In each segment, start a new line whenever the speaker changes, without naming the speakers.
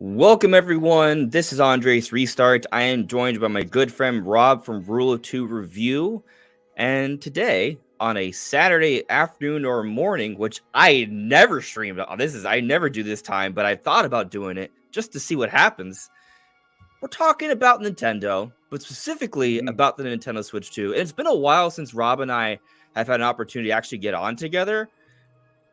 Welcome, everyone. This is Andres Restart. I am joined by my good friend Rob from Rule of Two Review. And today, on a Saturday afternoon or morning, which I never streamed on, I never do this time, but I thought about doing it just to see what happens. We're talking about Nintendo, but specifically about the Nintendo Switch 2. And it's been a while since Rob and I have had an opportunity to actually get on together.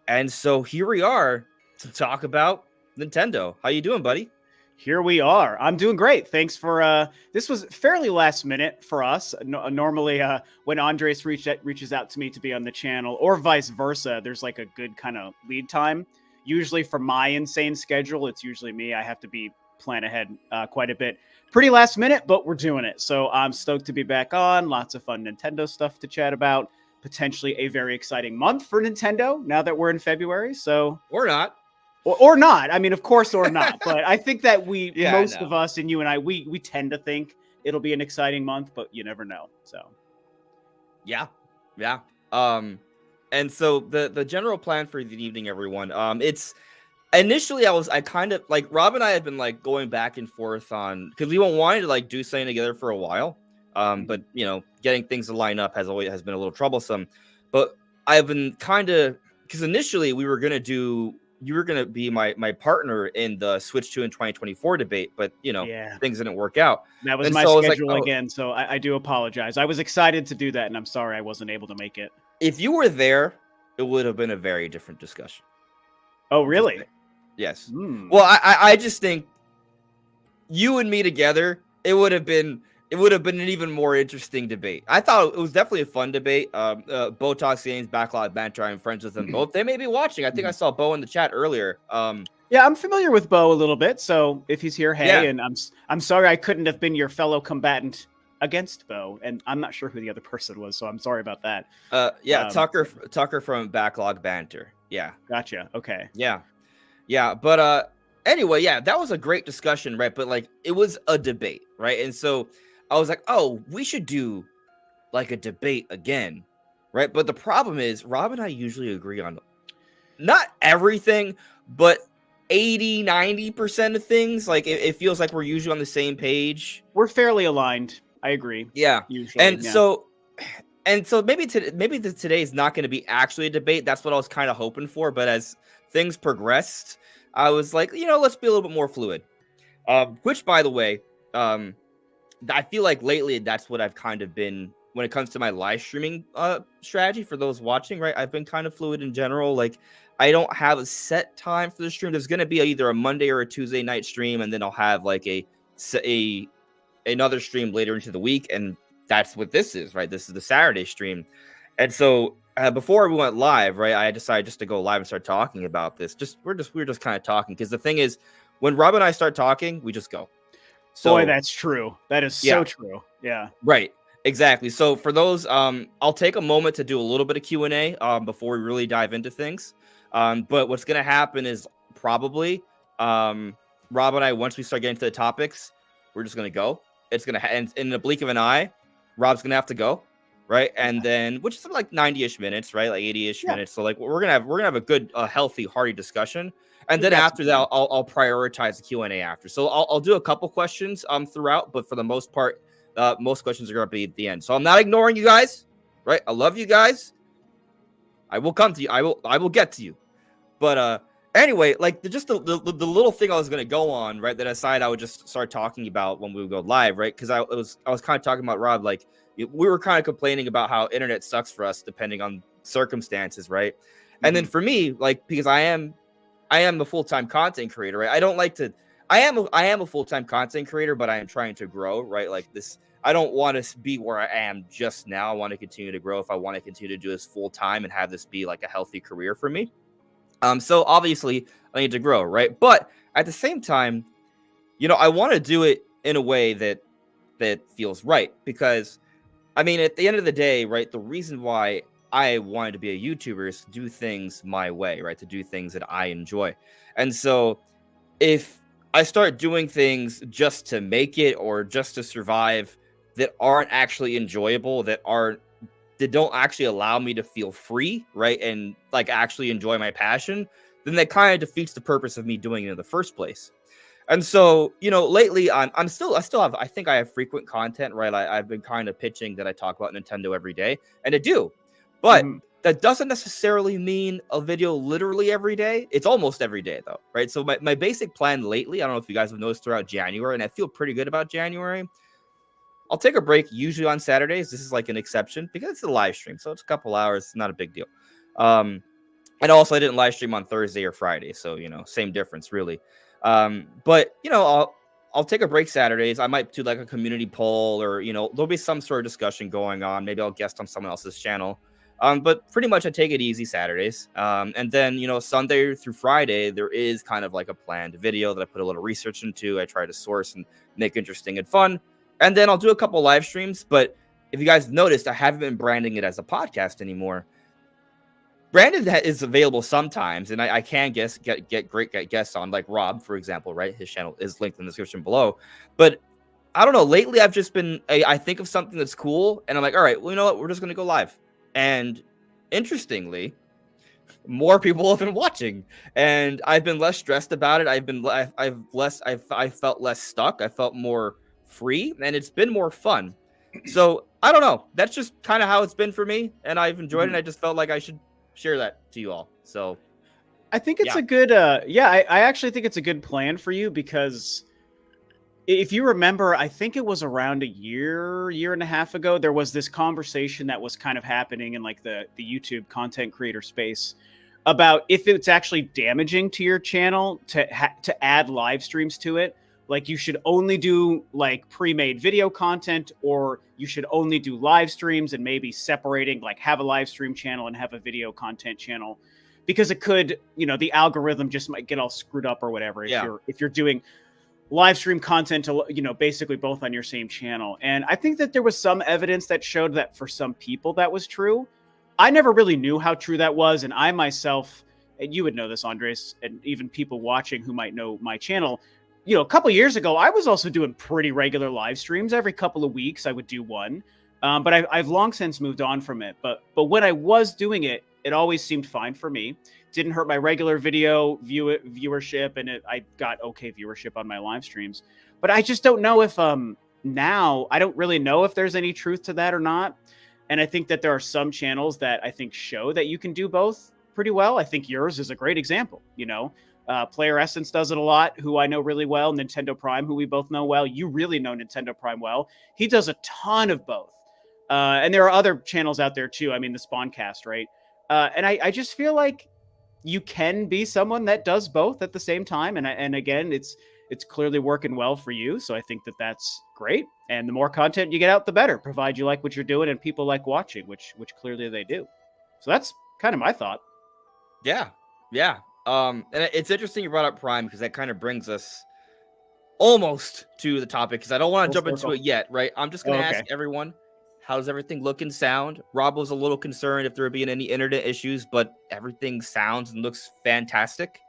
And so here we are to talk about Nintendo. How you doing, buddy?
Here we are. I'm doing great. Thanks for this was fairly last minute for us. Normally when Andres reaches out to me to be on the channel or vice versa, there's like a good kind of lead time. Usually for my insane schedule, it's usually me. I have to be plan ahead quite a bit. Pretty last minute, but we're doing it. So I'm stoked to be back on. Lots of fun Nintendo stuff to chat about. Potentially a very exciting month for Nintendo now that we're in February. So
or not.
Or not. I mean, of course, or not. But I think that most of us and you and I, we tend to think it'll be an exciting month, but you never know. So,
yeah. And so the general plan for the evening, everyone. It's initially I kind of like Rob and I had been like going back and forth on because we wanted to like do something together for a while. But getting things to line up has been a little troublesome. But I've been kind of because initially we were gonna do. You were going to be my partner in the Switch 2 in 2024 debate, but, things didn't work out.
That was my schedule again, so I do apologize. I was excited to do that, and I'm sorry I wasn't able to make it.
If you were there, it would have been a very different discussion.
Oh, really?
Yes. Well, I just think you and me together, it would have been an even more interesting debate. I thought it was definitely a fun debate. Botox Games, Backlog Banter, I'm friends with them both. They may be watching. I think I saw Bo in the chat earlier.
Yeah, I'm familiar with Bo a little bit. So if he's here, hey, yeah. And I'm sorry I couldn't have been your fellow combatant against Bo, and I'm not sure who the other person was, so I'm sorry about that.
Tucker from Backlog Banter. Yeah,
gotcha. Okay.
Yeah. But anyway, yeah, that was a great discussion, right? But like, it was a debate, right? And so I was like, oh, we should do like a debate again, right? But the problem is Rob and I usually agree on not everything, but 80-90% of things. Like it feels like we're usually on the same page.
We're fairly aligned. I agree.
Yeah. Usually, so maybe today is not going to be actually a debate. That's what I was kind of hoping for. But as things progressed, I was like, let's be a little bit more fluid. Which, by the way, I feel like lately that's what I've kind of been when it comes to my live streaming strategy for those watching, right? I've been kind of fluid in general. Like I don't have a set time for the stream. There's going to be either a Monday or a Tuesday night stream. And then I'll have like another stream later into the week. And that's what this is, right? This is the Saturday stream. And so before we went live, right, I decided just to go live and start talking about this. We're just kind of talking. Because the thing is, when Rob and I start talking, we just go.
So, boy, that's true. That is so true. Yeah.
Right. Exactly. So for those, I'll take a moment to do a little bit of Q&A before we really dive into things. But what's going to happen is probably Rob and I, once we start getting to the topics, we're just going to go. It's going to and in the blink of an eye, Rob's going to have to go. Right. And then which is like 90-ish minutes, right? Like 80-ish minutes. So like we're going to have a good, healthy, hearty discussion. And then after that, I'll prioritize the Q&A after. So I'll do a couple questions throughout, but for the most part, most questions are going to be at the end. So I'm not ignoring you guys, right? I love you guys. I will come to you. I will get to you. But anyway, like the little thing I was going to go on, right? That aside, I would just start talking about when we would go live, right? Because I was kind of talking about Rob, like we were kind of complaining about how internet sucks for us depending on circumstances, right? And then for me, like because I am a full-time content creator, right? I am a full-time content creator, but I am trying to grow, right? Like this, I don't want to be where I am just now. I want to continue to grow. If I want to continue to do this full-time and have this be like a healthy career for me. So obviously I need to grow, right? But at the same time, I want to do it in a way that feels right. Because I mean, at the end of the day, right, the reason why I wanted to be a YouTuber is to do things my way, right? To do things that I enjoy. And so if I start doing things just to make it or just to survive that aren't actually enjoyable, that don't actually allow me to feel free, right? And like actually enjoy my passion, then that kind of defeats the purpose of me doing it in the first place. And so, lately I still have, I think I have frequent content, right? I've been kind of pitching that I talk about Nintendo every day, and I do. But
Mhm.
that doesn't necessarily mean a video literally every day. It's almost every day though, right? So my basic plan lately, I don't know if you guys have noticed throughout January, and I feel pretty good about January. I'll take a break usually on Saturdays. This is like an exception because it's a live stream, so it's a couple hours, not a big deal. Um, and also, I didn't live stream on Thursday or Friday, so same difference really. But I'll take a break Saturdays. I might do like a community poll, or there'll be some sort of discussion going on. Maybe I'll guest on someone else's channel. But pretty much I take it easy Saturdays. And then Sunday through Friday there is kind of like a planned video that I put a little research into. I try to source and make interesting and fun. And then I'll do a couple live streams. But if you guys noticed, I haven't been branding it as a podcast anymore. Brandon is available sometimes, and I can get great guests on, like Rob, for example, right? His channel is linked in the description below. But I don't know. Lately, I've just been, I think of something that's cool, and I'm like, all right, well, you know what? We're just going to go live. And interestingly, more people have been watching, and I've been less stressed about it. I felt less stuck. I felt more free, and it's been more fun. So I don't know. That's just kind of how it's been for me, and I've enjoyed it.
Mhm.
And I just felt like I should share that to you all. So
I think it's
yeah,
a good I actually think it's a good plan for you because if you remember, I think it was around a year and a half ago, there was this conversation that was kind of happening in like the YouTube content creator space about if it's actually damaging to your channel to add live streams to it. Like you should only do like pre-made video content, or you should only do live streams and maybe separating, like have a live stream channel and have a video content channel, because it could, the algorithm just might get all screwed up or whatever if
yeah,
you're doing live stream content to, basically both on your same channel. And I think that there was some evidence that showed that for some people that was true. I never really knew how true that was, and I myself, and you would know this, Andres, and even people watching who might know my channel, a couple years ago, I was also doing pretty regular live streams. Every couple of weeks I would do one. But I've long since moved on from it. But when I was doing it, it always seemed fine for me. Didn't hurt my regular video viewership, and I got okay viewership on my live streams. But I just don't know if now I don't really know if there's any truth to that or not. And I think that there are some channels that I think show that you can do both pretty well. I think yours is a great example. Player Essence does it a lot, who I know really well. Nintendo Prime, who we both know well. You really know Nintendo Prime well. He does a ton of both. And there are other channels out there too. I mean, the Spawncast, right? And I just feel like you can be someone that does both at the same time. And again, it's clearly working well for you. So I think that that's great. And the more content you get out, the better, provided you like what you're doing and people like watching, which clearly they do. So that's kind of my thought.
yeah, yeah. And it's interesting you brought up Prime, because that kind of brings us almost to the topic, because I don't want
Full
to jump into
circle.
it yet, right? I'm just
Oh,
going to ask
okay.
everyone, how does everything look and sound? Rob was a little concerned if there would be any internet issues, but everything sounds and looks fantastic.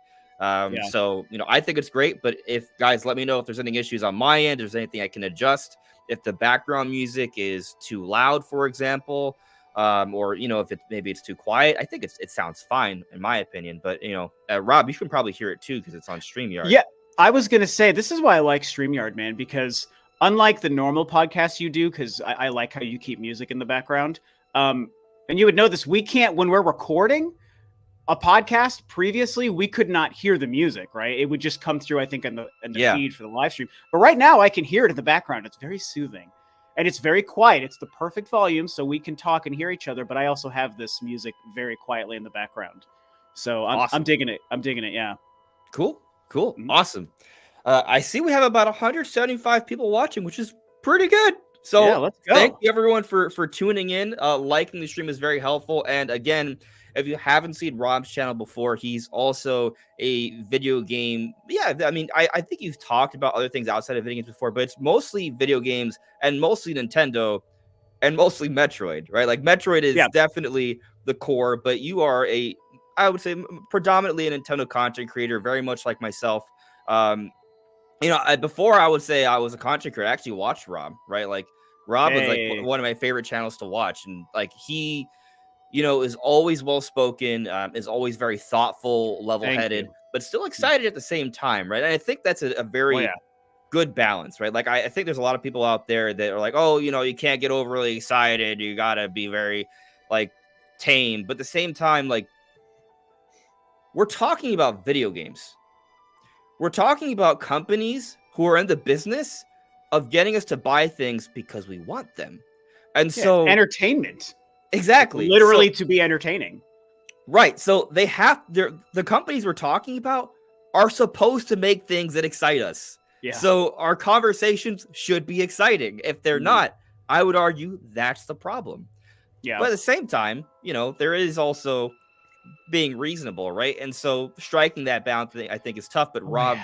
Yeah.
So, I think it's great, but if guys, let me know if there's any issues on my end, if there's anything I can adjust, if the background music is too loud, for example, or, if maybe it's too quiet. I think it sounds fine in my opinion, but, Rob, you can probably hear it too, because it's on StreamYard.
Yeah. I was going to say, this is why I like StreamYard, man, because unlike the normal podcasts you do, because I like how you keep music in the background. And you would know this, we can't, when we're recording a podcast previously, we could not hear the music, right? It would just come through, I think, in the
Yeah.
feed for the live stream. But right now I can hear it in the background. It's very soothing. And it's very quiet. It's the perfect volume, so we can talk and hear each other, but I also have this music very quietly in the background. So I'm
Awesome.
digging it. I'm digging it, yeah.
Cool.
Mhm.
Awesome. I see we have about 175 people watching, which is pretty good.
Yeah,
So
let's
thank
go.
you everyone for tuning in. Liking the stream is very helpful. And again, if you haven't seen Rob's channel before, he's also a video game. Yeah, I mean, I think you've talked about other things outside of video games before, but it's mostly video games and mostly Nintendo and mostly Metroid, right? Like Metroid is
Yeah.
definitely the core, but you are I would say predominantly a Nintendo content creator, very much like myself. Um, before I would say I was a content creator, I actually watched Rob, right? Like Rob was like
Hey.
one of my favorite channels to watch, and like he, is always well spoken, is always very thoughtful, level
Thank
headed.
you.
but still excited at the same time, right? And I think that's a
Oh
very
yeah.
good balance, right? Like I think there's a lot of people out there that are like, oh, you can't get overly excited. You gotta be very like tame. But at the same time, like we're talking about video games. We're talking about companies who are in the business of getting us to buy things because we want them. And
Yeah, it's
so
entertainment. Like
exactly.
literally to be entertaining.
Right. So the companies we're talking about are supposed to make things that excite us.
Yeah.
So our conversations should be exciting. If they're
Mhm.
not, I would argue that's the problem.
Yeah.
But at the same time, there is also being reasonable, right? And so striking that balance, I think, is tough. But
Oh yeah.
Rob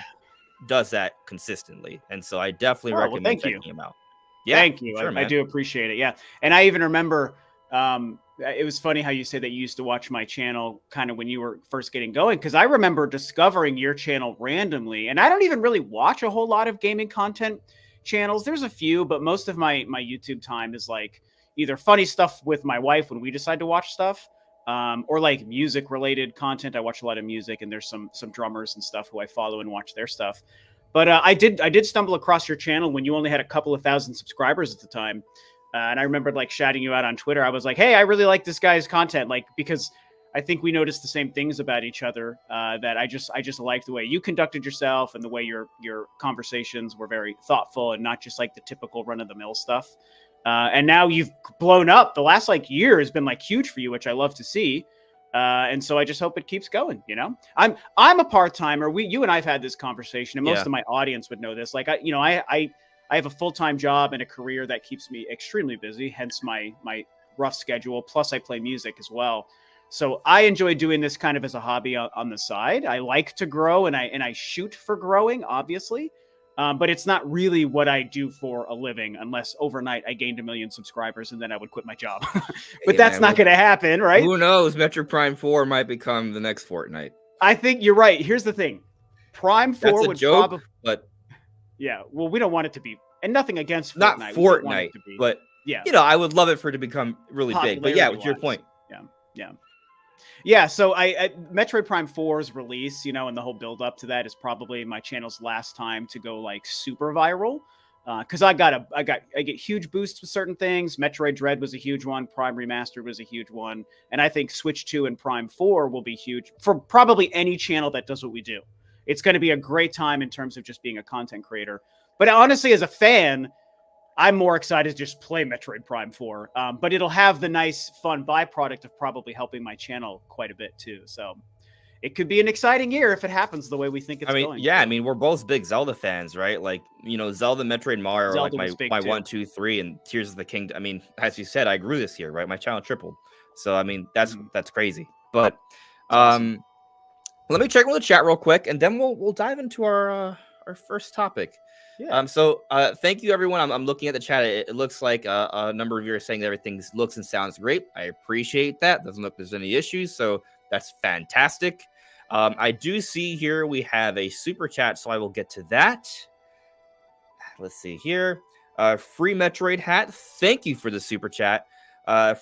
does that consistently, and so I definitely
Oh well,
recommend
thank you.
checking him out. Yeah,
Thank you.
sure,
I
man.
do appreciate it. Yeah. And I even remember it was funny how you said that you used to watch my channel kind of when you were first getting going. Cause I remember discovering your channel randomly. And I don't even really watch a whole lot of gaming content channels. There's a few, but most of my YouTube time is like either funny stuff with my wife when we decide to watch stuff. Or like music related content. I watch a lot of music, and there's some drummers and stuff who I follow and watch their stuff. But I did stumble across your channel when you only had a couple of thousand subscribers at the time, and I remembered like shouting you out on Twitter. I was like, "Hey, I really like this guy's content," like because I think we noticed the same things about each other. That I just liked the way you conducted yourself and the way your conversations were very thoughtful and not just like the typical run of the mill stuff. And now you've blown up. The last like year has been like huge for you, which I love to see. And so I just hope it keeps going. I'm a part timer. You and I've had this conversation, and most
Yeah,
of my audience would know this. Like I have a full time job and a career that keeps me extremely busy. Hence my rough schedule. Plus I play music as well. So I enjoy doing this kind of as a hobby on the side. I like to grow, and I shoot for growing, obviously. But it's not really what I do for a living unless overnight I gained 1 million subscribers and then I would quit my job. But
hey
that's
man,
not going to happen, right?
who knows? Metroid Prime 4 might become the next Fortnite.
I think you're right. Here's the thing. Prime
That's
4
a
would
joke,
probably,
but
yeah, well, we don't want it to be, and nothing against
not
Fortnite. We don't want it
Fortnite.
to be,
But
yeah,
I would love it for it to become really big. But yeah,
popularity
with your
wise.
point,
Yeah. Yeah. Yeah. So Metroid Prime 4's release, and the whole build up to that is probably my channel's last time to go like super viral. Because I get huge boosts with certain things. Metroid Dread was a huge one. Prime Remastered was a huge one, and I think Switch 2 and Prime 4 will be huge for probably any channel that does what we do. It's going to be a great time in terms of just being a content creator. But honestly, as a fan, I'm more excited to just play Metroid Prime 4. But it'll have the nice, fun byproduct of probably helping my channel quite a bit too. So it could be an exciting year if it happens the way we think it's
I mean,
going
yeah, I
to.
mean, we're both big Zelda fans, right? Like, Zelda, Metroid, and Mario are like
Zelda
my
was big
my
too.
1, 2, 3, and Tears of the Kingdom. I mean, as you said, I grew this year, right? My channel tripled, so I mean, that's crazy. But,
It's awesome.
let me check with the chat real quick, and then we'll dive into our first topic.
Yeah.
So thank you everyone. I'm looking at the chat. It looks like a number of you are saying that everything looks and sounds great. I appreciate that. Doesn't look there's any issues, so that's fantastic. I do see here we have a super chat, so I will get to that. Let's see here. Free Metroid Hat, thank you for the super chat.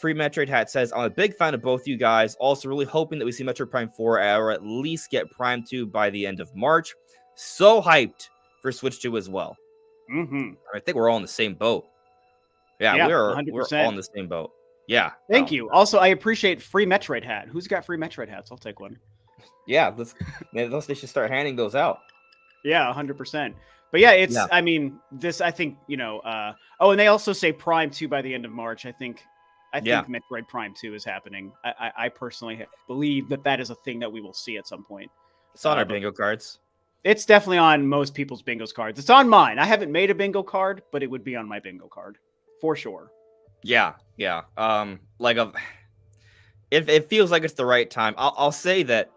Free Metroid Hat says, I'm a big fan of both you guys. Also, really hoping that we see Metroid Prime 4 or at least get Prime 2 by the end of March. So hyped for Switch 2 as well.
Mm-hmm.
I think we're all in the same boat. Yeah,
Yeah,
we're all
100%.
in the same boat. Yeah.
Thank you. Also, I appreciate free Metroid hat. Who's got free Metroid hats? I'll take one.
Yeah, they should start handing those out.
Yeah, 100%. But yeah,
Yeah.
I mean, this, I think, oh, and they also say Prime 2 by the end of March. I think
Yeah.
Metroid Prime 2 is happening. I personally believe that is a thing that we will see at some point.
It's on our
but
bingo cards.
It's definitely on most people's bingo cards. It's on mine. I haven't made a bingo card, but it would be on my bingo card for sure.
Yeah. Like if it feels like it's the right time, I'll say that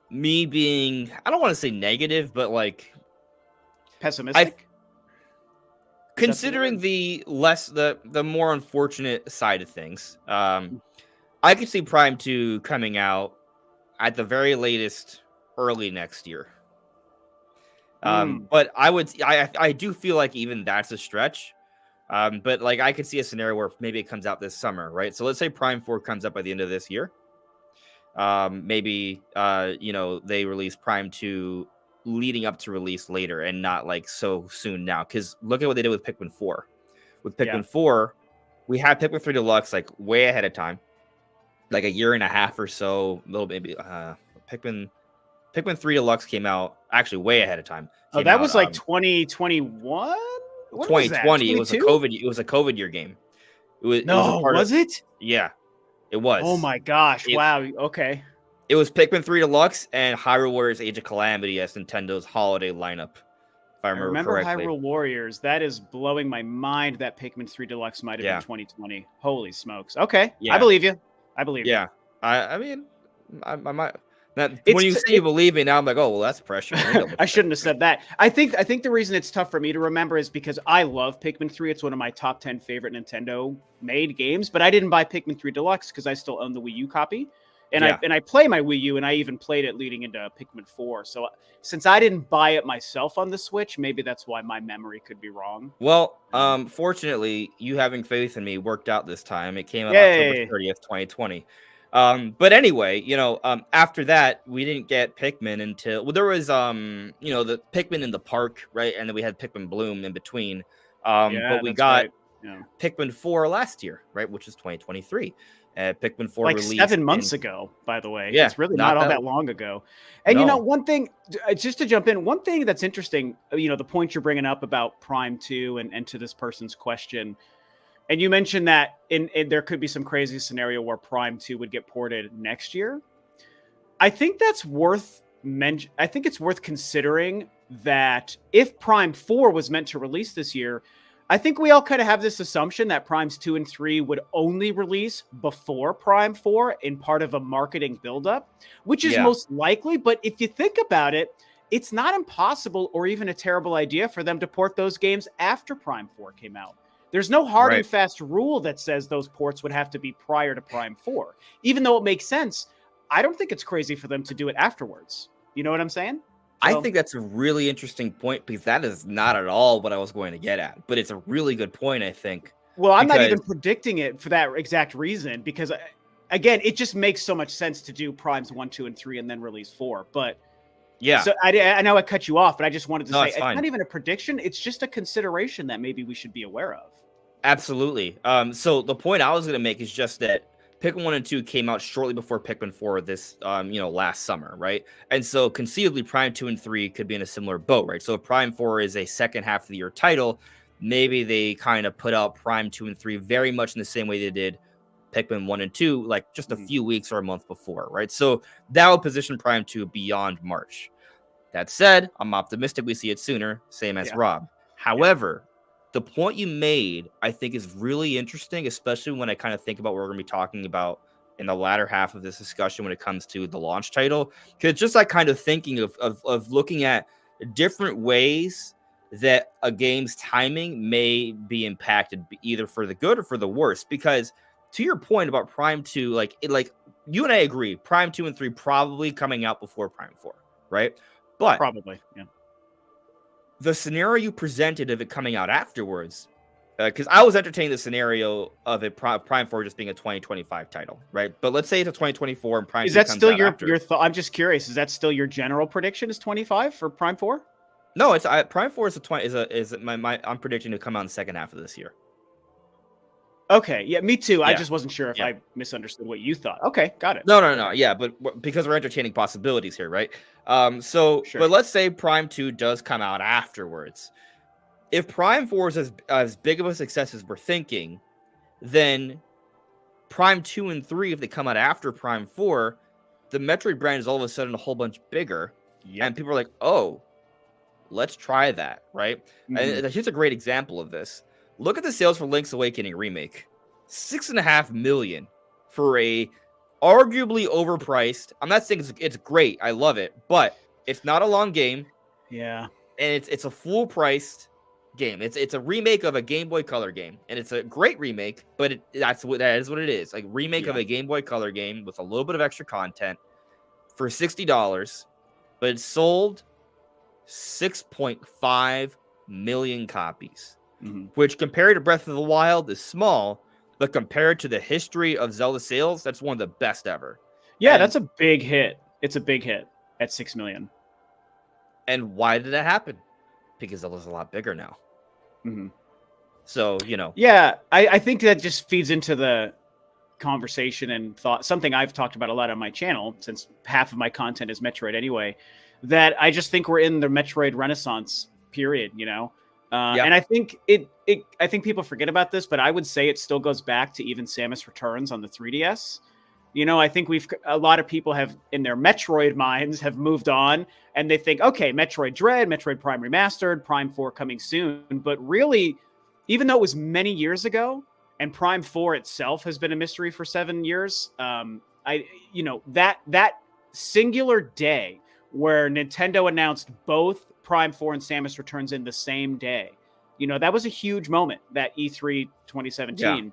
me being, I don't want to say negative, but like
Pessimistic?
considering the more unfortunate side of things, I could see Prime 2 coming out at the very latest early next year. But I do feel like even that's a stretch. But like I could see a scenario where maybe it comes out this summer, right? So let's say Prime 4 comes up by the end of this year. maybe they release Prime 2 leading up to release later and not like so soon now. Because look at what they did with Pikmin 4. With
Yeah.
Pikmin 4, we had Pikmin 3 Deluxe like way ahead of time, like a year and a half or so, a little maybe. Pikmin 3 Deluxe came out actually way ahead of time.
Oh,
Came
that
out
was like 2021. What was that?
2020.
22?
It was a COVID year game. It was a
No,
part of
was it?
yeah, it
Oh
was.
my gosh!
It,
Wow. Okay.
it was Pikmin 3 Deluxe and Hyrule Warriors Age of Calamity as Nintendo's holiday lineup, if I
I
remember
remember
correctly.
Hyrule Warriors. That is blowing my mind. That Pikmin 3 Deluxe might have been
Yeah.
2020. Holy smokes. Okay.
Yeah.
I believe you. I believe you.
Yeah. I mean, I might. When
It's
you
t-
say you believe me, now I'm like, oh well, that's pressure.
I shouldn't have said that. I think the reason it's tough for me to remember is because I love Pikmin 3. It's one of my top 10 favorite Nintendo made games, but I didn't buy Pikmin 3 Deluxe because I still own the Wii U copy. And
Yeah.
I play my Wii U, and I even played it leading into Pikmin 4. So since I didn't buy it myself on the Switch, maybe that's why my memory could be wrong.
Well, fortunately, you having faith in me worked out this time. It came out October
Yay.
30th, 2020. But anyway, after that, we didn't get Pikmin until there was the Pikmin in the park, right? And then we had Pikmin Bloom in between.
Yeah,
But we
that's
got
right. Yeah.
Pikmin 4 last year, right? Which is 2023. Pikmin 4
Like
released
7 months ago, by the way.
Yeah,
It's really
not
not all
that-
that long ago. And
No.
one thing, just to jump in, one thing that's interesting, the point you're bringing up about Prime 2 and to this person's question, and you mentioned that in there could be some crazy scenario where Prime 2 would get ported next year. I think that's worth I think it's worth considering that if Prime 4 was meant to release this year, I think we all kind of have this assumption that Primes 2 and 3 would only release before Prime 4 in part of a marketing buildup, which is
Yeah.
most likely. But if you think about it, it's not impossible or even a terrible idea for them to port those games after Prime 4 came out. There's no hard and
Right.
fast rule that says those ports would have to be prior to Prime 4. Even though it makes sense, I don't think it's crazy for them to do it afterwards. You know what I'm saying?
I
So-
think that's a really interesting point because that is not at all what I was going to get at, but it's a really good point, I think.
Well, I'm not
because-
even predicting it for that exact reason because, again, it just makes so much sense to do Primes 1, 2, and 3 and then release 4. But
Yeah.
so I know I cut you off, but I just wanted to
No,
say
it's
it's
fine.
not even a prediction. It's just a consideration that maybe we should be aware of.
Absolutely. So the point I was going to make is just that Pikmin 1 and 2 came out shortly before Pikmin 4 this, last summer, right? And so conceivably Prime 2 and 3 could be in a similar boat, right? So if Prime 4 is a second half of the year title, maybe they kind of put out Prime 2 and 3 very much in the same way they did Pikmin 1 and 2, like just a few weeks or a month before, right? So that will position Prime 2 beyond March. That said, I'm optimistic we see it sooner, same as
Yeah.
Rob. However, the point you made, I think, is really interesting, especially when I kind of think about what we're going to be talking about in the latter half of this discussion when it comes to the launch title. Because just like kind of thinking of looking at different ways that a game's timing may be impacted either for the good or for the worse. Because to your point about Prime 2, like you and I agree, Prime 2 and 3 probably coming out before Prime 4, right? But
Probably, yeah.
the scenario you presented of it coming out afterwards, because I was entertaining the scenario of it Prime 4 just being a 2025 title, right? But let's say it's a 2024 and Prime
Is
2
that
comes
still
out
your
after.
thought? I'm just curious. Is that still your general prediction? Is 25 for Prime 4?
No, it's Prime 4 is a 20 is my I'm predicting to come out in the second half of this year.
Okay, yeah, me too. I
Yeah.
just wasn't sure if
Yeah.
I misunderstood what you thought. Okay, got it.
No. Yeah, but because we're entertaining possibilities here, right?
Sure.
But let's say Prime 2 does come out afterwards. If Prime 4 is as big of a success as we're thinking, then Prime 2 and 3, if they come out after Prime 4, the Metroid brand is all of a sudden a whole bunch bigger.
Yep.
And people are like, oh, let's try that, right?
Mhm.
And here's a great example of this. Look at the sales for Link's Awakening remake. 6.5 million for a arguably overpriced. I'm not saying it's great. I love it, but it's not a long game,
Yeah.
and it's a full priced game. It's a remake of a Game Boy Color game, and it's a great remake, but that is what it is. Like remake of
Yeah.
a Game Boy Color game with a little bit of extra content for $60, but it sold 6.5 million copies.
Mhm.
Which compared to Breath of the Wild is small, but compared to the history of Zelda sales, that's one of the best ever.
Yeah,
And
that's a big hit. It's a big hit at 6 million.
why did that happen? Because Zelda's a lot bigger now.
Mm-hmm.
So,
Yeah, I think that just feeds into the conversation and thought, something I've talked about a lot on my channel, since half of my content is Metroid anyway, that I just think we're in the Metroid Renaissance period,
yeah.
and I think I think people forget about this, but I would say it still goes back to even Samus Returns on the 3DS. I think a lot of people have in their Metroid minds have moved on, and they think, okay, Metroid Dread, Metroid Prime Remastered, Prime 4 coming soon. But really, even though it was many years ago, and Prime 4 itself has been a mystery for 7 years, that singular day where Nintendo announced both Prime 4 and Samus Returns in the same day, that was a huge moment, that E3
Yeah.
2017.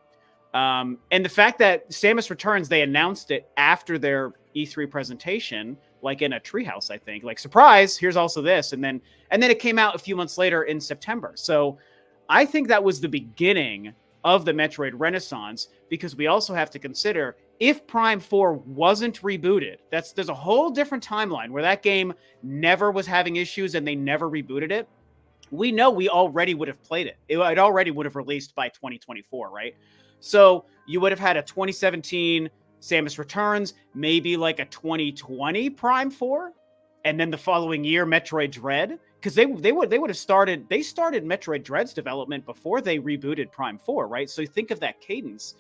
And the fact that Samus Returns, they announced it after their E3 presentation, like in a treehouse, I think, like, surprise, here's also this. And then it came out a few months later in September. So I think that was the beginning of the Metroid Renaissance, because we also have to consider, if Prime 4 wasn't rebooted, there's a whole different timeline where that game never was having issues and they never rebooted it. We know we already would have played it. It already would have released by 2024, right? So you would have had a 2017 Samus Returns, maybe like a 2020 Prime 4, and then the following year Metroid Dread, because they would have started Metroid Dread's development before they rebooted Prime 4, right? So you think of that cadence.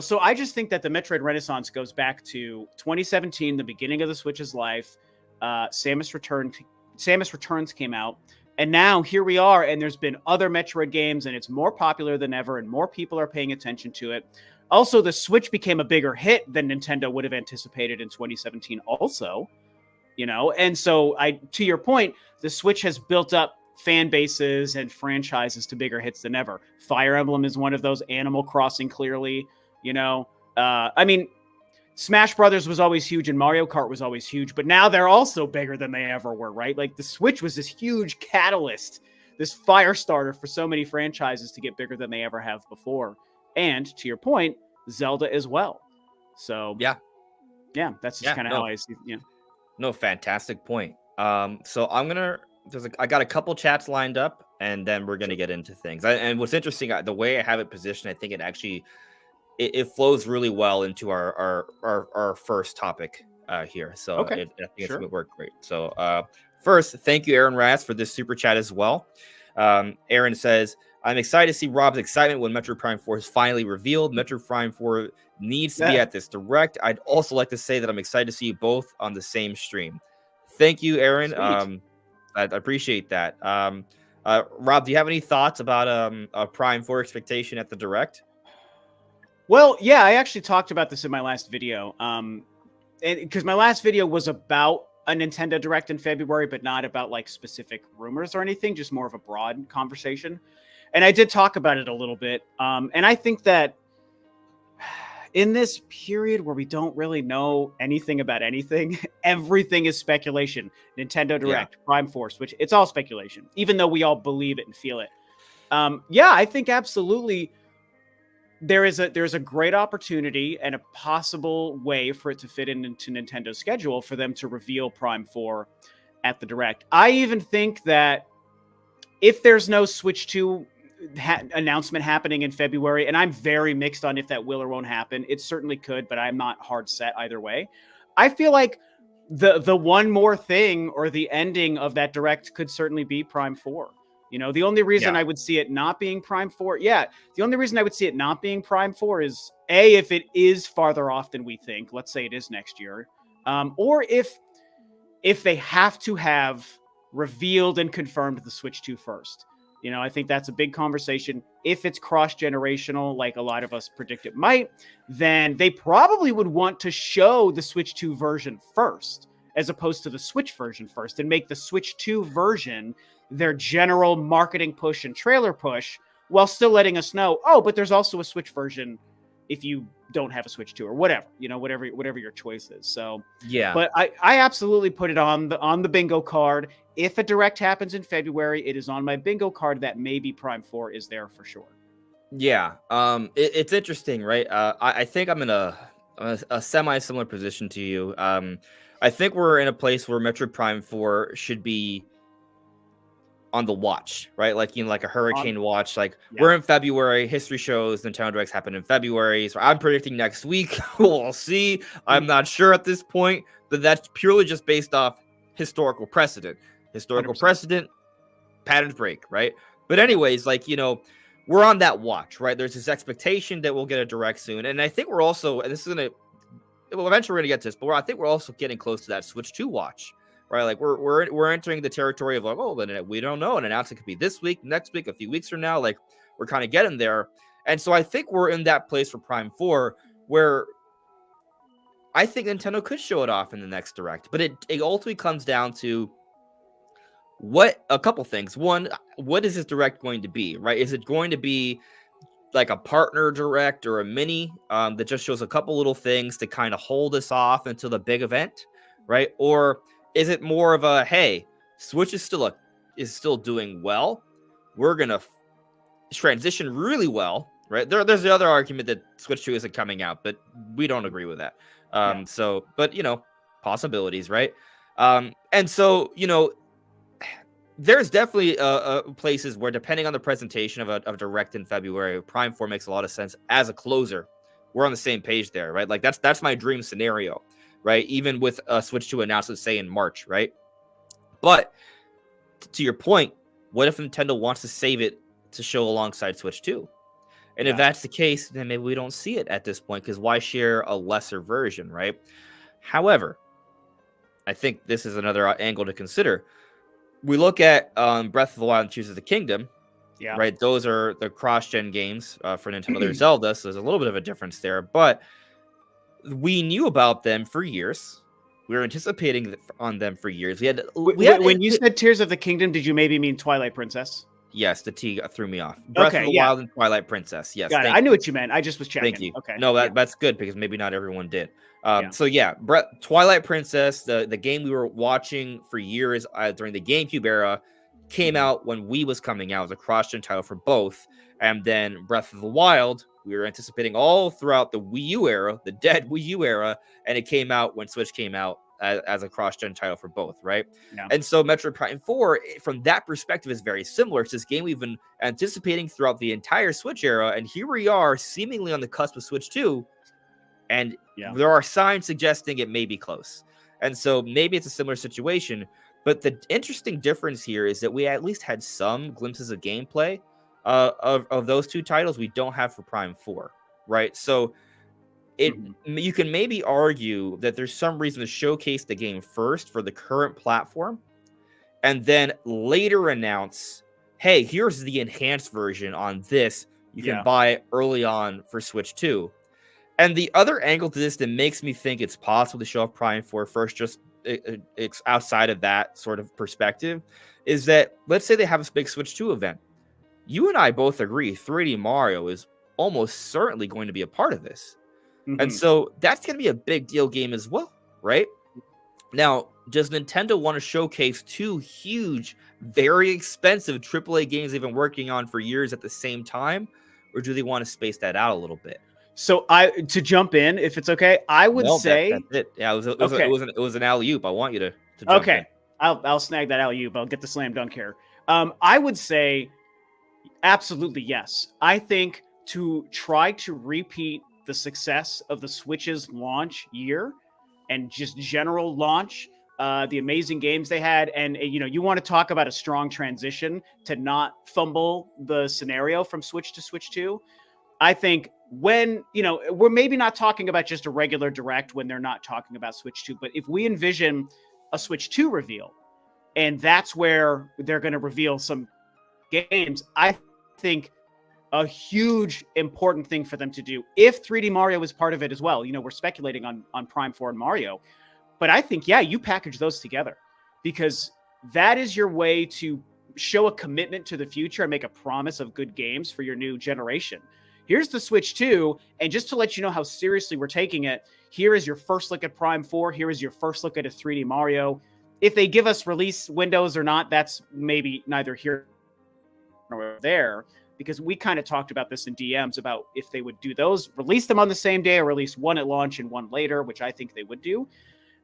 So I just think that the Metroid Renaissance goes back to 2017, the beginning of the Switch's life. Samus Returns came out, and now here we are, and there's been other Metroid games, and it's more popular than ever, and more people are paying attention to it. Also, the Switch became a bigger hit than Nintendo would have anticipated in 2017 also, and so to your point, the Switch has built up fan bases and franchises to bigger hits than ever. Fire Emblem is one of those, Animal Crossing, clearly, I mean, Smash Brothers was always huge and Mario Kart was always huge, but now they're also bigger than they ever were, right? Like, the Switch was this huge catalyst, this fire starter for so many franchises to get bigger than they ever have before. And to your point, Zelda as well. So
Yeah.
That's just kind of how I see. Yeah.
No, fantastic point. So I got a couple chats lined up, and then we're gonna get into things. And what's interesting, the way I have it positioned, I think it actually it flows really well into our first topic here. So
Okay.
I think it's gonna work great. So first, thank you, Aaron Raz, for this super chat as well. Aaron says, I'm excited to see Rob's excitement when Metroid Prime 4 is finally revealed. Metroid Prime 4 needs to be at this direct. I'd also like to say that I'm excited to see you both on the same stream. Thank you, Aaron. I appreciate that. Rob, do you have any thoughts about a Prime 4 expectation at the direct?
Well, yeah, I actually talked about this in my last video. Because my last video was about a Nintendo Direct in February, but not about like specific rumors or anything, just more of a broad conversation. And I did talk about it a little bit. And I think that in this period where we don't really know anything about anything, everything is speculation. Nintendo Direct, Prime 4, Switch, it's all speculation, even though we all believe it and feel it. I think absolutely there's a great opportunity and a possible way for it to fit into Nintendo's schedule for them to reveal Prime 4 at the Direct. I even think that if there's no Switch 2 announcement happening in February, and I'm very mixed on if that will or won't happen, it certainly could, but I'm not hard set either way. I feel like the one more thing, or the ending of that Direct, could certainly be Prime 4. The only reason I would see it not being Prime 4, the only reason I would see it not being Prime 4 is, A, if it is farther off than we think, let's say it is next year, or if they have to have revealed and confirmed the Switch 2 first. I think that's a big conversation. If it's cross-generational, like a lot of us predict it might, then they probably would want to show the Switch 2 version first, as opposed to the Switch version first, and make the Switch 2 version their general marketing push and trailer push, while still letting us know, but there's also a Switch version if you don't have a Switch 2 or whatever, whatever your choice is. So but I absolutely put it on the bingo card. If a Direct happens in February, it is on my bingo card that maybe Prime 4 is there for sure.
Yeah. It's interesting, right? I think I'm gonna a semi-similar position to you. I think we're in a place where Metroid Prime 4 should be on the watch, right? Like, like a
On
hurricane watch. Like,
Yeah,
we're in February. History shows Nintendo Directs happen in February. So I'm predicting next week. We'll see. I'm not sure at this point, but that's purely just based off historical precedent. Historical
100%.
precedent, patterns break, right? But
Yeah,
anyways, like, we're on that watch, right? There's this expectation that we'll get a direct soon. And I think we're also, and this is going to, well, eventually we're going to get to this, but I think we're also getting close to that Switch 2 watch, right? Like, we're entering the territory of like, oh, but we don't know. An announcement could be this week, next week, a few weeks from now. Like, we're kind of getting there. And so I think we're in that place for Prime 4 where I think Nintendo could show it off in the next direct, but it ultimately comes down to a couple things. One, what is this direct going to be, right? Is it going to be like a partner direct or a mini that just shows a couple little things to kind of hold us off until the big event, right? Or is it more of a, hey, Switch is still doing well. We're gonna transition really well, right? There's the other argument that Switch 2 isn't coming out, but we don't agree with that.
yeah,
So, but possibilities, right? And so, there's definitely places where, depending on the presentation of a direct in February, Prime 4 makes a lot of sense as a closer. We're on the same page there, right? Like, that's my dream scenario, right? Even with a Switch 2 announcement, say in March, right? But to your point, what if Nintendo wants to save it to show alongside Switch 2? And if
yeah.
that's the case, then maybe we don't see it at this point, because why share a lesser version, right? However, I think this is another angle to consider. We look at Breath of the Wild and Tears of the Kingdom,
Yeah.
right? Those are the cross-gen games for Nintendo. There's Zelda, so there's a little bit of a difference there. But we knew about them for years. We were anticipating on them for years.
When you said Tears of the Kingdom, did you maybe mean Twilight Princess?
Yes, the T threw me off. Breath of
Okay,
the
yeah.
Wild and Twilight Princess. Yes,
Got it.
thank
I knew
you.
what you meant. I just was checking.
Thank you.
Okay.
No,
yeah.
that's good, because maybe not everyone did.
Yeah.
So yeah, Twilight Princess, the game we were watching for years during the GameCube era, came out when Wii was coming out. It was a cross-gen title for both. And then Breath of the Wild, we were anticipating all throughout the Wii U era, the dead Wii U era, and it came out when Switch came out as a cross-gen title for both, right?
Yeah.
And so Metroid Prime 4, from that perspective, is very similar. It's this game we've been anticipating throughout the entire Switch era, and here we are, seemingly on the cusp of Switch 2, and there are signs suggesting it may be close. And so maybe it's a similar situation, but the interesting difference here is that we at least had some glimpses of gameplay of those two titles we don't have for Prime 4, right? So you can maybe argue that there's some reason to showcase the game first for the current platform, and then later announce, hey, here's the enhanced version on this. You can buy it early on for Switch 2. And the other angle to this that makes me think it's possible to show off Prime 4 first, just it's outside of that sort of perspective, is that, let's say they have a big Switch 2 event. You and I both agree 3D Mario is almost certainly going to be a part of this. And so that's going to be a big deal game as well, right? Now, does Nintendo want to showcase two huge, very expensive AAA games they've been working on for years at the same time? Or do they want to space that out a little bit?
So to jump in, if it's okay, I would say
that's it. Yeah, it was an alley-oop. I want you to jump in.
I'll snag that alley-oop. I'll get the slam dunk here. I would say absolutely yes. I think to try to repeat the success of the Switch's launch year and just general launch, the amazing games they had, and you want to talk about a strong transition to not fumble the scenario from Switch to Switch 2. I think when, we're maybe not talking about just a regular direct when they're not talking about Switch 2, but if we envision a Switch 2 reveal, and that's where they're going to reveal some games, I think a huge important thing for them to do, if 3D Mario is part of it as well. We're speculating on Prime 4 and Mario, but I think, you package those together, because that is your way to show a commitment to the future and make a promise of good games for your new generation. Here's the Switch 2, and just to let you know how seriously we're taking it, here is your first look at Prime 4, here is your first look at a 3D Mario. If they give us release windows or not, that's maybe neither here nor there. because we kind of talked about this in DMs about if they would do those, release them on the same day or release one at launch and one later, which I think they would do.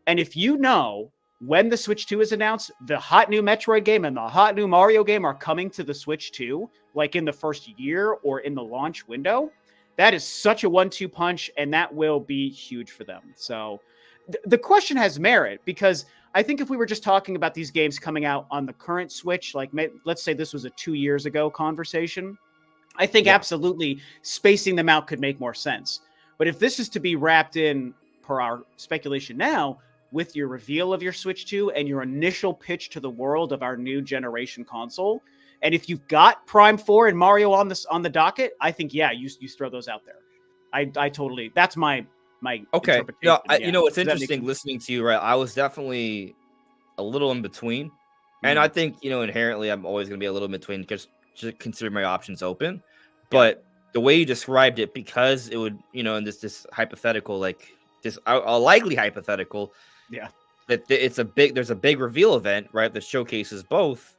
And if you know when the Switch 2 is announced, the hot new Metroid game and the hot new Mario game are coming to the Switch 2, like in the first year or in the launch window, that is such a 1-2 punch, and that will be huge for them. So the question has merit, because I think if we were just talking about these games coming out on the current Switch, like let's say this was a 2 years ago conversation, I think absolutely spacing them out could make more sense. But if this is to be wrapped in, per our speculation now, with your reveal of your Switch 2 and your initial pitch to the world of our new generation console, and if you've got Prime 4 and Mario on the docket, I think you throw those out there. I totally, that's my
Okay.
interpretation.
You know, it's interesting listening to you, right? I was definitely a little in between. And I think, you know, inherently I'm always going to be a little in between because to consider my options open. But the way you described it, because it would, you know, in this hypothetical, like this a likely hypothetical, that there's a big reveal event, right, that showcases both.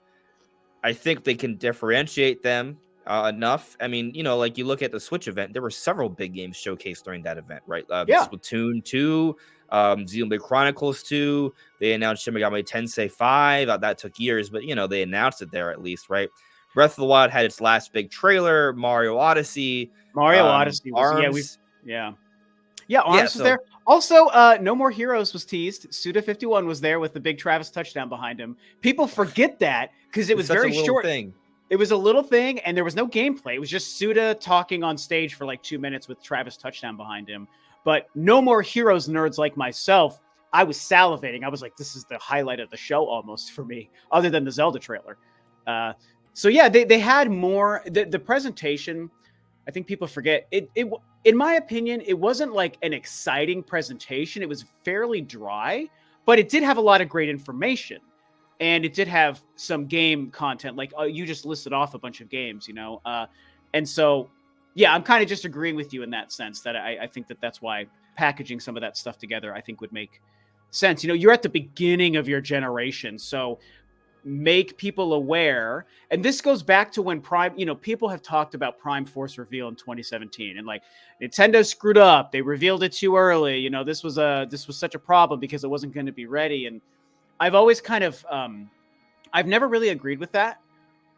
I think they can differentiate them enough. I mean, you know, like you look at the Switch event, there were several big games showcased during that event, right? Splatoon 2, Xenoblade Chronicles 2. They announced Shin Megami Tensei 5. That took years, but, you know, they announced it there at least, right? Breath of the Wild had its last big trailer. Mario Odyssey.
Odyssey was,
ARMS.
ARMS was there. Also, No More Heroes was teased. Suda51 was there with the big Travis touchdown behind him. People forget that because it was very short. It was a little thing, and there was no gameplay. It was just Suda talking on stage for like 2 minutes with Travis touchdown behind him. But No More Heroes nerds like myself, I was salivating. I was like, this is the highlight of the show almost for me, other than the Zelda trailer. So yeah, they had more. The presentation, I think people forget it. In my opinion, it wasn't like an exciting presentation. It was fairly dry, but it did have a lot of great information, and it did have some game content. Like you just listed off a bunch of games, you know, and so yeah, I'm kind of just agreeing with you in that sense that I think that's why packaging some of that stuff together I think would make sense. You know, you're at the beginning of your generation, so make people aware. And this goes back to when Prime, you know, people have talked about Prime Force reveal in 2017 and like Nintendo screwed up. They revealed it too early. You know, this was such a problem because it wasn't going to be ready. And I've always kind of, I've never really agreed with that,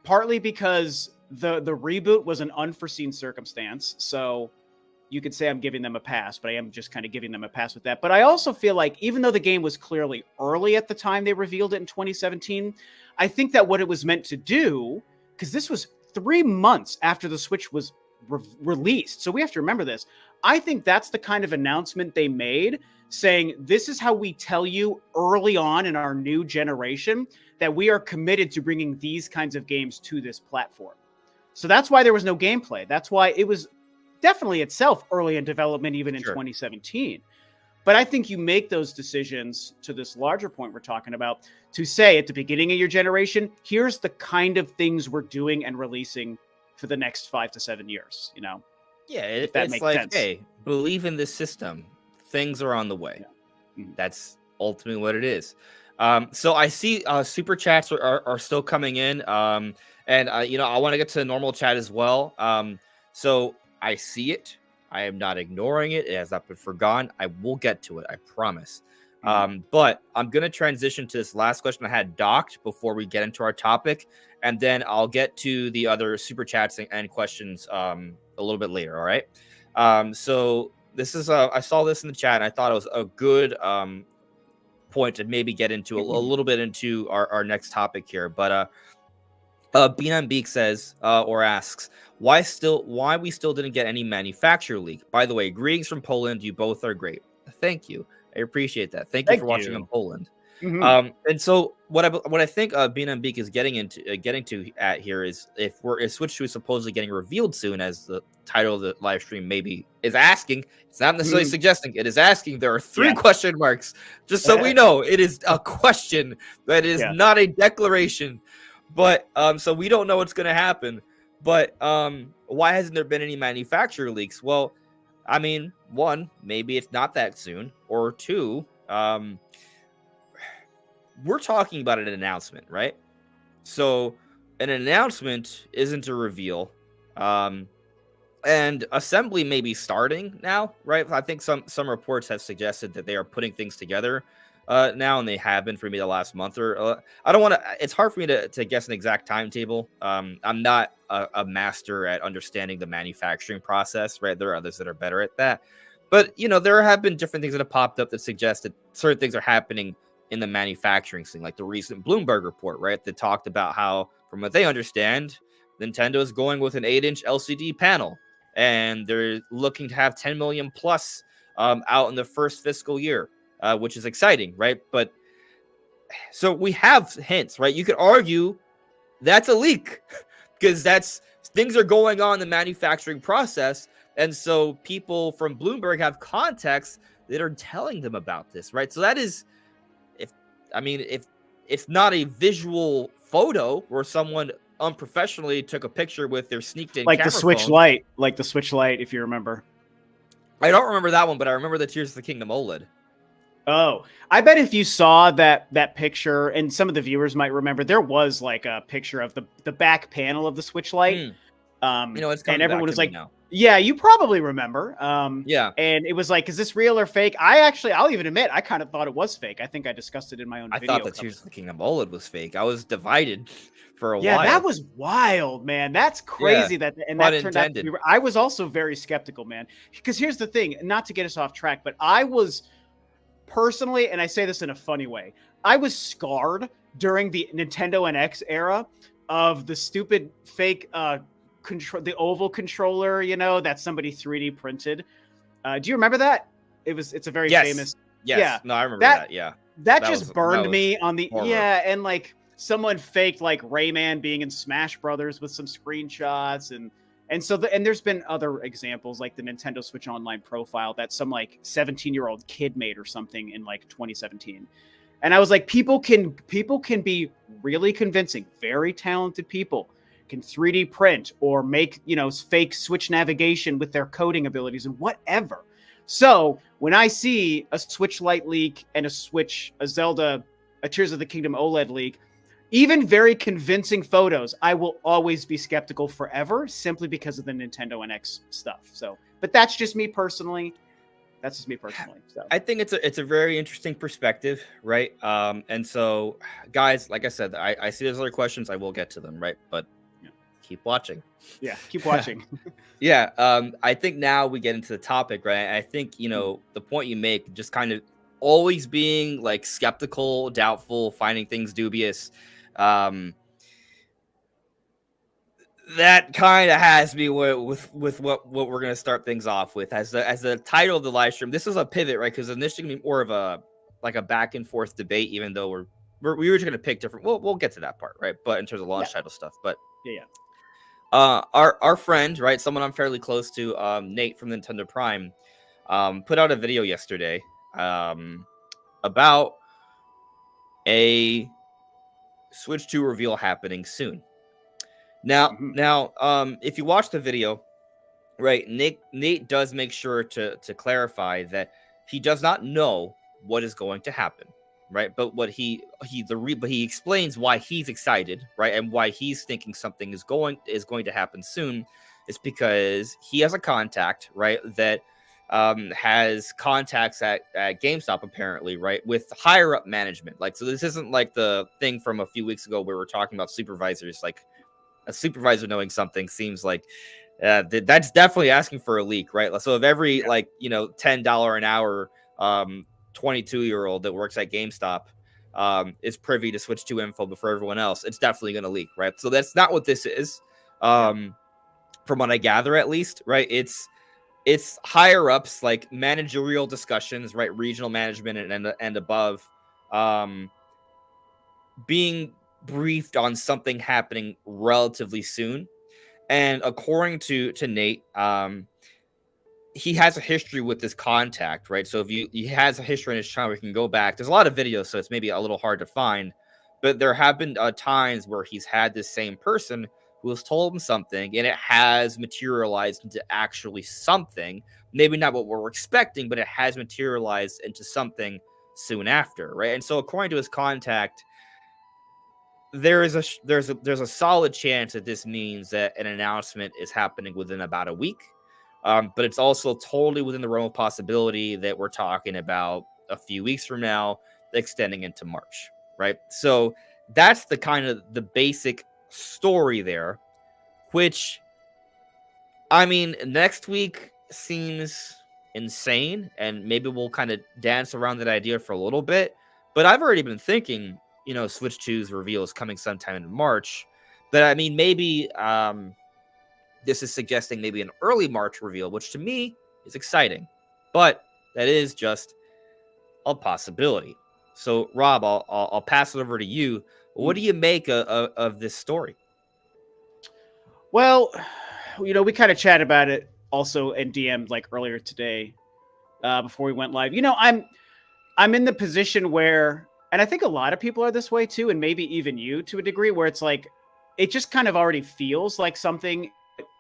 partly because the reboot was an unforeseen circumstance. So you could say I'm giving them a pass, but I am just kind of giving them a pass with that. But I also feel like even though the game was clearly early at the time they revealed it in 2017, I think that what it was meant to do, because this was 3 months after the Switch was released. So we have to remember this. I think that's the kind of announcement they made, saying this is how we tell you early on in our new generation that we are committed to bringing these kinds of games to this platform. So that's why there was no gameplay. That's why it was definitely itself early in development, even in 2017. But I think you make those decisions, to this larger point we're talking about, to say at the beginning of your generation, here's the kind of things we're doing and releasing for the next 5 to 7 years, you know?
Yeah, it's like, sense. Hey, believe in this system. Things are on the way. Yeah. That's ultimately what it is. So I see super chats are still coming in. And you know, I want to get to normal chat as well. So I see it. I am not ignoring it. It has not been forgotten. I will get to it. I promise. But I'm going to transition to this last question I had docked before we get into our topic. And then I'll get to the other super chats and questions a little bit later. All right. So this is I saw this in the chat and I thought it was a good point to maybe get into a little bit into our next topic here. But Bean on Beak says or asks, why we still didn't get any manufacturer leak? By the way, greetings from Poland. You both are great. Thank you. I appreciate that. Thank you for watching in Poland. And so what I think Bean on Beak is getting to at here is if Switch 2 is supposedly getting revealed soon, as the title of the live stream maybe is asking. It's not necessarily suggesting, it is asking. There are 3 question marks, just so we know. It is a question that is not a declaration. But so we don't know what's going to happen. But why hasn't there been any manufacturer leaks? Well, I mean, 1, maybe it's not that soon, or 2, we're talking about an announcement, right? So an announcement isn't a reveal. Um, and assembly may be starting now, right? I think some reports have suggested that they are putting things together now, and they have been for me the last month or. I don't want to. It's hard for me to guess an exact timetable. I'm not a master at understanding the manufacturing process, right? There are others that are better at that, but there have been different things that have popped up that suggest that certain things are happening in the manufacturing scene, like the recent Bloomberg report, right? That talked about how, from what they understand, Nintendo is going with an 8-inch LCD panel, and they're looking to have 10 million plus out in the first fiscal year, which is exciting, right? But so we have hints, right? You could argue that's a leak because that's things are going on in the manufacturing process, and so people from Bloomberg have contacts that are telling them about this, right? So that is, if if it's not a visual photo where someone unprofessionally took a picture with their sneaked in
Like the
camera
Switch
phone.
Lite, if you remember.
I don't remember that one, but I remember the Tears of the Kingdom OLED.
Oh, I bet if you saw that picture, and some of the viewers might remember, there was like a picture of the back panel of the Switch Lite.
It's
And
coming back
everyone
to
was
me
like,
now.
"Yeah, you probably remember."
Yeah,
And it was like, "Is this real or fake?" I'll even admit, I kind of thought it was fake. I think I discussed it in my own
I thought
video
the
cover.
Tears of the Kingdom OLED was fake. I was divided for a
Yeah, that
while.
was wild, man. That's
Yeah,
crazy
pun
that turned out to be.
intended.
I was also very skeptical, man. Because here's the thing, not to get us off track, but I was personally, and I say this in a funny way, I was scarred during the Nintendo NX era of the stupid fake the oval controller, that somebody 3D printed. Do you remember that? It's a very
Yes,
famous.
yes.
Yeah,
No, I remember
that
that. Yeah,
that
that
just
was
burned me on the
horror.
and like someone faked like Rayman being in Smash Brothers with some screenshots and there's been other examples like the Nintendo Switch Online profile that some like 17-year-old kid made or something in like 2017. And I was like, people can be really convincing, very talented people can 3D print or make, fake Switch navigation with their coding abilities and whatever. So when I see a Switch Lite leak and a Zelda, a Tears of the Kingdom OLED leak, even very convincing photos, I will always be skeptical forever simply because of the Nintendo NX stuff. So, but that's just me personally. So,
I think it's a very interesting perspective, right? And so, guys, like I said, I see there's other questions. I will get to them, right? But
yeah,
keep watching.
keep watching.
Yeah, I think now we get into the topic, right? I think the point you make, just kind of always being like skeptical, doubtful, finding things dubious. Um, that kind of has me with what we're gonna start things off with as the title of the live stream. This is a pivot, right? Because initially gonna be more of a back and forth debate, even though we were just gonna pick different. We'll get to that part, right? But in terms of launch
Yeah,
title stuff, but
yeah.
our friend, right, someone I'm fairly close to, Nate from Nintendo Prime, put out a video yesterday, about a Switch 2 reveal happening soon. Now,
Mm-hmm.
if you watch the video, right, Nate does make sure to clarify that he does not know what is going to happen, right? But what but he explains why he's excited, right, and why he's thinking something is going to happen soon, is because he has a contact, right, that has contacts at GameStop apparently, right, with higher up management. Like, so this isn't like the thing from a few weeks ago where we're talking about supervisors. Like, a supervisor knowing something seems like that's definitely asking for a leak, right? So if every
Yeah,
$10 an hour 22-year-old that works at GameStop is privy to Switch 2 info before everyone else, it's definitely going to leak, right? So that's not what this is,
yeah.
from what I gather, at least, right? It's higher ups, like managerial discussions, right? Regional management and above, um, being briefed on something happening relatively soon. And according to Nate, he has a history with this contact, right? So if he has a history in his channel, we can go back. There's a lot of videos, so it's maybe a little hard to find. But there have been times where he's had this same person who has told him something, and it has materialized into actually something. Maybe not what we're expecting, but it has materialized into something soon after, right? And so according to his contact, there's a solid chance that this means that an announcement is happening within about a week. But it's also totally within the realm of possibility that we're talking about a few weeks from now, extending into March, right? So that's the kind of the basic story there, which, I mean, next week seems insane, and maybe we'll kind of dance around that idea for a little bit. But I've already been thinking, Switch 2's reveal is coming sometime in March. But I mean, maybe this is suggesting maybe an early March reveal, which to me is exciting. But that is just a possibility. So, Rob, I'll pass it over to you. What do you make of this story?
Well, we kind of chatted about it also in DM like earlier today, before we went live. I'm in the position where, and I think a lot of people are this way too, and maybe even you to a degree, where it's like, it just kind of already feels like something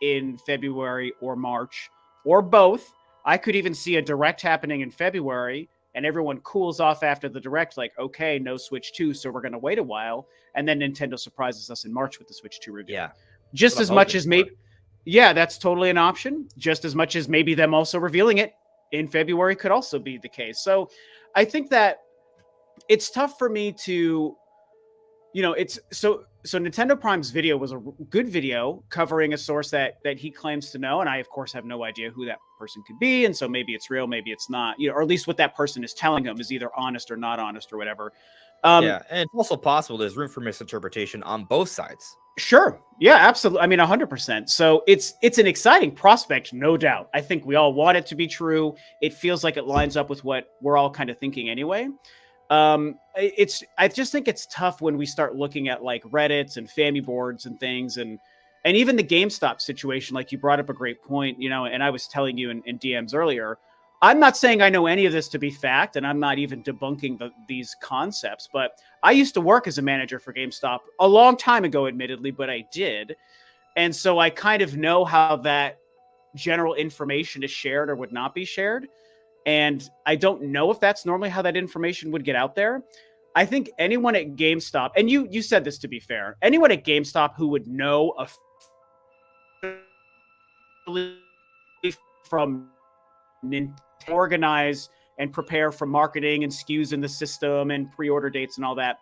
in February or March or both. I could even see a direct happening in February and everyone cools off after the direct, like, okay, no Switch 2, so we're going to wait a while. And then Nintendo surprises us in March with the Switch 2 review.
Yeah.
Just as much as maybe, yeah, that's totally an option. Just as much as maybe them also revealing it in February could also be the case. So I think that it's tough for me to, it's so Nintendo Prime's video was a good video covering a source that he claims to know, and I of course have no idea who that person could be, and so maybe it's real, maybe it's not, or at least what that person is telling him is either honest or not honest or whatever.
Yeah, and it's also possible there's room for misinterpretation on both sides.
Sure. Yeah, absolutely. I mean, 100%. So it's an exciting prospect, no doubt. I think we all want it to be true. It feels like it lines up with what we're all kind of thinking anyway. I just think it's tough when we start looking at like Reddits and Family boards and things, and even the GameStop situation. Like you brought up a great point, and I was telling you in DMs earlier, I'm not saying I know any of this to be fact, and I'm not even debunking these concepts, but I used to work as a manager for GameStop a long time ago, admittedly, but I did. And so I kind of know how that general information is shared or would not be shared. And I don't know if that's normally how that information would get out there. I think anyone at GameStop, and you said this to be fair, anyone at GameStop who would know from organize and prepare for marketing and SKUs in the system and pre-order dates and all that,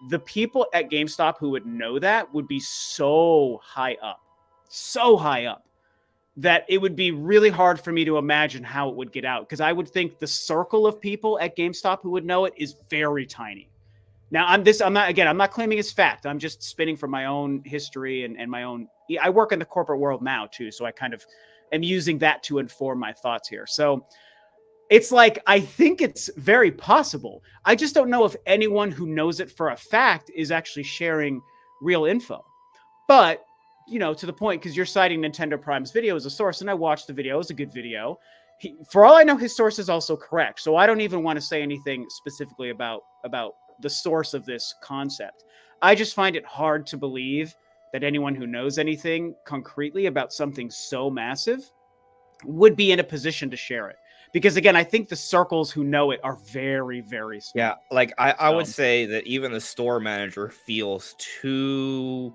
the people at GameStop who would know that would be so high up that it would be really hard for me to imagine how it would get out, because I would think the circle of people at GameStop who would know it is very tiny. Now, I'm not claiming it's fact. I'm just spinning from my own history and my own. I work in the corporate world now too, so I kind of am using that to inform my thoughts here. So it's like, I think it's very possible. I just don't know if anyone who knows it for a fact is actually sharing real info. But, to the point, because you're citing Nintendo Prime's video as a source, and I watched the video. It was a good video. For all I know, his source is also correct. So I don't even want to say anything specifically about the source of this concept. I just find it hard to believe that anyone who knows anything concretely about something so massive would be in a position to share it. Because again, I think the circles who know it are very, very small.
Yeah, like I would say that even the store manager feels too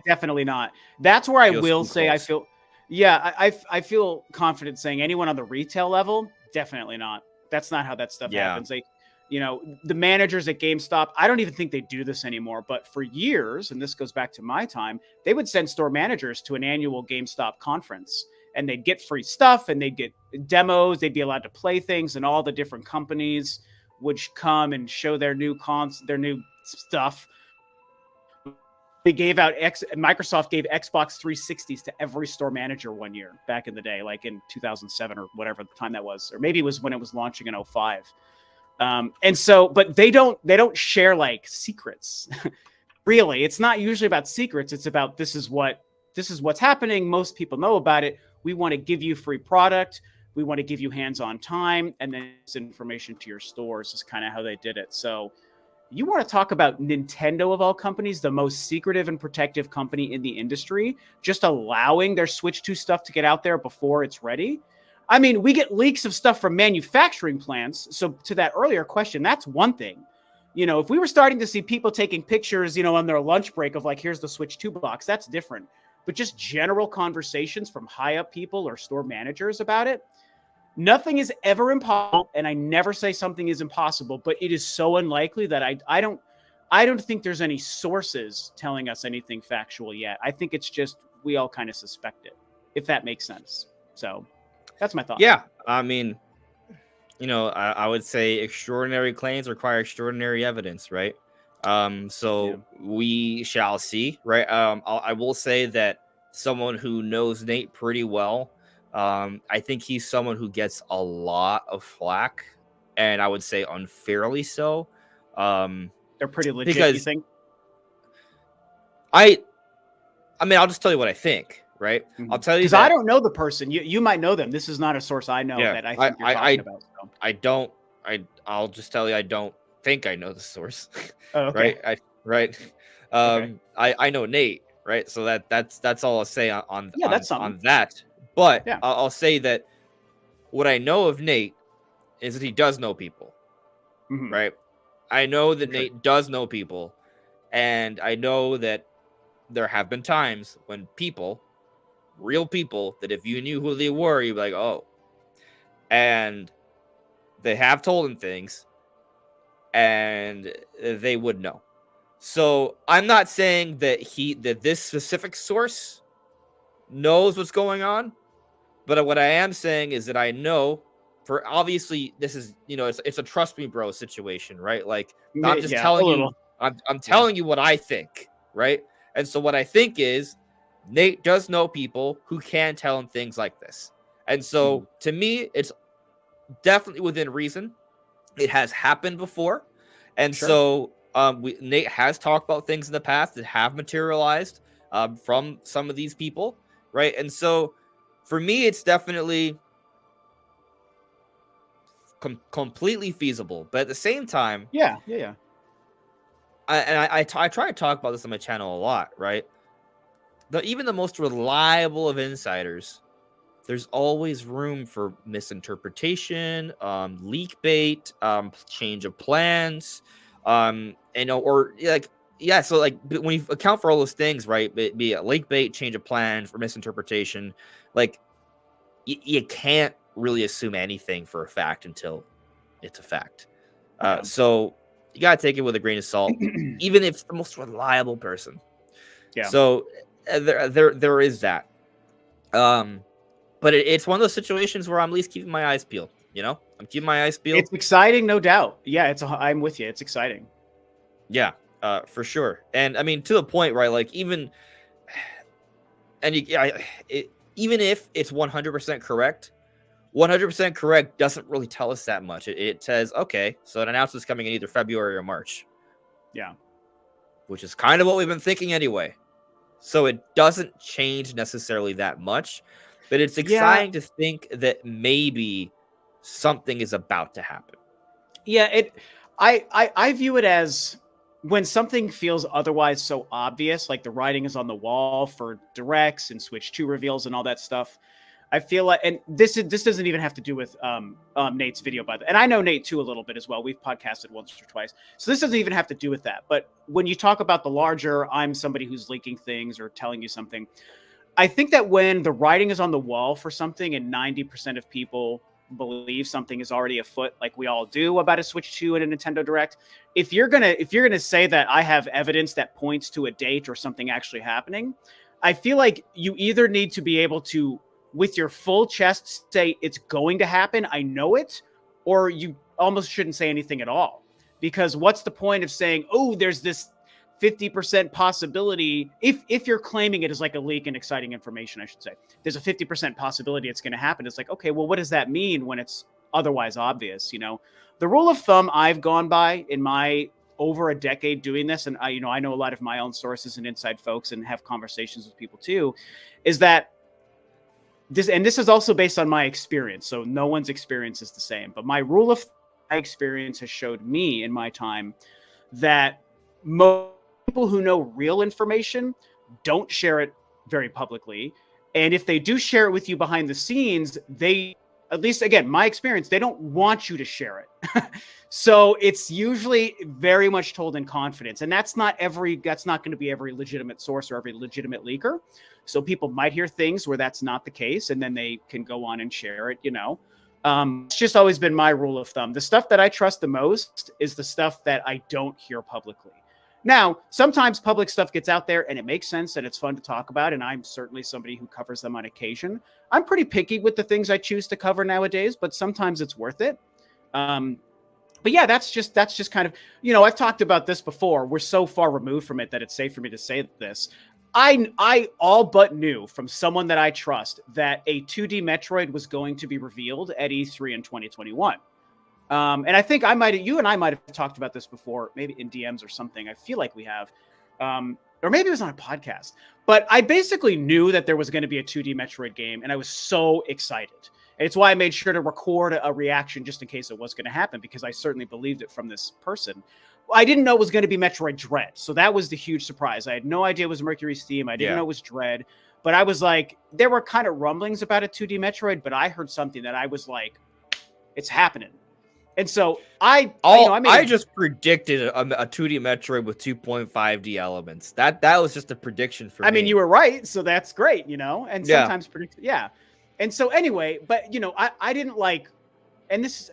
definitely not. That's where I will say
close.
I feel. Yeah, I feel confident saying anyone on the retail level, definitely not. That's not how that stuff happens. Like, the managers at GameStop, I don't even think they do this anymore. But for years, and this goes back to my time, they would send store managers to an annual GameStop conference, and they'd get free stuff and they'd get demos. They'd be allowed to play things, and all the different companies would come and show their new stuff. Microsoft gave Xbox 360s to every store manager one year back in the day, like in 2007 or whatever the time that was, or maybe it was when it was launching in 2005. And so, but they don't share like secrets. Really, it's not usually about secrets. It's about this is what's happening. Most people know about it. We want to give you free product. We want to give you hands-on time, and then this information to your stores is kind of how they did it. So you want to talk about Nintendo of all companies, the most secretive and protective company in the industry, just allowing their Switch 2 stuff to get out there before it's ready. I mean, we get leaks of stuff from manufacturing plants. So to that earlier question, that's one thing. You know, if we were starting to see people taking pictures, you know, on their lunch break of like, here's the Switch 2 box, that's different. But just general conversations from high up people or store managers about it, nothing is ever impossible. And I never say something is impossible, but it is so unlikely that I don't think there's any sources telling us anything factual yet. I think it's just we all kind of suspect it, if that makes sense. So that's my thought.
Yeah, I mean, you know, I would say extraordinary claims require extraordinary evidence, right? So
Yeah.
we shall see, right? I will say that someone who knows Nate pretty well, I think he's someone who gets a lot of flack, and I would say unfairly so,
They're pretty legit, you
because
think?
I, I mean, I'll just tell you what I think, right? I'll tell you
Because I
that,
don't know the person. You might know them. This is not a source I know
yeah,
that I think you're talking about. So.
I don't. I'll just tell you I don't think I know the source.
Oh, okay.
Right? Right.
Okay.
I know Nate, right? So that's all I'll say
Yeah, that's something.
on that. But
Yeah.
I'll say that what I know of Nate is that he does know people,
Mhm.
right? I know that
Okay.
Nate does know people, and I know that there have been times when people, real people, that if you knew who they were, you'd be like, oh, and they have told him things, and they would know. So I'm not saying that this specific source knows what's going on, but what I am saying is that I know, for obviously this is, you know, it's a trust me bro situation, right? Like I'm just
Yeah, a
telling you,
little.
I'm
Yeah.
telling you what I think, right? And so what I think is Nate does know people who can tell him things like this. And
Mhm.
so to me, it's definitely within reason. It has happened before. And
Sure.
so Nate has talked about things in the past that have materialized from some of these people, right? And so for me, it's definitely completely feasible. But at the same time,
Yeah. Yeah. Yeah.
I try to talk about this on my channel a lot, right? Even the most reliable of insiders, there's always room for misinterpretation, leak bait, change of plans, or like, yeah. So like when you account for all those things, right? Be a leak bait, change of plans, for misinterpretation, like you can't really assume anything for a fact until it's a fact.
Yeah.
So you gotta take it with a grain of salt, even if it's the most reliable person.
Yeah.
So there is that. Um, but it's one of those situations where I'm at least keeping my eyes peeled. You know, I'm keeping my eyes peeled.
It's exciting, no doubt. Yeah, I'm with you. It's exciting.
Yeah, for sure. And I mean, to the point, right? Like even, and even if it's 100% correct, 100% correct doesn't really tell us that much. It says, okay, so an announcement's coming in either February or March,
Yeah.
which is kind of what we've been thinking anyway. So it doesn't change necessarily that much, but it's
Yeah.
exciting to think that maybe something is about to happen.
Yeah. I view it as when something feels otherwise so obvious, like the writing is on the wall for directs and Switch 2 reveals and all that stuff. I feel like, and this doesn't even have to do with Nate's video, by the, and I know Nate too a little bit as well. We've podcasted once or twice, so this doesn't even have to do with that. But when you talk about the larger, I'm somebody who's leaking things or telling you something. I think that when the writing is on the wall for something, and 90% of people believe something is already afoot, like we all do about a Switch 2 and a Nintendo Direct, if you're gonna say that I have evidence that points to a date or something actually happening, I feel like you either need to be able to, with your full chest, say it's going to happen, I know it, or you almost shouldn't say anything at all. Because what's the point of saying, oh, there's this 50% possibility, if you're claiming it as like a leak and exciting information, I should say, there's a 50% possibility it's going to happen. It's like, okay, well, what does that mean when it's otherwise obvious? You know, the rule of thumb I've gone by in my over a decade doing this, and I know a lot of my own sources and inside folks and have conversations with people too, is that this is also based on my experience, so no one's experience is the same, but my rule of my experience has showed me in my time that most people who know real information don't share it very publicly, and if they do share it with you behind the scenes, they at least again, my experience, they don't want you to share it. So it's usually very much told in confidence. And that's not going to be every legitimate source or every legitimate leaker. So people might hear things where that's not the case, and then they can go on and share it, It's just always been my rule of thumb. The stuff that I trust the most is the stuff that I don't hear publicly. Now, sometimes public stuff gets out there and it makes sense and it's fun to talk about. And I'm certainly somebody who covers them on occasion. I'm pretty picky with the things I choose to cover nowadays, but sometimes it's worth it. But yeah, that's just kind of, I've talked about this before. We're so far removed from it that it's safe for me to say this. I all but knew from someone that I trust that a 2D Metroid was going to be revealed at E3 in 2021. And I think you and I might have talked about this before, maybe in DMs or something. I feel like we have, or maybe it was on a podcast, but I basically knew that there was going to be a 2D Metroid game. And I was so excited. And it's why I made sure to record a reaction just in case it was going to happen, because I certainly believed it from this person. I didn't know it was going to be Metroid Dread. So that was the huge surprise. I had no idea it was Mercury's Theme. I didn't know it was Dread. But I was like, there were kind of rumblings about a 2D Metroid, but I heard something that I was like, it's happening. And so I
just predicted a 2D Metroid with 2.5D elements. That was just a prediction for me.
I mean, you were right, so that's great, And sometimes And so anyway, but I didn't like, and this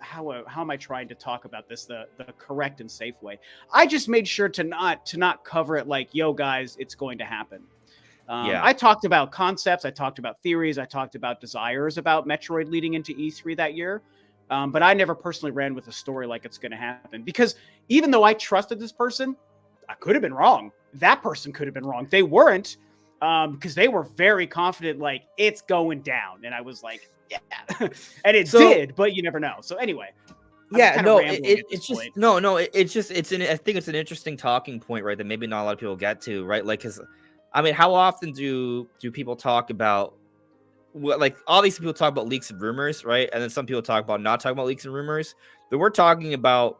how am I trying to talk about this the correct and safe way? I just made sure to not cover it like, yo guys, it's going to happen. I talked about concepts, I talked about theories, I talked about desires about Metroid leading into E3 that year. But I never personally ran with a story like it's going to happen, because even though I trusted this person, I could have been wrong. That person could have been wrong. They weren't, because they were very confident, like it's going down. And I was like, yeah, and it did, but you never know. So anyway,
I think it's an interesting talking point, right? That maybe not a lot of people get to, right? Like, because I mean, how often do people talk about? Like, obviously people talk about leaks and rumors, right? And then some people talk about not talking about leaks and rumors. But we're talking about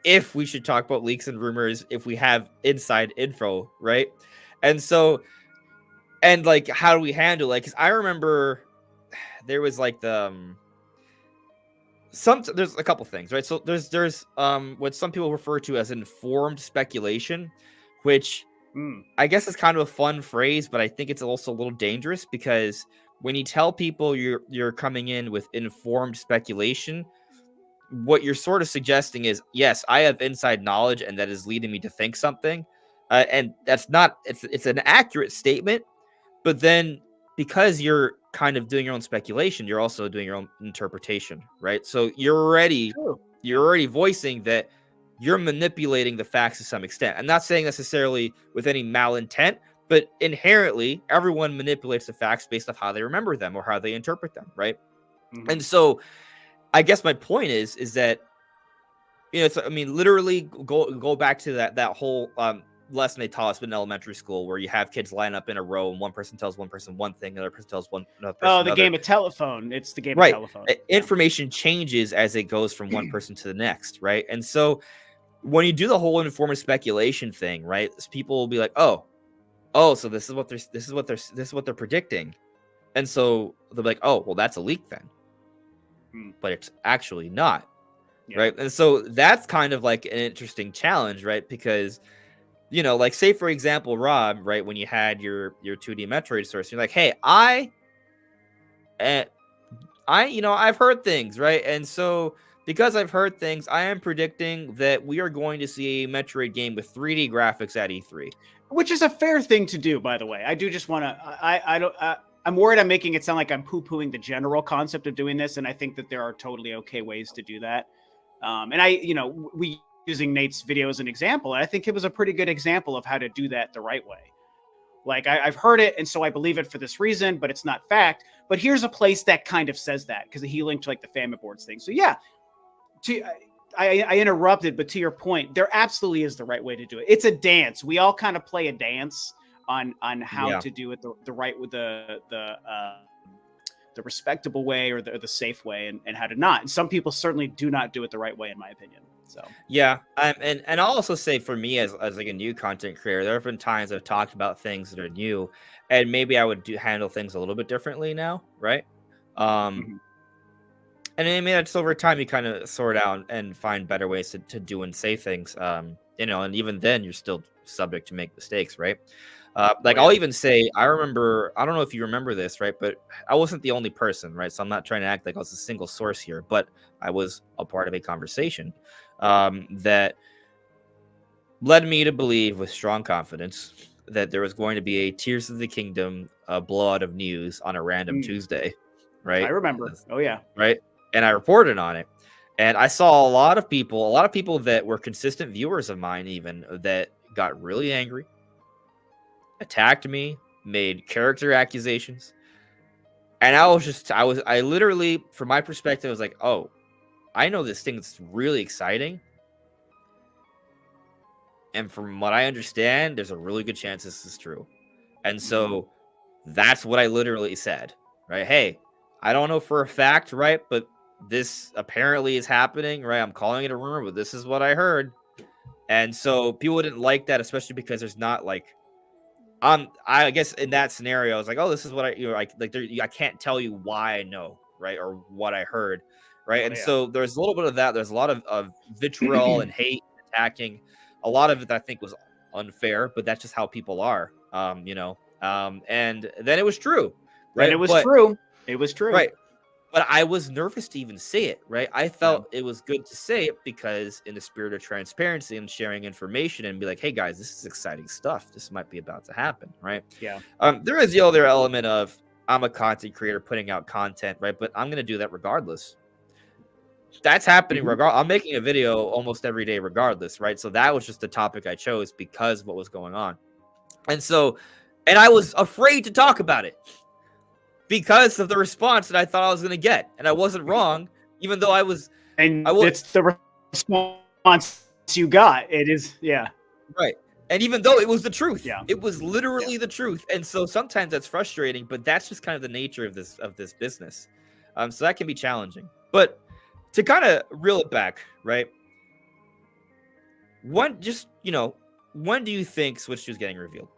if we should talk about leaks and rumors if we have inside info, right? And so, and like, how do we handle it? Because I remember there was like there's a couple things, right? So there's what some people refer to as informed speculation, which I guess it's kind of a fun phrase, but I think it's also a little dangerous, because when you tell people you're coming in with informed speculation, what you're sort of suggesting is, yes, I have inside knowledge and that is leading me to think something. And that's not, it's an accurate statement, but then because you're kind of doing your own speculation, you're also doing your own interpretation, right? So you're already voicing that you're manipulating the facts to some extent. I'm not saying necessarily with any malintent, but inherently everyone manipulates the facts based off how they remember them or how they interpret them, right? Mm-hmm. And so I guess my point is that, literally go back to that whole lesson they taught us in elementary school, where you have kids line up in a row and one person tells one person one thing, another person tells another person another.
Game of telephone. It's the game of telephone.
Information changes as it goes from one person to the next, right? And so when you do the whole informed speculation thing, right, people will be like, oh, so this is what they're predicting, and so they'll be like, oh, well, that's a leak then, but it's actually not, right? And so that's kind of like an interesting challenge, right? Because like, say for example, Rob, right, when you had your 2D Metroid source, you're like, hey, I've heard things, right? And so because I've heard things, I am predicting that we are going to see a Metroid game with 3D graphics at E3.
Which is a fair thing to do, by the way. I do just want to, I'm worried I'm making it sound like I'm poo-pooing the general concept of doing this, and I think that there are totally okay ways to do that. And we using Nate's video as an example, and I think it was a pretty good example of how to do that the right way. Like, I've heard it, and so I believe it for this reason, but it's not fact. But here's a place that kind of says that, because he linked to like the Family Boards thing. So yeah, I interrupted, but to your point, there absolutely is the right way to do it. It's a dance. We all kind of play a dance on how to do it the right, with the respectable way or the safe way, and how to not. And some people certainly do not do it the right way, in my opinion. So
yeah, and I'll also say, for me as like a new content creator, there have been times I've talked about things that are new, and maybe I would handle things a little bit differently now, right? Um,
Mhm.
and I mean, it's over time you kind of sort out and find better ways to do and say things. You know, and even then you're still subject to make mistakes, right?
Oh
Like
yeah.
I'll even say, I remember, I don't know if you remember this, right? But I wasn't the only person, right? So I'm not trying to act like I was a single source here, but I was a part of a conversation that led me to believe with strong confidence that there was going to be a Tears of the Kingdom blowout of news on a random
Mm,
Tuesday,
I
right?
remember. Oh yeah.
Right? And I reported on it. And I saw a lot of people that were consistent viewers of mine, even that got really angry, attacked me, made character accusations. And I literally, from my perspective, was like, oh, I know this thing's really exciting. And from what I understand, there's a really good chance this is true. And
Mhm.
so that's what I literally said, right? Hey, I don't know for a fact, right? But this apparently is happening, right? I'm calling it a rumor, but this is what I heard. And so people didn't like that, especially because there's not like, I guess in that scenario, I was like, oh, this is what I can't tell you why I know, right? Or what I heard, right?
Oh
And
yeah.
so there's a little bit of that. There's a lot of vitriol and hate, attacking. A lot of it I think was unfair, but that's just how people are, and then it was true,
Then it
right?
was true. It was true.
Right. But I was nervous to even say it, right? I
Yeah.
felt it was good to say it because, in the spirit of transparency and sharing information, and be like, "Hey guys, this is exciting stuff. This might be about to happen," right?
Yeah.
There is the other element of I'm a content creator putting out content, right? But I'm going to do that regardless. That's happening
Mhm.
regardless. I'm making a video almost every day, regardless, right? So that was just the topic I chose because of what was going on, and so, and I was afraid to talk about it because of the response that I thought I was going to get, and I wasn't wrong, even though I
And
was
it's the response you got. It is, yeah,
right, and even though it was the truth,
yeah,
it was
yeah.
literally the truth, and so sometimes that's frustrating, but that's just kind of the nature of this business, so that can be challenging. But to kind of reel it back, right? When do you think Switch 2 is getting revealed?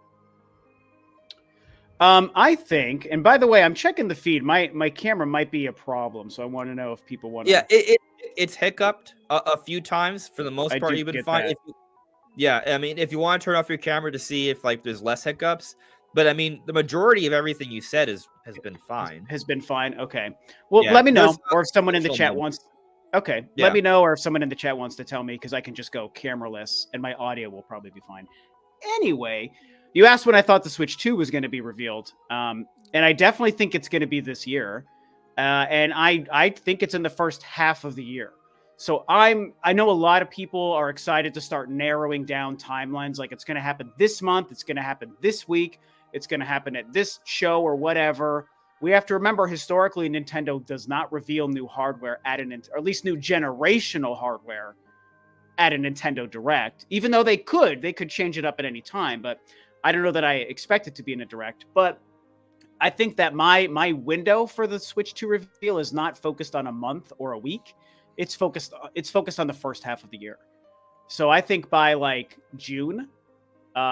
I think, and by the way, I'm checking the feed. My camera might be a problem, so I want to know if people want
Yeah,
to.
it's hiccuped a few times. For the most
I
part,
do
you've been
get
fine.
that.
Yeah, I mean, if you want to turn off your camera to see if like there's less hiccups, but I mean, the majority of everything you said has been fine.
Has been fine. Okay. Well,
Yeah,
let me
there's
know, or if someone in the
occasional
chat
moments.
wants. Okay, let
Yeah,
me know, or if someone in the chat wants to tell me, because I can just go cameraless, and my audio will probably be fine. Anyway, you asked when I thought the Switch 2 was going to be revealed, and I definitely think it's going to be this year, and I think it's in the first half of the year. So I know a lot of people are excited to start narrowing down timelines. Like it's going to happen this month, it's going to happen this week, it's going to happen at this show or whatever. We have to remember historically, Nintendo does not reveal new hardware or at least new generational hardware at a Nintendo Direct, even though they could change it up at any time. But I don't know that I expect it to be in a Direct. But I think that my window for the Switch 2 reveal is not focused on a month or a week. It's focused on the first half of the year. So I think by like June,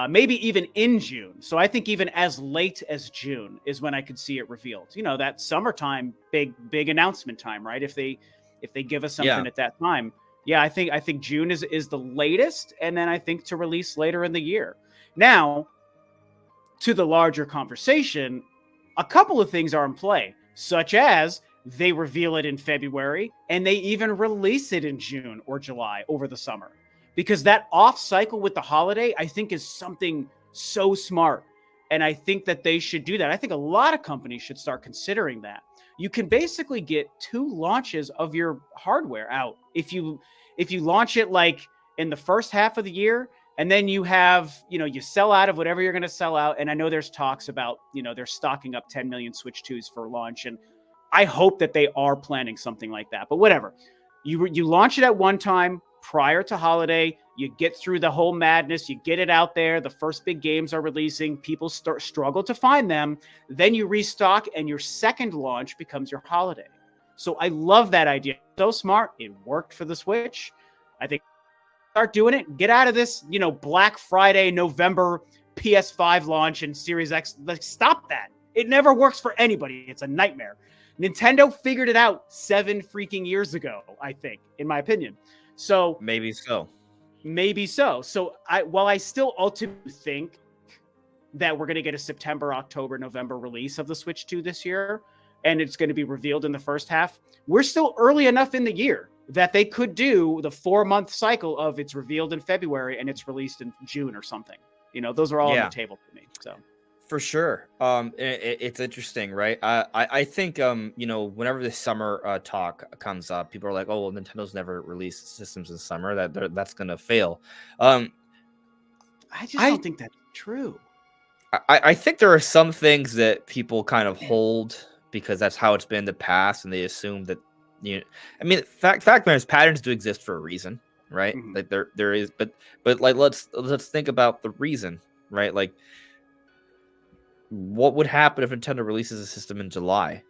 maybe even in June. So I think even as late as June is when I could see it revealed. You know, that summertime big announcement time, right? If they give us
yeah,
something at that time. Yeah, I think June is the latest, and then I think to release later in the year. Now, to the larger conversation, a couple of things are in play, such as they reveal it in February and they even release it in June or July over the summer. Because that off cycle with the holiday, I think, is something so smart. And I think that they should do that. I think a lot of companies should start considering that. You can basically get two launches of your hardware out if you launch it like in the first half of the year, and then you sell out of whatever you're going to sell out. And I know there's talks about, they're stocking up 10 million Switch 2s for launch. And I hope that they are planning something like that. But whatever. You launch it at one time prior to holiday. You get through the whole madness. You get it out there. The first big games are releasing. People struggle to find them. Then you restock, and your second launch becomes your holiday. So I love that idea. So smart. It worked for the Switch. I think start doing it. Get out of this, Black Friday, November PS5 launch and Series X. Like, stop that. It never works for anybody. It's a nightmare. Nintendo figured it out 7 freaking years ago, I think, in my opinion. So
Maybe so.
maybe so. So while I still ultimately think that we're going to get a September, October, November release of the Switch 2 this year, and it's going to be revealed in the first half, we're still early enough in the year that they could do the 4-month cycle of it's revealed in February and it's released in June or something. Those are all on the table for me. So
for sure. It's interesting, right? I think whenever this summer talk comes up, people are like, "Oh, well, Nintendo's never released systems this summer. That's gonna fail."
I just don't think that's true.
I think there are some things that people kind of hold because that's how it's been in the past, and they assume that I mean, fact matters, patterns do exist for a reason, right?
Mhm.
Like there is, but like let's think about the reason, right? Like, what would happen if Nintendo releases a system in July?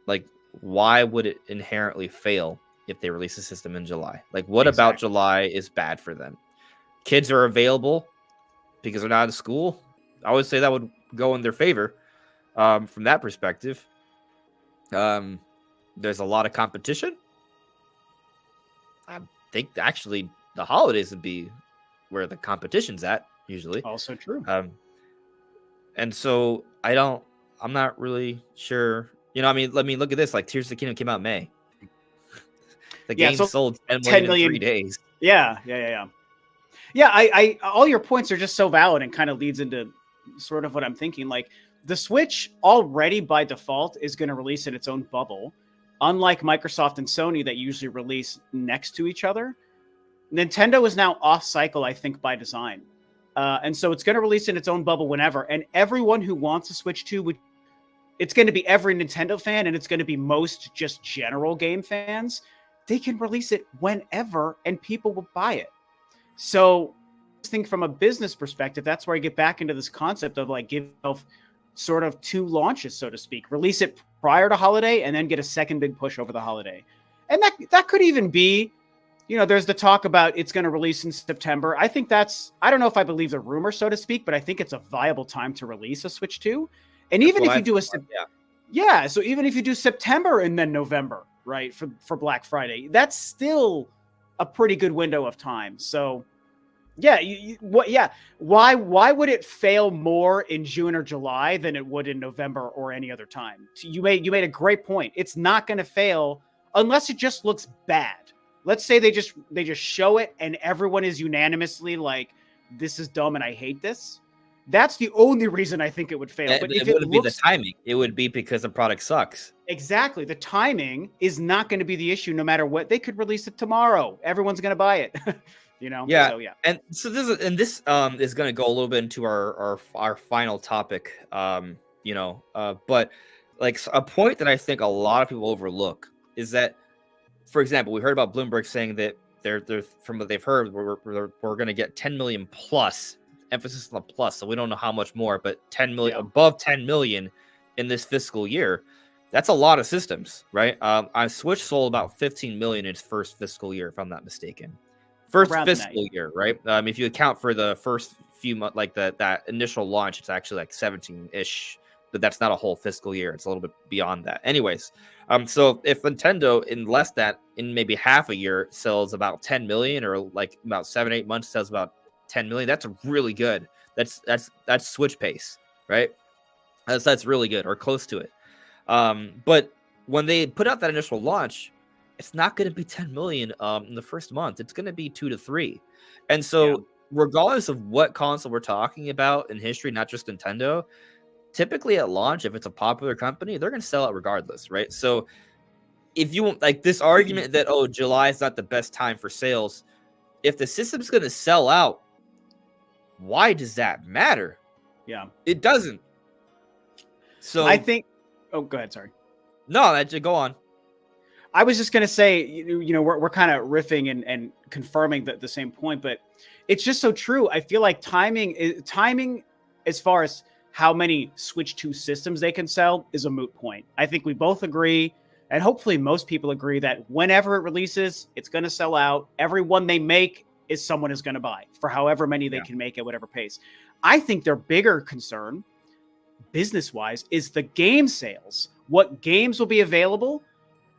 Like, why would it inherently fail if they release a system in July? Like, what about
Exactly.
July is bad for them? Kids are available because they're not in school. I would say that would go in their favor from that perspective. There's a lot of competition. I think actually the holidays would be where the competition's at usually.
Also true.
And so I'm not really sure. I mean, look at this. Like, Tears of the Kingdom came out in May. The game
So
sold 10
10
million in
million.
3 days.
Yeah. Yeah, I all your points are just so valid and kind of leads into sort of what I'm thinking. Like, the Switch already by default is going to release in its own bubble. Unlike Microsoft and Sony that usually release next to each other, Nintendo is now off cycle, I think, by design. And so it's going to release in its own bubble whenever. And everyone who wants a Switch 2 it's going to be every Nintendo fan, and it's going to be most just general game fans. They can release it whenever, and people will buy it. So I think from a business perspective, that's where I get back into this concept of like give yourself sort of 2 launches, so to speak. Release it prior to holiday and then get a second big push over the holiday. And that could even be, there's the talk about it's going to release in September. I think I don't know if I believe the rumor, so to speak, but I think it's a viable time to release a Switch 2. And even if you do so even if you do September and then November, right, for Black Friday, that's still a pretty good window of time. So why would it fail more in June or July than it would in November or any other time? You made a great point. It's not going to fail unless it just looks bad. Let's say they just show it and everyone is unanimously like, this is dumb and I hate this. That's the only reason I think it would fail. But if it
wouldn't be the timing, it would be because the product sucks.
Exactly. The timing is not going to be the issue no matter what. They could release it tomorrow. Everyone's going to buy it.
Yeah.
So, yeah.
And so this is going to go a little bit into our final topic. But like a point that I think a lot of people overlook is that, for example, we heard about Bloomberg saying that they're from what they've heard, we're going to get 10 million plus, emphasis on the plus. So we don't know how much more, but 10 million, above 10 million in this fiscal year. That's a lot of systems, right? On Switch sold about 15 million in its first fiscal year, if I'm not mistaken. First fiscal year, right? If you account for the first few months, like that initial launch, it's actually like 17-ish, but that's not a whole fiscal year. It's a little bit beyond that. Anyways, so if Nintendo in maybe half a year sells about 10 million, or like about 7-8 months sells about 10 million, that's really good. That's Switch pace, right? That's really good, or close to it. But when they put out that initial launch, it's not going to be 10 million in the first month. It's going to be 2 to 3. And so regardless of what console we're talking about in history, not just Nintendo, typically at launch, if it's a popular company, they're going to sell out regardless, right? So if you want, like, this argument that, July is not the best time for sales, if the system's going to sell out, why does that matter?
Yeah.
It doesn't. So
I think, go ahead. Sorry.
No, go on.
I was just going to say, we're kind of riffing and confirming the same point, but it's just so true. I feel like timing as far as how many Switch 2 systems they can sell is a moot point. I think we both agree, and hopefully most people agree, that whenever it releases, it's going to sell out. Every one they make is someone is going to buy for however many they can make at whatever pace. I think their bigger concern, business-wise is the game sales. What games will be available?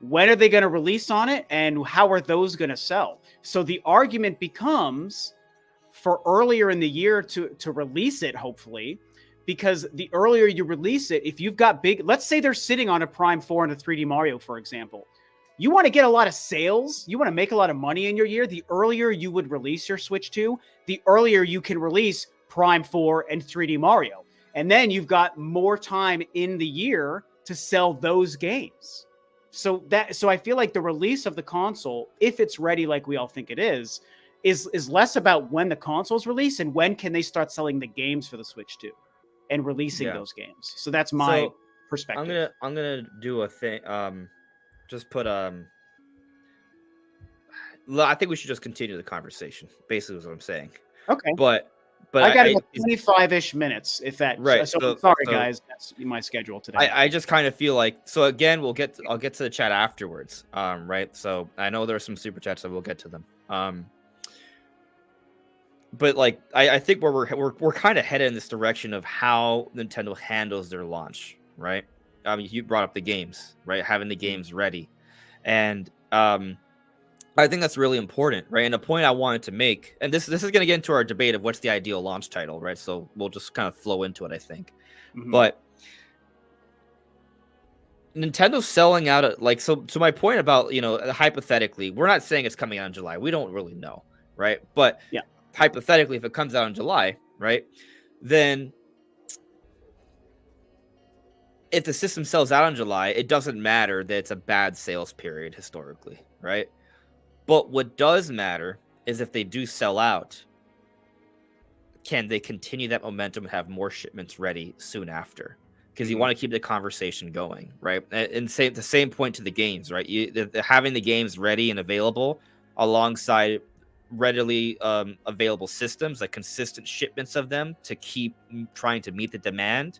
When are they going to release on it? And how are those going to sell? So the argument becomes for earlier in the year to release it, hopefully, because the earlier you release it, if you've got let's say they're sitting on a Prime 4 and a 3D Mario, for example, you want to get a lot of sales, you want to make a lot of money in your year, the earlier you would release your Switch 2, the earlier you can release Prime 4 and 3D Mario. And then you've got more time in the year to sell those games. So I feel like the release of the console, if it's ready like we all think it is less about when the console's released and when can they start selling the games for the Switch 2 and releasing those games. So that's my perspective.
I'm gonna do a thing. Just put I think we should just continue the conversation. Basically, is what I'm saying.
Okay.
But
I got about 25-ish minutes, if that.
Right.
So sorry, guys. That's my schedule today.
I just kind of feel like, so again, I'll get to the chat afterwards. Right. So I know there are some super chats, so we'll get to them. But like, I think we're kind of headed in this direction of how Nintendo handles their launch, right? I mean, you brought up the games, right? Having the games ready, and I think that's really important, right? And the point I wanted to make, and this is going to get into our debate of what's the ideal launch title, right? So we'll just kind of flow into it, I think. Mm-hmm. But Nintendo's selling out, so my point about, hypothetically, we're not saying it's coming out in July. We don't really know, right? But yeah, hypothetically, if it comes out in July, right, then if the system sells out in July, it doesn't matter that it's a bad sales period historically, right? But what does matter is if they do sell out, can they continue that momentum and have more shipments ready soon after? Because you want to keep the conversation going, right? And say the same point to the games, right? Having the games ready and available alongside readily available systems, like consistent shipments of them to keep trying to meet the demand.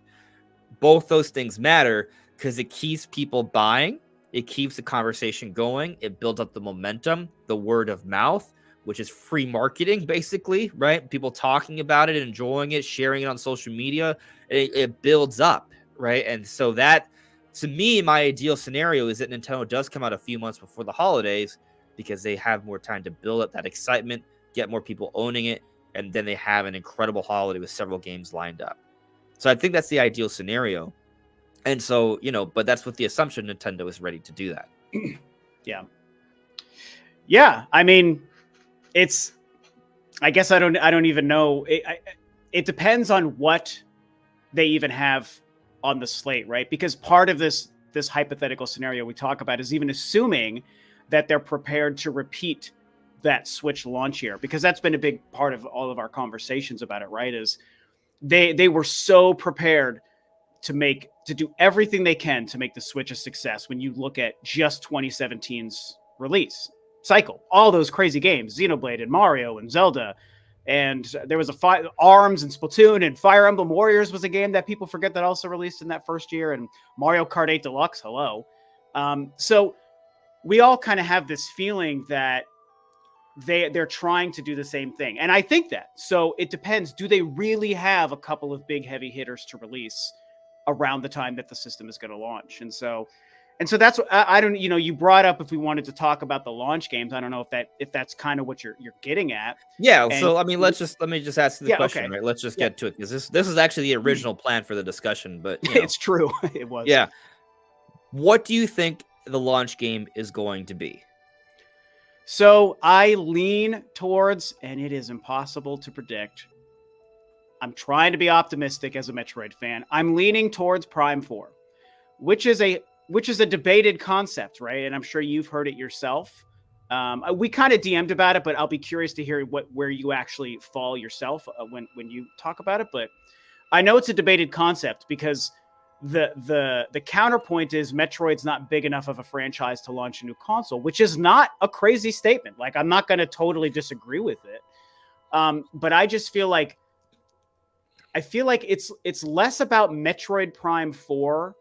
Both those things matter because it keeps people buying. It keeps the conversation going. It builds up the momentum, the word of mouth, which is free marketing, basically, right? People talking about it, enjoying it, sharing it on social media. It builds up, right? And so that, to me, my ideal scenario is that Nintendo does come out a few months before the holidays because they have more time to build up that excitement, get more people owning it, and then they have an incredible holiday with several games lined up. So I think that's the ideal scenario. And so, but that's with the assumption Nintendo is ready to do that.
Yeah. Yeah. I mean, I guess I don't even know. It depends on what they even have on the slate, right? Because part of this hypothetical scenario we talk about is even assuming that they're prepared to repeat that Switch launch year, because that's been a big part of all of our conversations about it, right? Is they were so prepared to do everything they can to make the Switch a success. When you look at just 2017's release cycle, all those crazy games, Xenoblade and Mario and Zelda, and there was ARMS and Splatoon, and Fire Emblem Warriors was a game that people forget that also released in that first year, and Mario Kart 8 Deluxe. Hello. So we all kind of have this feeling that they're trying to do the same thing. And I think that. So it depends. Do they really have a couple of big heavy hitters to release around the time that the system is going to launch? And so that's, I don't, you brought up if we wanted to talk about the launch games. I don't know if that's kind of what you're getting at.
Yeah. So, I mean, let me just ask the question,
okay.
Right? Let's just get to it, because this is actually the original plan for the discussion, but
it's true. It was.
Yeah. What do you think the launch game is going to be?
So I lean towards, and it is impossible to predict, I'm trying to be optimistic as a Metroid fan, I'm leaning towards Prime 4, which is a debated concept, right? And I'm sure you've heard it yourself. We kind of DM'd about it, but I'll be curious to hear where you actually fall yourself when you talk about it. But I know it's a debated concept because the counterpoint is Metroid's not big enough of a franchise to launch a new console, which is not a crazy statement. Like, I'm not going to totally disagree with it. But I just feel like it's less about Metroid Prime 4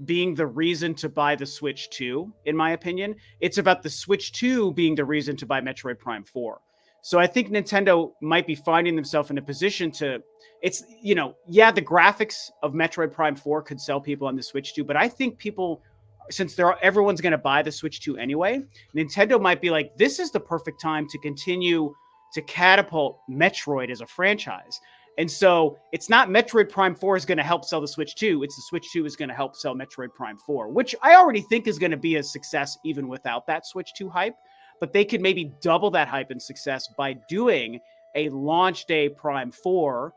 being the reason to buy the Switch 2, in my opinion. It's about the Switch 2 being the reason to buy Metroid Prime 4. So I think Nintendo might be finding themselves in a position to, it's, yeah, the graphics of Metroid Prime 4 could sell people on the Switch 2, but I think people, since everyone's going to buy the Switch 2 anyway, Nintendo might be like, this is the perfect time to continue to catapult Metroid as a franchise. And so it's not Metroid Prime 4 is going to help sell the Switch 2. It's the Switch 2 is going to help sell Metroid Prime 4, which I already think is going to be a success even without that Switch 2 hype. But they could maybe double that hype and success by doing a launch day Prime 4.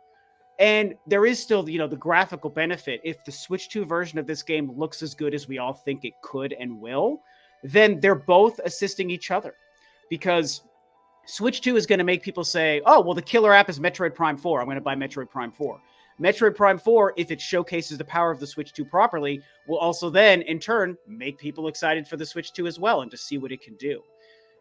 And there is still, the graphical benefit. If the Switch 2 version of this game looks as good as we all think it could and will, then they're both assisting each other. Because Switch 2 is going to make people say, oh, well, the killer app is Metroid Prime 4. I'm going to buy Metroid Prime 4. Metroid Prime 4, if it showcases the power of the Switch 2 properly, will also then, in turn, make people excited for the Switch 2 as well and to see what it can do.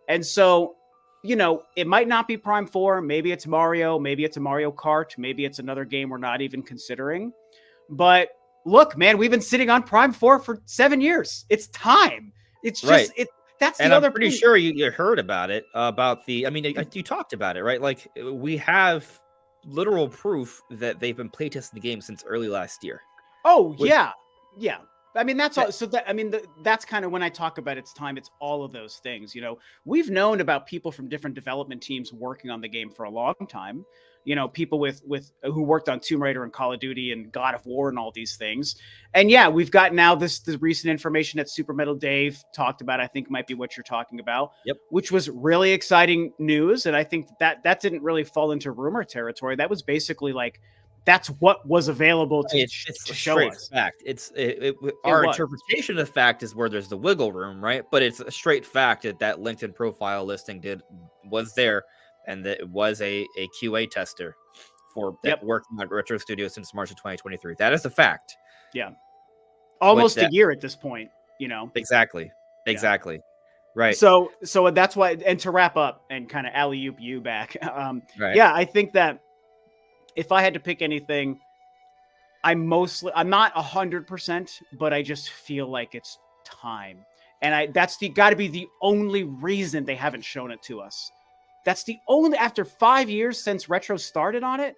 And so, it might not be Prime 4. Maybe it's Mario. Maybe it's a Mario Kart. Maybe it's another game we're not even considering. But look, man, we've been sitting on Prime 4 for 7 years. It's time. It's just, that's the other
I'm pretty sure you heard about it, you talked about it, right? Like, we have literal proof that they've been playtesting the game since early last year.
Oh, yeah. Yeah. I mean, that's all. So that's kind of when I talk about it's time. It's all of those things. We've known about people from different development teams working on the game for a long time. People with who worked on Tomb Raider and Call of Duty and God of War and all these things. And yeah, we've got now the recent information that Super Metal Dave talked about. I think might be what you're talking about.
Yep.
Which was really exciting news, and I think that didn't really fall into rumor territory. That was basically like, that's what was available to show us.
Fact. Our interpretation of the fact is where there's the wiggle room, right? But it's a straight fact that LinkedIn profile listing was there, and that it was a QA tester for working at Retro Studios since March of 2023. That is a fact.
Yeah, almost a year at this point.
Exactly. Right.
So that's why. And to wrap up and kind of alley-oop you back.
Right.
Yeah, I think that if I had to pick anything, I'm not 100%, but I just feel like it's time. And that's got to be the only reason they haven't shown it to us. That's the only, after 5 years since Retro started on it,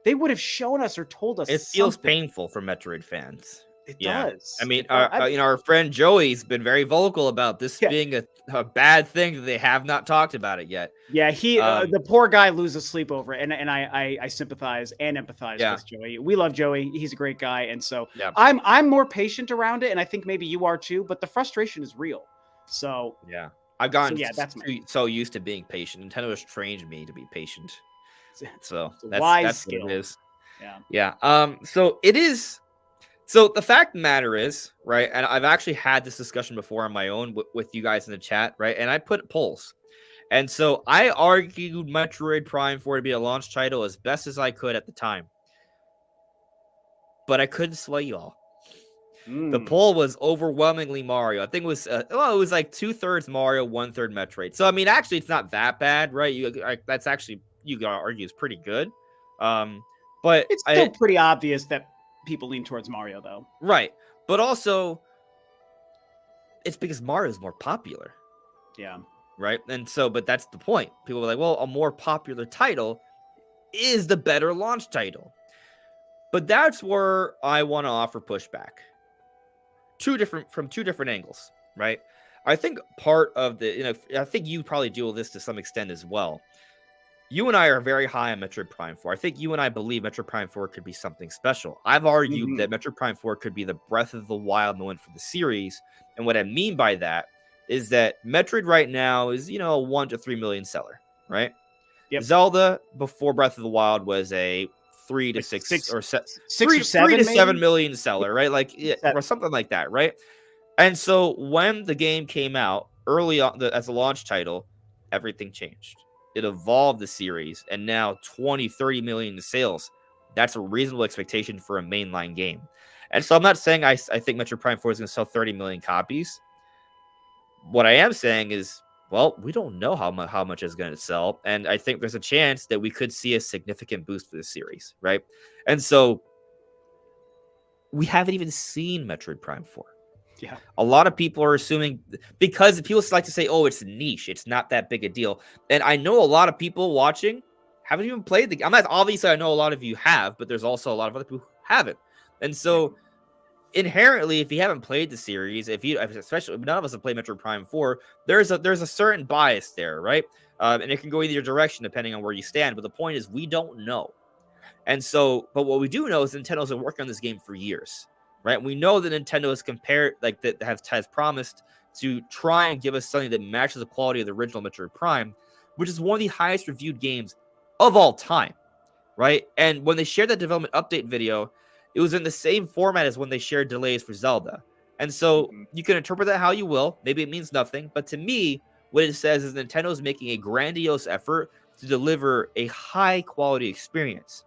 they would have shown us or told us.
It feels painful for Metroid fans.
It does.
I mean, our friend Joey's been very vocal about this being a bad thing that they have not talked about it yet.
Yeah, the poor guy loses sleep over it, and I sympathize and empathize with Joey. We love Joey; he's a great guy, and so I'm more patient around it, and I think maybe you are too. But the frustration is real. So
yeah, I've gotten so used to being patient. Nintendo has trained me to be patient, so that's what it is. Yeah. So it is. So the fact of the matter is, right, and I've actually had this discussion before on my own with you guys in the chat, right, and I put polls. And so I argued Metroid Prime 4 to be a launch title as best as I could at the time. But I couldn't sway y'all. The poll was overwhelmingly Mario. I think it was it was like 2/3 Mario, 1/3 Metroid. So I mean, actually, it's not that bad, right? That's actually, you gotta argue, is pretty good. But
it's still pretty obvious that people lean towards Mario, though.
Right. But also, it's because Mario is more popular.
Yeah.
Right. And so, but that's the point. People are like, well, a more popular title is the better launch title. But that's where I want to offer pushback. From two different angles, right? I think part of I think you probably deal with this to some extent as well. You and I are very high on Metroid Prime 4. I think you and I believe Metroid Prime 4 could be something special. I've argued that Metroid Prime 4 could be the Breath of the Wild moment for the series. And what I mean by that is that Metroid right now is, a 1 to 3 million seller, right?
Yep.
Zelda before Breath of the Wild was a 3 to 7 million seller, right? Or something like that, right? And so when the game came out early on as a launch title, everything changed. It evolved the series, and now 20, 30 million in sales. That's a reasonable expectation for a mainline game. And so I'm not saying I think Metroid Prime 4 is going to sell 30 million copies. What I am saying is, well, we don't know how much it's going to sell. And I think there's a chance that we could see a significant boost for the series, right? And so we haven't even seen Metroid Prime 4.
Yeah.
A lot of people are assuming, because people like to say, oh, it's niche, it's not that big a deal. And I know a lot of people watching haven't even played the game. I'm not, obviously, I know a lot of you have, but there's also a lot of other people who haven't. And so inherently, if you haven't played the series, especially none of us have played Metroid Prime 4, there's a certain bias there, right? And it can go either direction depending on where you stand. But the point is, we don't know. And so, but what we do know is Nintendo's been working on this game for years, right? We know that Nintendo has compared, like, that has promised to try and give us something that matches the quality of the original Metroid Prime, which is one of the highest reviewed games of all time, right? And when they shared that development update video, it was in the same format as when they shared delays for Zelda. And so you can interpret that how you will. Maybe it means nothing, but to me, what it says is Nintendo is making a grandiose effort to deliver a high quality experience.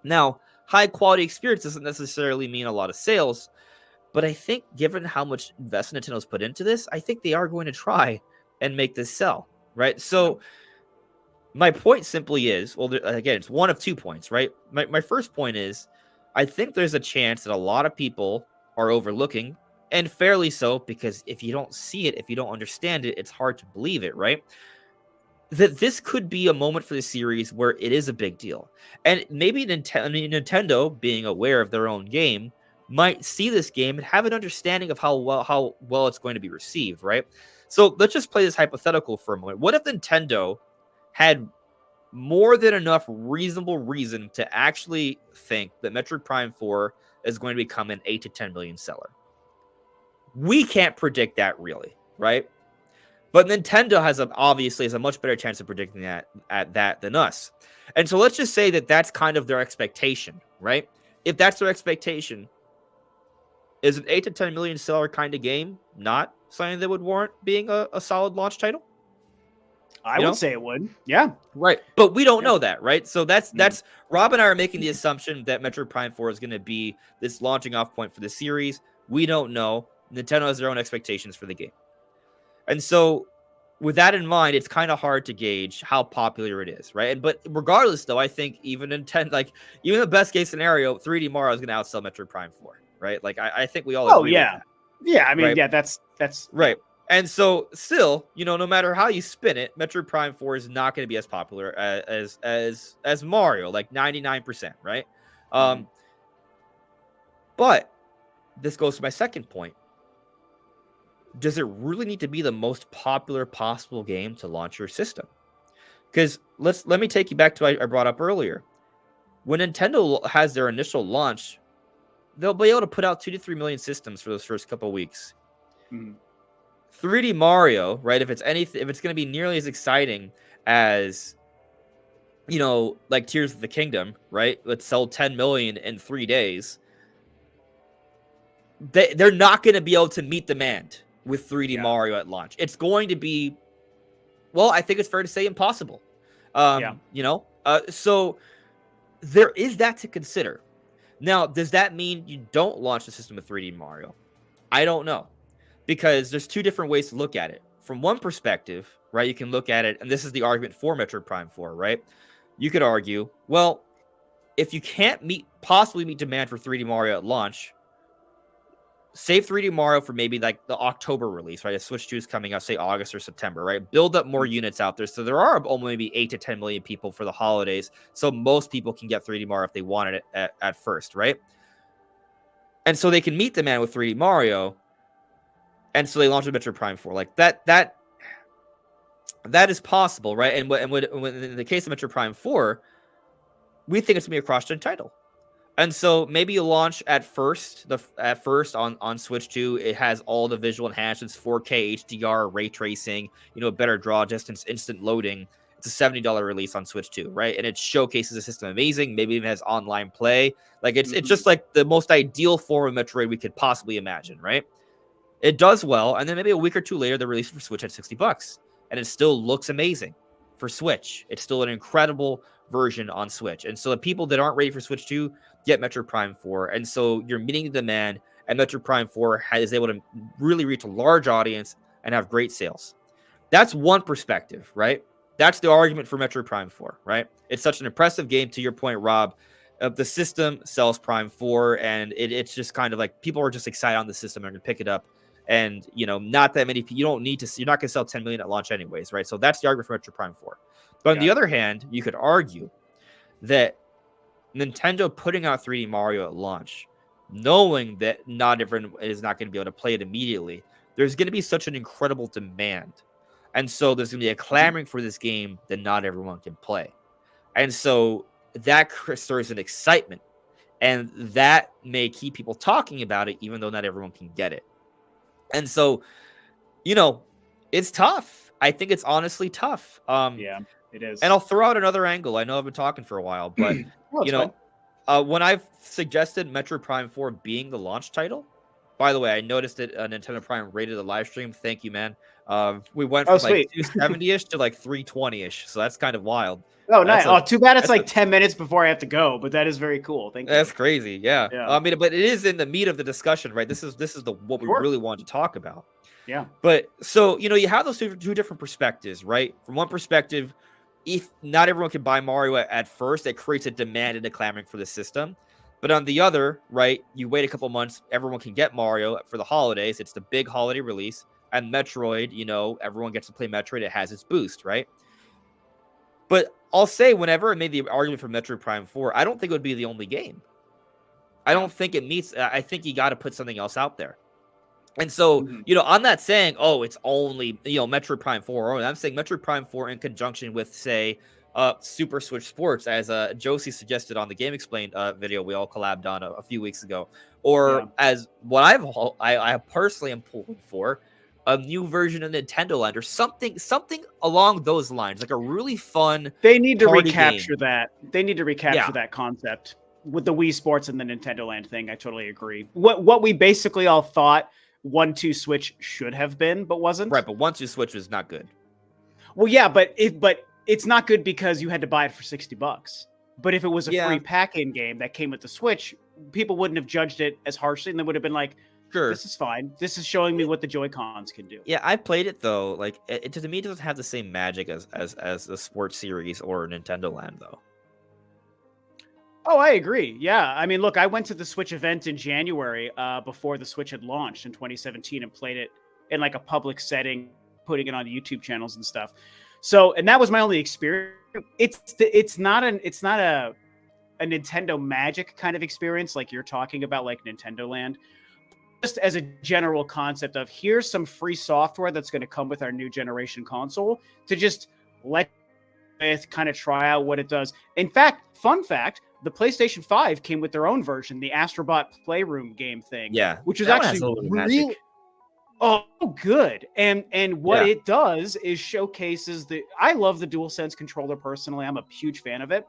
Now, high quality experience doesn't necessarily mean a lot of sales, but I think given how much investment Nintendo's put into this, I think they are going to try and make this sell, right? So my point simply is, well, again, it's one of 2 points, right? My first point is, I think there's a chance that a lot of people are overlooking, and fairly so, because if you don't see it, if you don't understand it, it's hard to believe it, right? That this could be a moment for the series where it is a big deal. And maybe Nintendo, being aware of their own game, might see this game and have an understanding of how well it's going to be received, right? So let's just play this hypothetical for a moment. What if Nintendo had more than enough reasonable reason to actually think that Metroid Prime 4 is going to become an 8 to 10 million seller? We can't predict that really, right? But Nintendo obviously has a much better chance of predicting that than us. And so let's just say that that's kind of their expectation, right? If that's their expectation, is an 8 to 10 million seller kind of game not something that would warrant being a solid launch title?
I would say it would. Yeah.
Right. But we don't know that, right? So that's Rob and I are making the assumption that Metroid Prime 4 is going to be this launching off point for the series. We don't know. Nintendo has their own expectations for the game. And so with that in mind, it's kind of hard to gauge how popular it is, right? But regardless, though, I think even even the best case scenario, 3D Mario is going to outsell Metroid Prime 4, right? Like I think we all agree with that.
Yeah, I mean,
right?
yeah, that's
right. And so still, no matter how you spin it, Metroid Prime 4 is not going to be as popular as Mario, like 99%, right? But this goes to my second point. Does it really need to be the most popular possible game to launch your system? Because let me take you back to what I brought up earlier. When Nintendo has their initial launch, they'll be able to put out 2 to 3 million systems for those first couple of weeks. 3D Mario, right? If it's going to be nearly as exciting as, like Tears of the Kingdom, right? Let's sell 10 million in 3 days. They're not going to be able to meet demand with 3D Mario at launch. It's going to be, well, I think it's fair to say impossible. So there is that to consider. Now, does that mean you don't launch the system with 3D Mario? I don't know, because there's 2 different ways to look at it. From one perspective, right, you can look at it, and this is the argument for Metroid Prime 4, right? You could argue, well, if you can't possibly meet demand for 3D Mario at launch, save 3D Mario for maybe like the October release, right? If Switch 2 is coming out, say August or September, right? Build up more units out there. So there are only maybe 8 to 10 million people for the holidays. So most people can get 3D Mario if they wanted it at first, right? And so they can meet demand with 3D Mario. And so they launched Metroid Prime 4. Like that is possible, right? And when in the case of Metroid Prime 4, we think it's going to be a cross-gen title. And so maybe you launch at first on Switch 2. It has all the visual enhancements, 4K HDR, ray tracing, better draw distance, instant loading. It's a $70 release on Switch 2, right? And it showcases the system amazing. Maybe even has online play. Like it's just like the most ideal form of Metroid we could possibly imagine, right? It does well, and then maybe a week or 2 later, they release it for Switch at $60, and it still looks amazing for Switch. It's still an incredible version on Switch. And so the people that aren't ready for Switch 2 get Metroid Prime 4. And so you're meeting the demand, and Metroid Prime 4 is able to really reach a large audience and have great sales. That's one perspective, right? That's the argument for Metroid Prime 4, right? It's such an impressive game, to your point, Rob. The system sells Prime 4, and it's just kind of like people are just excited on the system and going to pick it up And, not that many people, you don't need to, you're not going to sell 10 million at launch anyways, right? So that's the argument for Metroid Prime 4. But on the other hand, you could argue that Nintendo putting out 3D Mario at launch, knowing that not everyone is not going to be able to play it immediately, there's going to be such an incredible demand. And so there's going to be a clamoring for this game that not everyone can play. And so that stirs an excitement. And that may keep people talking about it, even though not everyone can get it. And so, it's tough. I think it's honestly tough.
Yeah, it is.
And I'll throw out another angle. I know I've been talking for a while, but, when I've suggested Metroid Prime 4 being the launch title, by the way, I noticed that Nintendo Prime rated the live stream. Thank you, man. We went from 270-ish to 320-ish. So that's kind of wild.
Oh, nice. Too bad it's 10 minutes before I have to go, but that is very cool. Thank you.
That's crazy. Yeah. I mean, but it is in the meat of the discussion, right? This is what we really want to talk about.
Yeah.
But so, you have those two different perspectives, right? From one perspective, if not everyone can buy Mario at first, it creates a demand and a clamoring for the system. But on the other, right, you wait a couple months, everyone can get Mario for the holidays. It's the big holiday release. And Metroid, everyone gets to play Metroid. It has its boost, right? But I'll say, whenever I made the argument for Metroid Prime 4, I don't think it would be the only game. I don't think it meets. I think you got to put something else out there. And so, I'm not saying, it's only, Metroid Prime 4. I'm saying Metroid Prime 4 in conjunction with, say, Super Switch Sports, as Josie suggested on the Game Explained video we all collabed on a few weeks ago. Or as what I personally am pulling for, a new version of Nintendo Land or something along those lines, like a really fun.
They need to recapture that. They need to recapture that concept with the Wii Sports and the Nintendo Land thing. I totally agree. What we basically all thought 1-2 Switch should have been, but wasn't.
Right, but 1-2 Switch was not good.
Well, yeah, but it's not good because you had to buy it for $60. But if it was a free pack-in game that came with the Switch, people wouldn't have judged it as harshly, and they would have been like, sure, this is fine. This is showing me what the Joy-Cons can do.
Yeah, I played it though. Like, to me, it doesn't have the same magic as the Sports Series or Nintendo Land, though.
Oh, I agree. Yeah, I mean, look, I went to the Switch event in January before the Switch had launched in 2017 and played it in a public setting, putting it on YouTube channels and stuff. So, and that was my only experience. It's not a Nintendo Magic kind of experience like you're talking about, like Nintendo Land. Just as a general concept of, here's some free software that's going to come with our new generation console to just let it kind of try out what it does. In fact, fun fact, the PlayStation 5 came with their own version, the Astrobot Playroom game thing.
Yeah.
Which is actually really good. And what it does is showcases I love the DualSense controller personally. I'm a huge fan of it.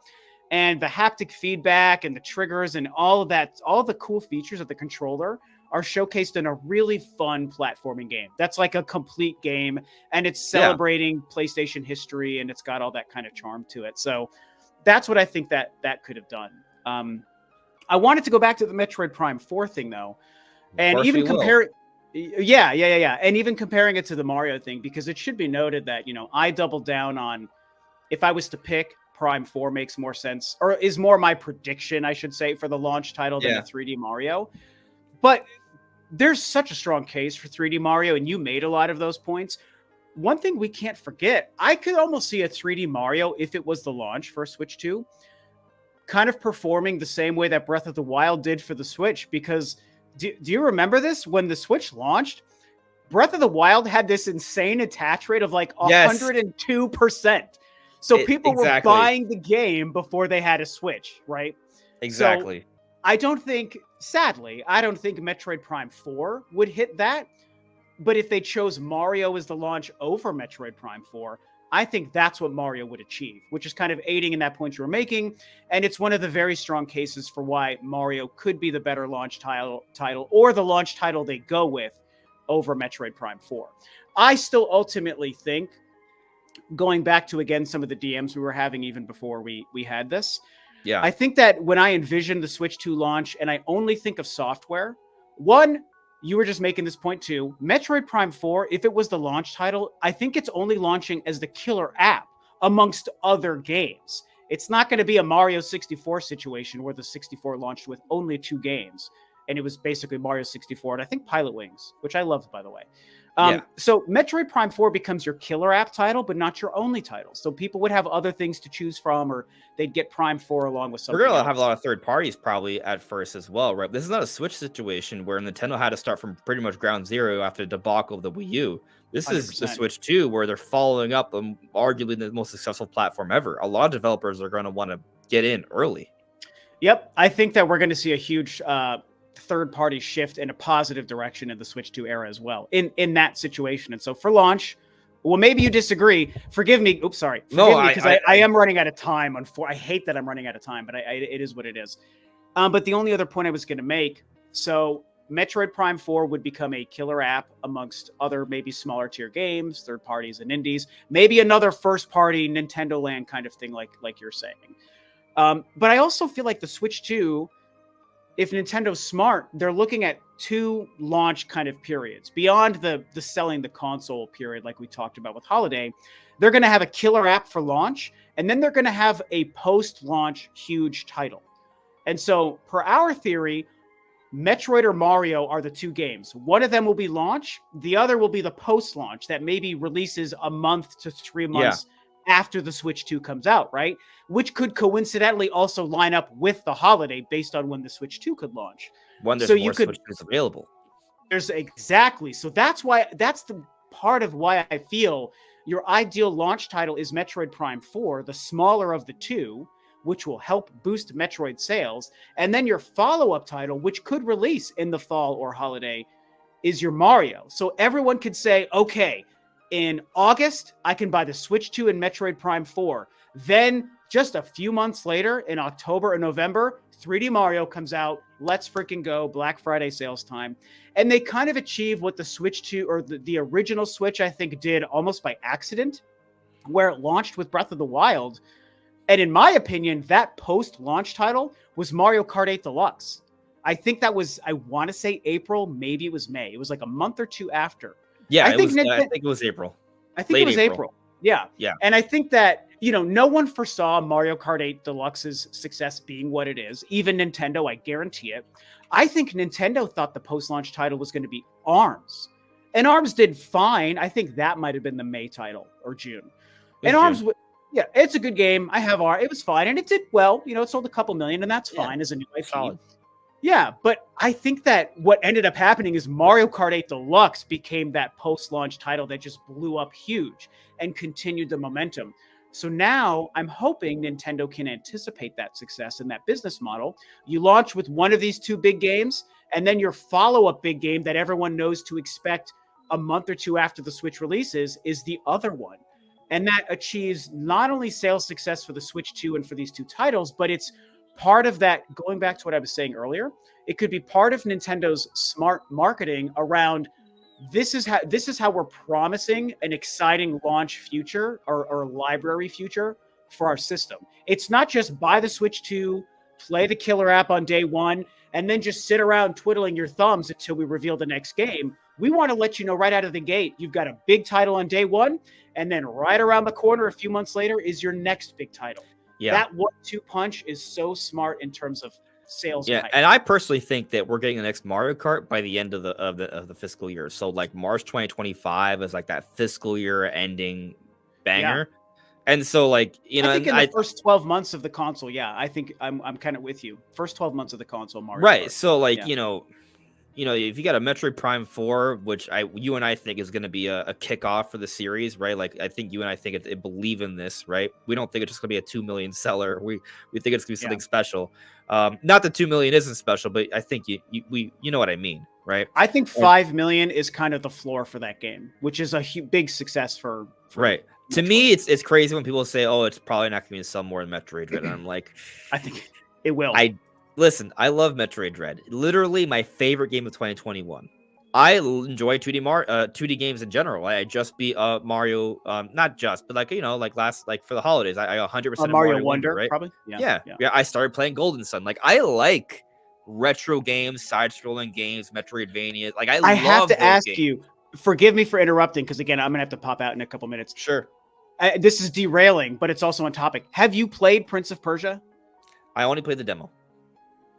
And the haptic feedback and the triggers and all of that, all the cool features of the controller are showcased in a really fun platforming game. That's like a complete game, and it's celebrating PlayStation history, and it's got all that kind of charm to it. So that's what I think that could have done. I wanted to go back to the Metroid Prime 4 thing, though, and even compare it. Yeah. And even comparing it to the Mario thing, because it should be noted that, I doubled down on, if I was to pick, Prime 4 makes more sense, or is more my prediction, I should say, for the launch title than the 3D Mario. But there's such a strong case for 3D Mario, and you made a lot of those points. One thing we can't forget, I could almost see a 3D Mario, if it was the launch for Switch 2, kind of performing the same way that Breath of the Wild did for the Switch. Because do you remember this? When the Switch launched, Breath of the Wild had this insane attach rate of 102%. So people were buying the game before they had a Switch, right?
Exactly.
So sadly, I don't think Metroid Prime 4 would hit that. But if they chose Mario as the launch over Metroid Prime 4, I think that's what Mario would achieve, which is kind of aiding in that point you were making. And it's one of the very strong cases for why Mario could be the better launch title or the launch title they go with over Metroid Prime 4. I still ultimately think, going back to, again, some of the DMs we were having even before we had this, I think that when I envision the Switch 2 launch and I only think of software, one, you were just making this point too, Metroid Prime 4, if it was the launch title, I think it's only launching as the killer app amongst other games. It's not going to be a Mario 64 situation where the 64 launched with only 2 games. and it was basically Mario 64 and I think Pilot Wings, which I loved, by the way.
Yeah.
So Metroid Prime 4 becomes your killer app title, but not your only title. So people would have other things to choose from, or they'd get Prime 4 along with something
We're gonna
else.
have a lot of third parties probably at first as well, right? This is not a Switch situation where Nintendo had to start from pretty much ground zero after the debacle of the Wii U. This is the
100%.
Switch 2, where they're following up on arguably the most successful platform ever. A lot of developers are going to want to get in early.
Yep, I think that we're going to see a huge third-party shift in a positive direction in the Switch 2 era as well in that situation. And so for launch, well, maybe you disagree. Forgive me. Oops, sorry. Forgive me, because I am running out of time. I hate that I'm running out of time, but it is what it is. But the only other point I was going to make, so Metroid Prime 4 would become a killer app amongst other maybe smaller tier games, third parties and indies, maybe another first-party Nintendo Land kind of thing like you're saying. But I also feel like the Switch 2, if Nintendo's smart, they're looking at 2 launch kind of periods. Beyond the selling the console period like we talked about with Holiday, they're going to have a killer app for launch, and then they're going to have a post-launch huge title. And so, per our theory, Metroid or Mario are the 2 games. One of them will be launch, the other will be the post-launch that maybe releases a month to 3 months after the Switch 2 comes out, right? Which could coincidentally also line up with the holiday based on when the Switch 2 could launch.
When there's
So
more Switch 2s available.
There's exactly. So that's the part of why I feel your ideal launch title is Metroid Prime 4, the smaller of the 2, which will help boost Metroid sales. And then your follow-up title, which could release in the fall or holiday, is your Mario. So everyone could say, okay, in August, I can buy the Switch 2 and Metroid Prime 4. Then just a few months later, in October or November, 3D Mario comes out. Let's freaking go. Black Friday sales time. And they kind of achieve what the Switch 2 or the original Switch, I think, did almost by accident, where it launched with Breath of the Wild. And in my opinion, that post-launch title was Mario Kart 8 Deluxe. I think that was, I want to say April, maybe it was May. It was like a month or 2 after.
Yeah, I think it was April.
I think it was April. Yeah. And I think that, no one foresaw Mario Kart 8 Deluxe's success being what it is. Even Nintendo, I guarantee it. I think Nintendo thought the post-launch title was going to be ARMS. And ARMS did fine. I think that might have been the May title or June. ARMS, it's a good game. I have ARMS. It was fine. And it did well. It sold a couple million, and that's fine as a new IP.
Solid.
Yeah, but I think that what ended up happening is Mario Kart 8 Deluxe became that post-launch title that just blew up huge and continued the momentum. So now I'm hoping Nintendo can anticipate that success and that business model. You launch with one of these 2 big games, and then your follow-up big game that everyone knows to expect a month or 2 after the Switch releases is the other one. And that achieves not only sales success for the Switch 2 and for these 2 titles, but it's part of that, going back to what I was saying earlier, it could be part of Nintendo's smart marketing around this is how we're promising an exciting launch future or library future for our system. It's not just buy the Switch 2, play the killer app on day 1, and then just sit around twiddling your thumbs until we reveal the next game. We want to let you know right out of the gate, you've got a big title on day 1, and then right around the corner a few months later is your next big title. Yeah. That 1-2 punch is so smart in terms of sales.
Yeah, and I personally think that we're getting the next Mario Kart by the end of the fiscal year. So like March 2025 is like that fiscal year ending banger. Yeah. And so like, I
think in the first 12 months of the console, I think I'm kind of with you. First 12 months of the console, Mario
Right.
Kart.
So like, if you got a Metroid Prime 4, which you and I think is going to be a kickoff for the series, right? Like, I think you and I think it believe in this, right? We don't think it's just going to be a 2 million seller. We think it's going to be something special. Not that 2 million isn't special, but I think you know what I mean, right?
I think 5 million is kind of the floor for that game, which is a big success for
right. Metroid. To me, it's crazy when people say, "Oh, it's probably not going to sell more than Metroid Dread." And I'm like,
I think it will.
Listen, I love Metroid Dread. Literally my favorite game of 2021. I enjoy 2D games in general. I just beat Mario, not just, but like for the holidays, I 100%
Mario Wonder,
right?
Probably.
Yeah. I started playing Golden Sun. Like I like retro games, side-scrolling games, Metroidvania. Like I
have to ask you. Forgive me for interrupting, because again, I'm gonna have to pop out in a couple minutes.
Sure.
This is derailing, but it's also on topic. Have you played Prince of Persia?
I only played the demo.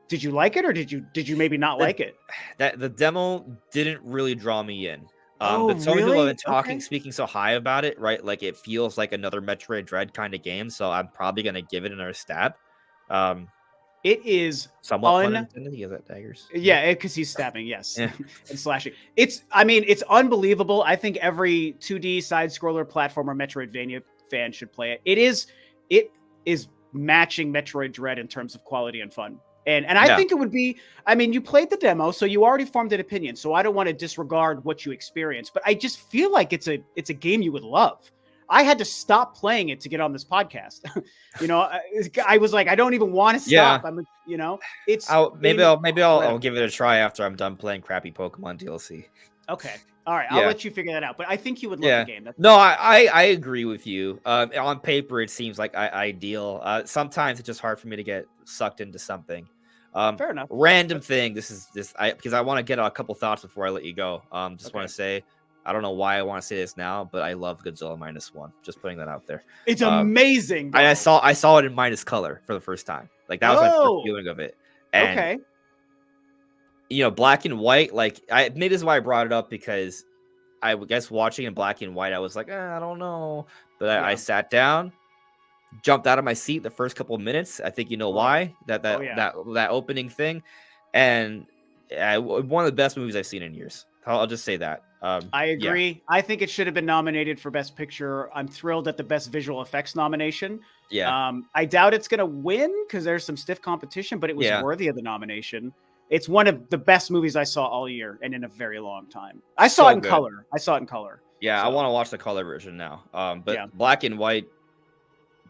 Did you like it, or did you maybe not like it?
That the demo didn't really draw me in.
Oh,
But so many people have
really?
been
Okay.
speaking so high about it, right? Like it feels like another Metroid Dread kind of game. So I'm probably gonna give it another stab. Um,
It is
somewhat pun intended. He has that daggers.
yeah, because he's stabbing, yes,
Yeah.
and slashing. I mean, it's unbelievable. I think every 2D side scroller platformer Metroidvania fan should play it. It is matching Metroid Dread in terms of quality and fun. And I
Yeah.
think it would be. I mean, you played the demo, so you already formed an opinion. So I don't want to disregard what you experienced, but I just feel like it's a game you would love. I had to stop playing it to get on this podcast. I was like, I don't even want to stop.
Yeah.
It's
I'll give it a try after I'm done playing crappy Pokemon DLC.
Okay. All right.
Yeah.
I'll let you figure that out. But I think you would love the game.
No, I agree with you. On paper, it seems like ideal. Sometimes it's just hard for me to get sucked into something.
Fair enough.
Random thing. Because I want to get a couple thoughts before I let you go. Want to say, I don't know why I want to say this now, but I love Godzilla -1. Just putting that out there.
It's amazing.
I saw it in minus color for the first time. Like that was my first viewing of it. And,
okay.
Black and white. Like maybe this is why I brought it up, because I would guess watching in black and white, I was like, I don't know. But I sat down, jumped out of my seat the first couple of minutes. I think you know why that opening thing, and one of the best movies I've seen in years. I'll just say that.
I agree. Yeah. I think it should have been nominated for Best Picture. I'm thrilled at the Best Visual Effects nomination.
Yeah.
I doubt it's going to win because there's some stiff competition, but it was worthy of the nomination. It's one of the best movies I saw all year and in a very long time. I saw it in color.
Yeah, so. I want to watch the color version now. But black and white,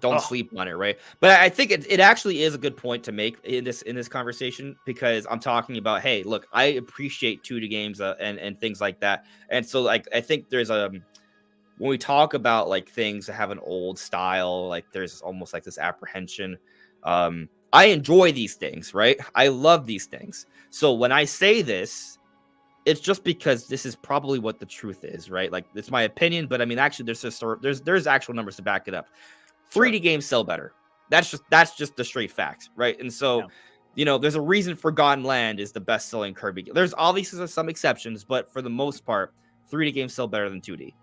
don't sleep on it, right? But I think it actually is a good point to make in this conversation, because I'm talking about, hey, look, I appreciate 2D games and things like that. And so like I think there's when we talk about like things that have an old style, like there's almost like this apprehension. I enjoy these things, right? I love these things. So when I say this, it's just because this is probably what the truth is, right? Like it's my opinion, but I mean, actually, there's actual numbers to back it up. 3D games sell better. That's just the straight facts, right? And so, there's a reason Forgotten Land is the best-selling Kirby game. There's obviously some exceptions, but for the most part, 3D games sell better than 2D.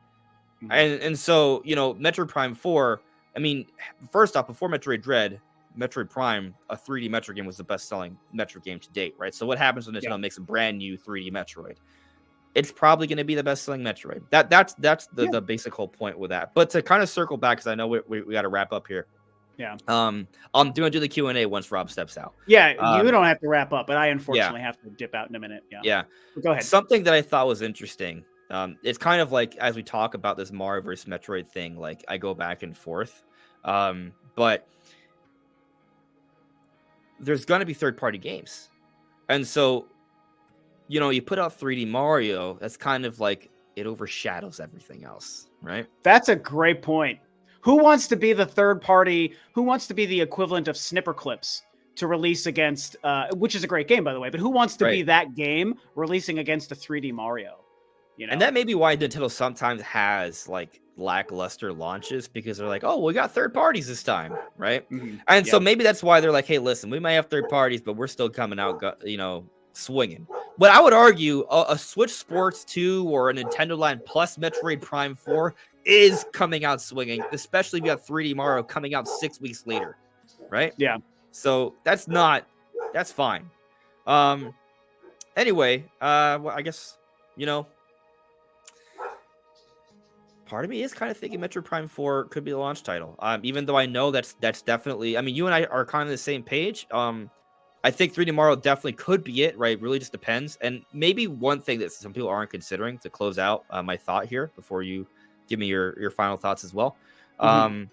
Mm-hmm. And so, Metroid Prime 4. I mean, first off, before Metroid Dread, Metroid Prime, a 3D Metroid game, was the best-selling Metroid game to date, right? So what happens when Nintendo makes a brand new 3D Metroid? It's probably going to be the best-selling Metroid. That's the basic whole point with that. But to kind of circle back, because I know we got to wrap up here.
Yeah.
I'm going to do the Q&A once Rob steps out.
Yeah, you don't have to wrap up, but I unfortunately have to dip out in a minute. Yeah. Go ahead.
Something that I thought was interesting. It's kind of like as we talk about this Mario versus Metroid thing, like I go back and forth. But there's going to be third-party games. And so, you put out 3D Mario, that's kind of like it overshadows everything else, right?
That's a great point. Who wants to be the third party? Who wants to be the equivalent of Snipper Clips to release against, which is a great game, by the way, but who wants to be that game releasing against a 3D Mario?
And that may be why Nintendo sometimes has like lackluster launches, because they're like, oh, we got third parties this time, right? Mm-hmm. And so maybe that's why they're like, hey, listen, we might have third parties, but we're still coming out, swinging. But I would argue a Switch Sports 2 or a Nintendo Land Plus Metroid Prime 4 is coming out swinging, especially if you have 3D Mario coming out 6 weeks later, right?
Yeah.
So that's fine. Anyway, well, I guess, part of me is kind of thinking Metroid Prime 4 could be the launch title. Even though I know that's definitely, I mean, you and I are kind of the same page. I think 3D Mario definitely could be it, right? It really just depends. And maybe one thing that some people aren't considering, to close out my thought here before you give me your final thoughts as well. Mm-hmm.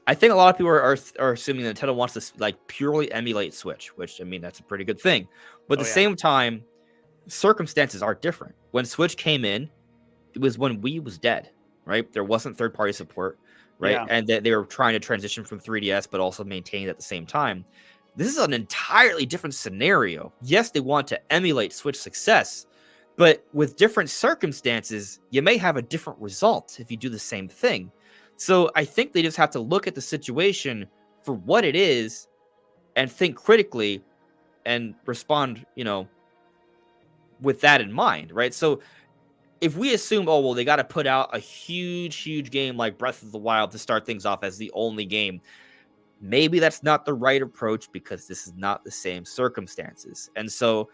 I think a lot of people are assuming that Nintendo wants to like purely emulate Switch, which, I mean, that's a pretty good thing. But at the same time, circumstances are different. When Switch came in, it was when Wii was dead, right? There wasn't third-party support, right? Yeah. And they were trying to transition from 3DS, but also maintain it at the same time. This is an entirely different scenario. Yes, they want to emulate Switch success, but with different circumstances, you may have a different result if you do the same thing. So I think they just have to look at the situation for what it is and think critically and respond, with that in mind, right? So if we assume, oh, well, they got to put out a huge game like Breath of the Wild to start things off as the only game, maybe that's not the right approach because this is not the same circumstances. And so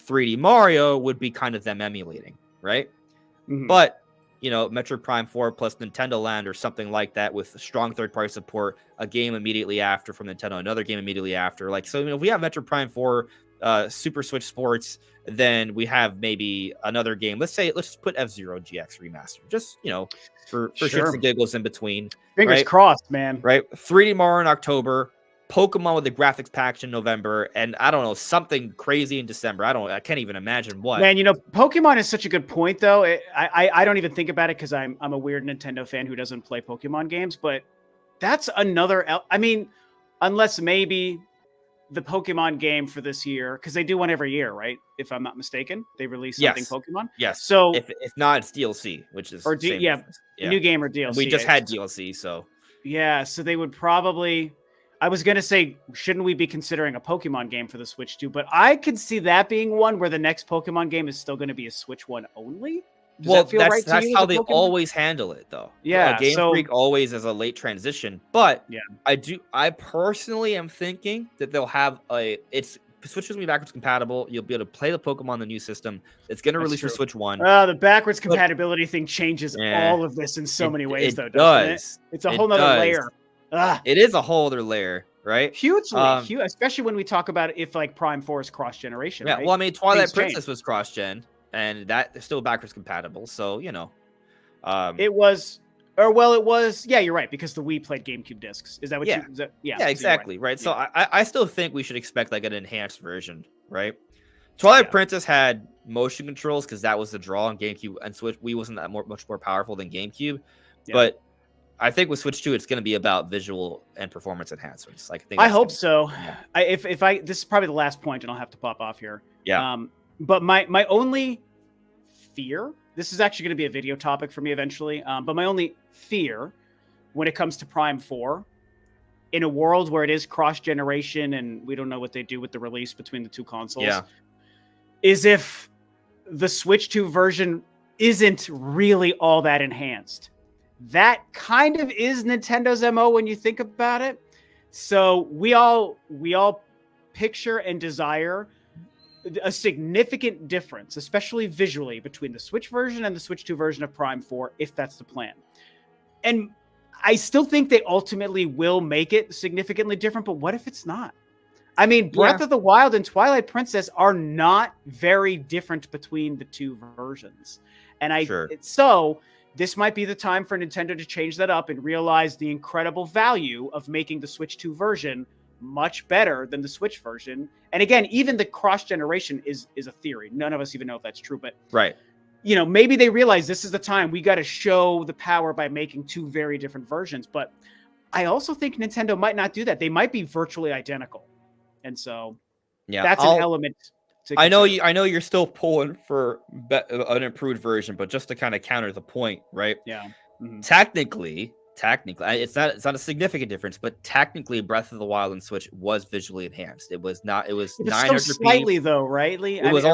3D Mario would be kind of them emulating, right?
Mhm.
But, Metroid Prime 4 plus Nintendo Land or something like that with strong third-party support, a game immediately after from Nintendo, another game immediately after. Like, so, if we have Metroid Prime 4, Super Switch Sports, then we have maybe another game. Let's just put F-Zero GX Remaster. Just, for shits and giggles in between.
Fingers crossed, man.
Right? 3D Mario in October, Pokemon with the graphics patch in November, and I don't know, something crazy in December. I can't even imagine what.
Man, Pokemon is such a good point, though. I don't even think about it because I'm a weird Nintendo fan who doesn't play Pokemon games, but that's another. I mean, unless maybe the Pokemon game for this year, because they do one every year, right? If I'm not mistaken, they release something Pokemon.
Yes.
So
if not, it's DLC, which is
new game or DLC.
And we just had DLC, so
yeah. So they would probably. I was gonna say, shouldn't we be considering a Pokemon game for the Switch too? But I could see that being one where the next Pokemon game is still going to be a Switch one only. Does
that's how they always handle it, though.
Yeah,
Game Freak always as a late transition. But I personally am thinking that they'll have Switch is going to be backwards compatible. You'll be able to play the Pokemon on the new system. It's going to release for Switch 1.
The backwards compatibility thing changes all of this in so many ways, though, doesn't it? It's a whole other layer.
It is a whole other layer, right?
Hugely, especially when we talk about if like Prime 4 is cross-generation.
Yeah,
right?
well, I mean, Twilight Princess was cross-gen, and that is still backwards compatible, so,
it was, yeah, you're right, because the Wii played GameCube discs. Is that what
Yeah, exactly, right? So I still think we should expect like an enhanced version, right? Twilight Princess had motion controls because that was the draw on GameCube, and Switch Wii wasn't that much more powerful than GameCube, but I think with Switch 2, it's going to be about visual and performance enhancements. Like
I hope so. Yeah. If this is probably the last point, and I'll have to pop off here.
Yeah.
But my only fear, this is actually going to be a video topic for me eventually. But my only fear when it comes to Prime 4, in a world where it is cross-generation and we don't know what they do with the release between the two consoles, is if the Switch 2 version isn't really all that enhanced. That kind of is Nintendo's MO when you think about it. So we all picture and desire a significant difference, especially visually, between the Switch version and the Switch 2 version of Prime 4, if that's the plan. And I still think they ultimately will make it significantly different, but what if it's not? I mean, Breath of the Wild and Twilight Princess are not very different between the two versions. And so this might be the time for Nintendo to change that up and realize the incredible value of making the Switch 2 version much better than the Switch version. And again, even the cross-generation is a theory. None of us even know if that's true, but maybe they realize this is the time we got to show the power by making two very different versions. But I also think Nintendo might not do that. They might be virtually identical. And so that's an element.
I know you're still pulling for an improved version, but just to kind of counter the point, right?
Yeah.
Mm-hmm. Technically, it's not a significant difference, but technically, Breath of the Wild and Switch was visually enhanced. It was not. It was 900p.
So slightly though, right, Lee?
It was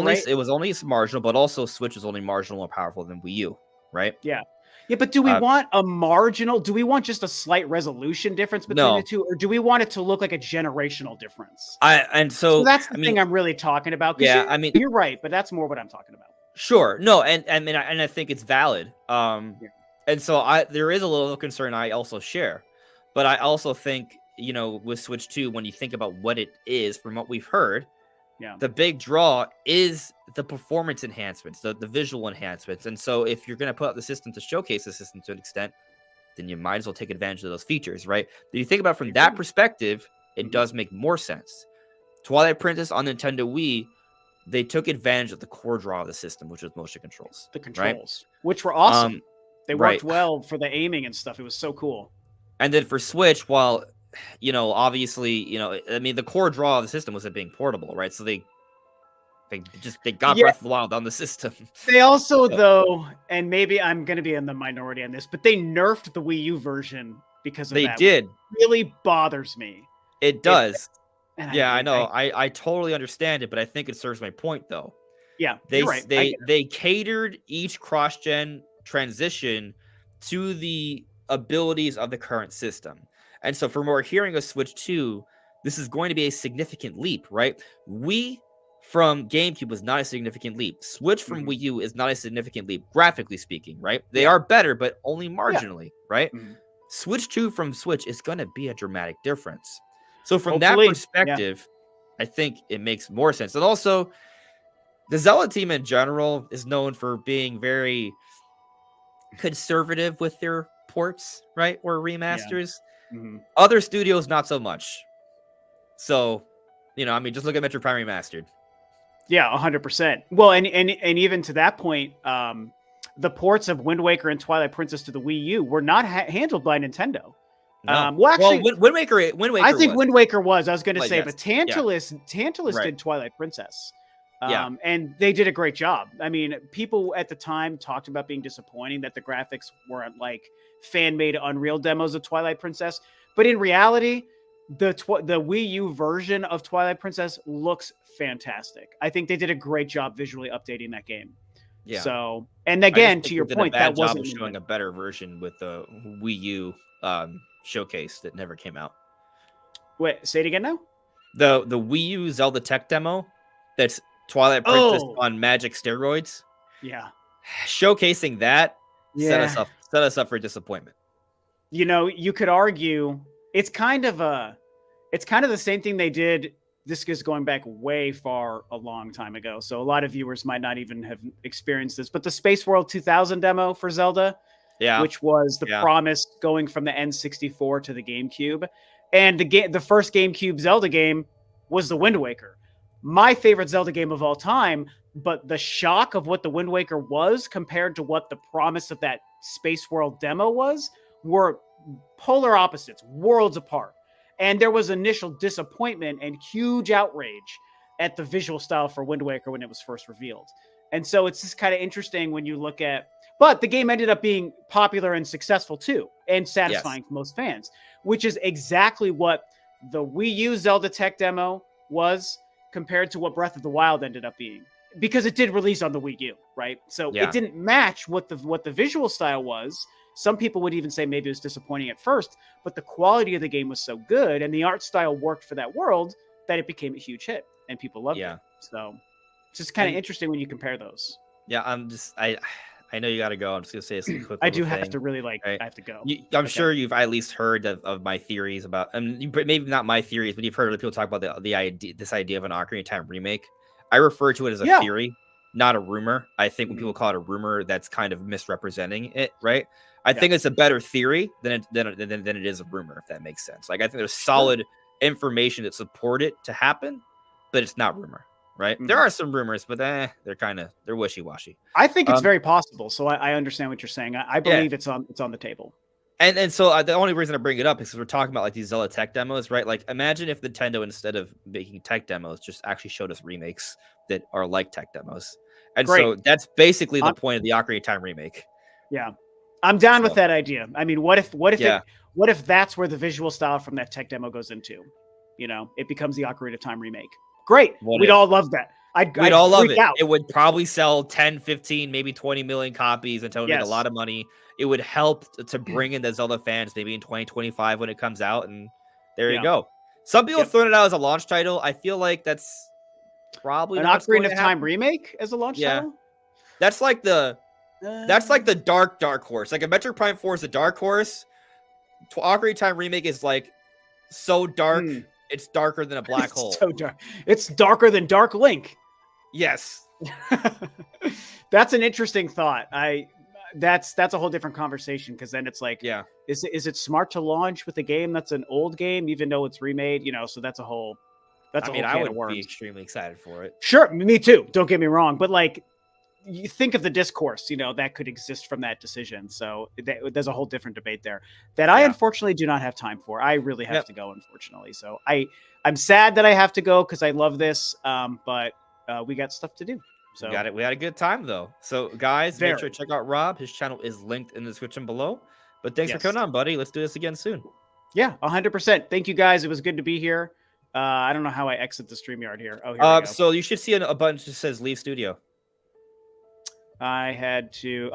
only marginal, but also Switch is only marginal more powerful than Wii U, right?
Yeah. Yeah, but do we want a marginal? Do we want just a slight resolution difference between the two, or do we want it to look like a generational difference?
So
that's the thing I'm really talking about.
Yeah,
you're right, but that's more what I'm talking about.
Sure, no, and I think it's valid. And so there is a little concern I also share, but I also think with Switch 2, when you think about what it is, from what we've heard, the big draw is the performance enhancements, the visual enhancements. And so if you're going to put out the system to showcase the system to an extent, then you might as well take advantage of those features, right? If you think about it from that perspective, it does make more sense. Twilight Princess on Nintendo Wii, they took advantage of the core draw of the system, which was motion controls.
The controls, which were awesome. They worked well for the aiming and stuff. It was so cool. And
then for Switch, while obviously, I mean, the core draw of the system was it being portable, right? So they got Breath of the Wild on the system.
They also, though, and maybe I'm going to be in the minority on this, but they nerfed the Wii U version because of that.
They did.
It really bothers me.
It does.
And
Yeah, I know. I totally understand it, but I think it serves my point though.
yeah,
They
you're
s-
right. I get it.
they catered each cross-gen transition to the abilities of the current system. And so for more hearing a Switch 2, this is going to be a significant leap, right? Wii from GameCube was not a significant leap. Switch from
Mhm.
Wii U is not a significant leap, graphically speaking, right? They
Yeah,
are better, but only
yeah.
marginally, right?
Mhm.
Switch 2 from Switch is going to be a dramatic difference. So from that
Hopefully, yeah,
perspective, I think it makes more sense. And also, the Zelda team in general is known for being very conservative with their ports, right? Or
yeah.
remasters.
Mhm.
Other studios, not so much. So, I mean, just look at Metroid Prime Remastered.
Yeah, 100%. Well, and even to that point, the ports of Wind Waker and Twilight Princess to the Wii U were not handled by Nintendo.
No.
Well,
Well,
actually,
Wind
I
Waker
think
was.
Wind Waker was. I was going to
Like,
say,
yes.
but
Yeah.
Tantalus
Right.
did Twilight Princess,
Yeah.
and they did a great job. I mean, people at the time talked about being disappointing that the graphics weren't like fan made Unreal demos of Twilight Princess, but in reality, the Wii U version of Twilight Princess looks fantastic. I think they did a great job visually updating that game.
Yeah.
So, and
I just
again, to
think they
your
did a
point, that
bad job
wasn't
of showing
Nintendo.
a better version with the Wii U showcase that never came out.
Wait, say it again now.
The Wii U Zelda tech demo that's Twilight Princess
Oh,
on magic steroids,
yeah,
showcasing that
yeah.
set us up for disappointment.
You could argue it's kind of the same thing they did. This is going back way far a long time ago, so a lot of viewers might not even have experienced this. But the Space World 2000 demo for Zelda,
Yeah,
which was the
yeah,
promise going from the N64 to the GameCube, and the first GameCube Zelda game was the Wind Waker, my favorite Zelda game of all time. But the shock of what the Wind Waker was compared to what the promise of that Space World demo was were polar opposites, worlds apart. And there was initial disappointment and huge outrage at the visual style for Wind Waker when it was first revealed. And so it's just kind of interesting when you look at, but the game ended up being popular and successful too, and
yes,
satisfying for most fans, which is exactly what the Wii U Zelda tech demo was compared to what Breath of the Wild ended up being. Because it did release on the Wii U, right? So it
yeah,
didn't match what the visual style was. Some people would even say maybe it was disappointing at first, but the quality of the game was so good and the art style worked for that world that it became a huge hit and people loved it.
yeah,
So it's just kind of
and
interesting when you compare those.
yeah. I know you got to go. I'm just gonna say this quick
I
little
do have
thing.
to really
Right?
I have to go.
I'm
Okay.
sure you've at least heard of my theories about, maybe not my theories, but you've heard other people talk about the idea, this idea of an Ocarina of Time remake. I refer to it as a
Yeah.
theory, not a rumor. I think when people
Mhm.
call it a rumor, that's kind of misrepresenting it, right? I
Yeah.
think it's a better theory than it is a rumor, if that makes sense. Like, I think there's
Sure.
solid information that support it to happen, but it's not rumor, right? There
Mhm.
are some rumors, but they're wishy washy.
I think it's
Um,
very possible. So I understand what you're saying. I
yeah,
believe it's on the table.
and so the only reason I bring it up is because we're talking about like these Zelda tech demos, right? Like, imagine if Nintendo, instead of making tech demos, just actually showed us remakes that are like tech demos. And
Great.
so that's basically the
I'm,
point of the Ocarina of Time remake.
yeah. I'm down with
So
that idea. I mean,
yeah,
what if that's where the visual style from that tech demo goes into? It becomes the Ocarina of Time remake. Great.
what
We'd
if?
all love that.
We'd
I'd
all love
freak
it.
out.
It would probably sell 10, 15, maybe 20 million copies until we make a
Yes.
lot of money. It would help to bring in the Zelda fans maybe in 2025 when it comes out. And there you
Yeah.
go. Some people
Yep.
thrown it out as a launch title. I feel like that's probably
An
not what's
Ocarina
going to
of Time
happen.
remake as a launch
Yeah.
title?
That's like the That's
Uh,
like the dark horse. Like, a Metroid Prime 4 is a dark horse. Ocarina of Time remake is like so dark,
hmm.
it's darker than a black
It's
hole.
so dark. It's darker than Dark Link.
Yes.
That's an interesting thought. That's a whole different conversation because then it's like,
Yeah.
is it smart to launch with a game that's an old game even though it's remade? So that's a whole
I mean, I
can of
would be
worms.
extremely excited for it.
Sure, me too. Don't get me wrong, but like you think of the discourse, that could exist from that decision. So there's a whole different debate there that I
Yeah.
unfortunately do not have time for. I really have
Yep.
to go, unfortunately. So I'm sad that I have to go because I love this, but we got stuff to do. So
We got it. We had a good time though. So guys, make sure
very
to check out Rob. His channel is linked in the description below. But thanks for
yes,
coming on, buddy. Let's do this again soon.
yeah, 100%. Thank you guys. It was good to be here. I don't know how I exit the StreamYard here. Oh, here we go.
So you should see a button that says leave studio.
I had to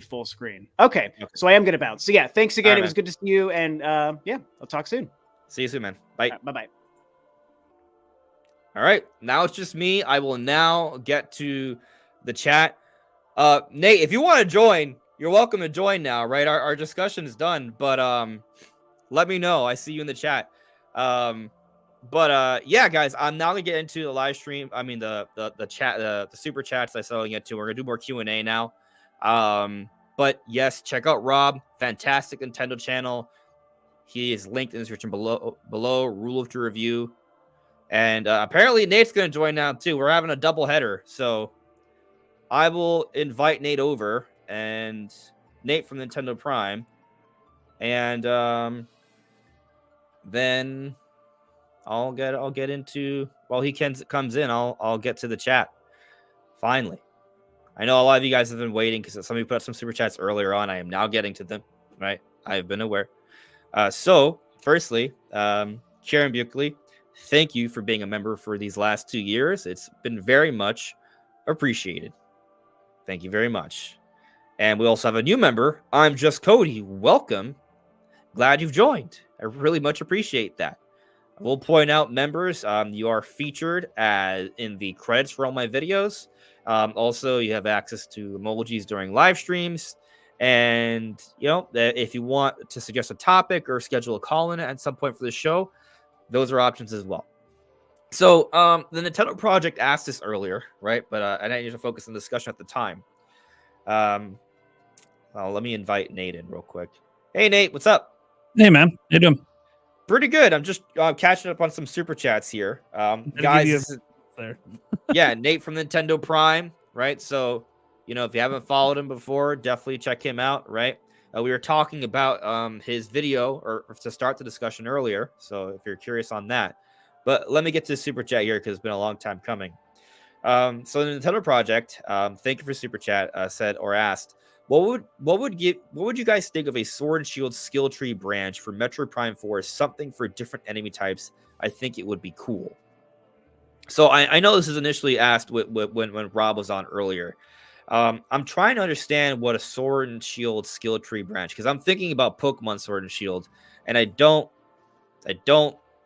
full screen. Okay,
Okay.
so I am gonna bounce. So yeah, thanks again.
All right,
It was good to see you, and yeah, I'll talk soon.
See you soon, man. Bye.
Bye bye.
All right, now it's just me. I will now get to the chat. Nate, if you want to join, you're welcome to join now, right? Our discussion is done, but let me know. I see you in the chat. Yeah, guys, I'm now gonna get into the live stream. I mean the chat, the super chats I said I'll get to. We're gonna do more Q&A now. But yes, check out Rob, fantastic Nintendo channel. He is linked in the description below. Rule of True Review. And apparently Nate's going to join now too. We're having a double header. So I will invite Nate over, and Nate from Nintendo Prime. And then I'll get into, while he comes in, I'll get to the chat. Finally. I know a lot of you guys have been waiting because somebody put up some super chats earlier on. I am now getting to them, right? I've been aware. So firstly, Karen Buckley, thank you for being a member for these last 2 years. It's been very much appreciated. Thank you very much. And we also have a new member. I'm Just Cody. Welcome. Glad you've joined. I really much appreciate that. I will point out, members, you are featured in the credits for all my videos. Also, you have access to emojis during live streams. And, if you want to suggest a topic or schedule a call-in at some point for the show, those are options as well. So, the Nintendo Project asked this earlier, right? But I didn't need to focus on the discussion at the time. Let me invite Nate in real quick. Hey, Nate, what's up?
Hey, man. How you doing?
Pretty good. I'm just catching up on some super chats here. Guys, yeah, Nate from Nintendo Prime, right? So, if you haven't followed him before, definitely check him out, right? We were talking about his video or to start the discussion earlier. So if you're curious on that, but let me get to the super chat here because it's been a long time coming. So the Nintendo Project, thank you for super chat, said or asked, what would you guys think of a Sword and Shield skill tree branch for Metroid Prime 4? Something for different enemy types. I think it would be cool. So I know this is initially asked when Rob was on earlier. I'm trying to understand what a Sword and Shield skill tree branch, because I'm thinking about Pokemon Sword and Shield, and I don't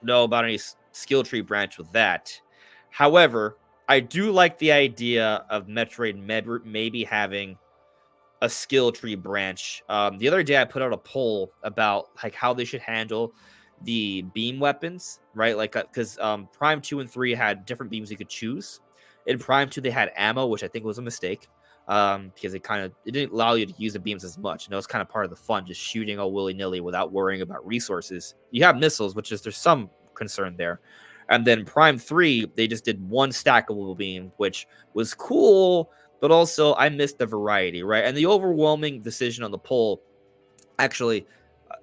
know about any skill tree branch with that. However, I do like the idea of Metroid maybe having a skill tree branch. The other day I put out a poll about like how they should handle the beam weapons, right? Like because Prime 2 and 3 had different beams you could choose. In Prime 2 they had ammo, which I think was a mistake. Because it didn't allow you to use the beams as much. And that was kind of part of the fun, just shooting all willy-nilly without worrying about resources. You have missiles, there's some concern there. And then Prime 3, they just did one stackable beam, which was cool, but also I missed the variety, right? And the overwhelming decision on the poll, actually,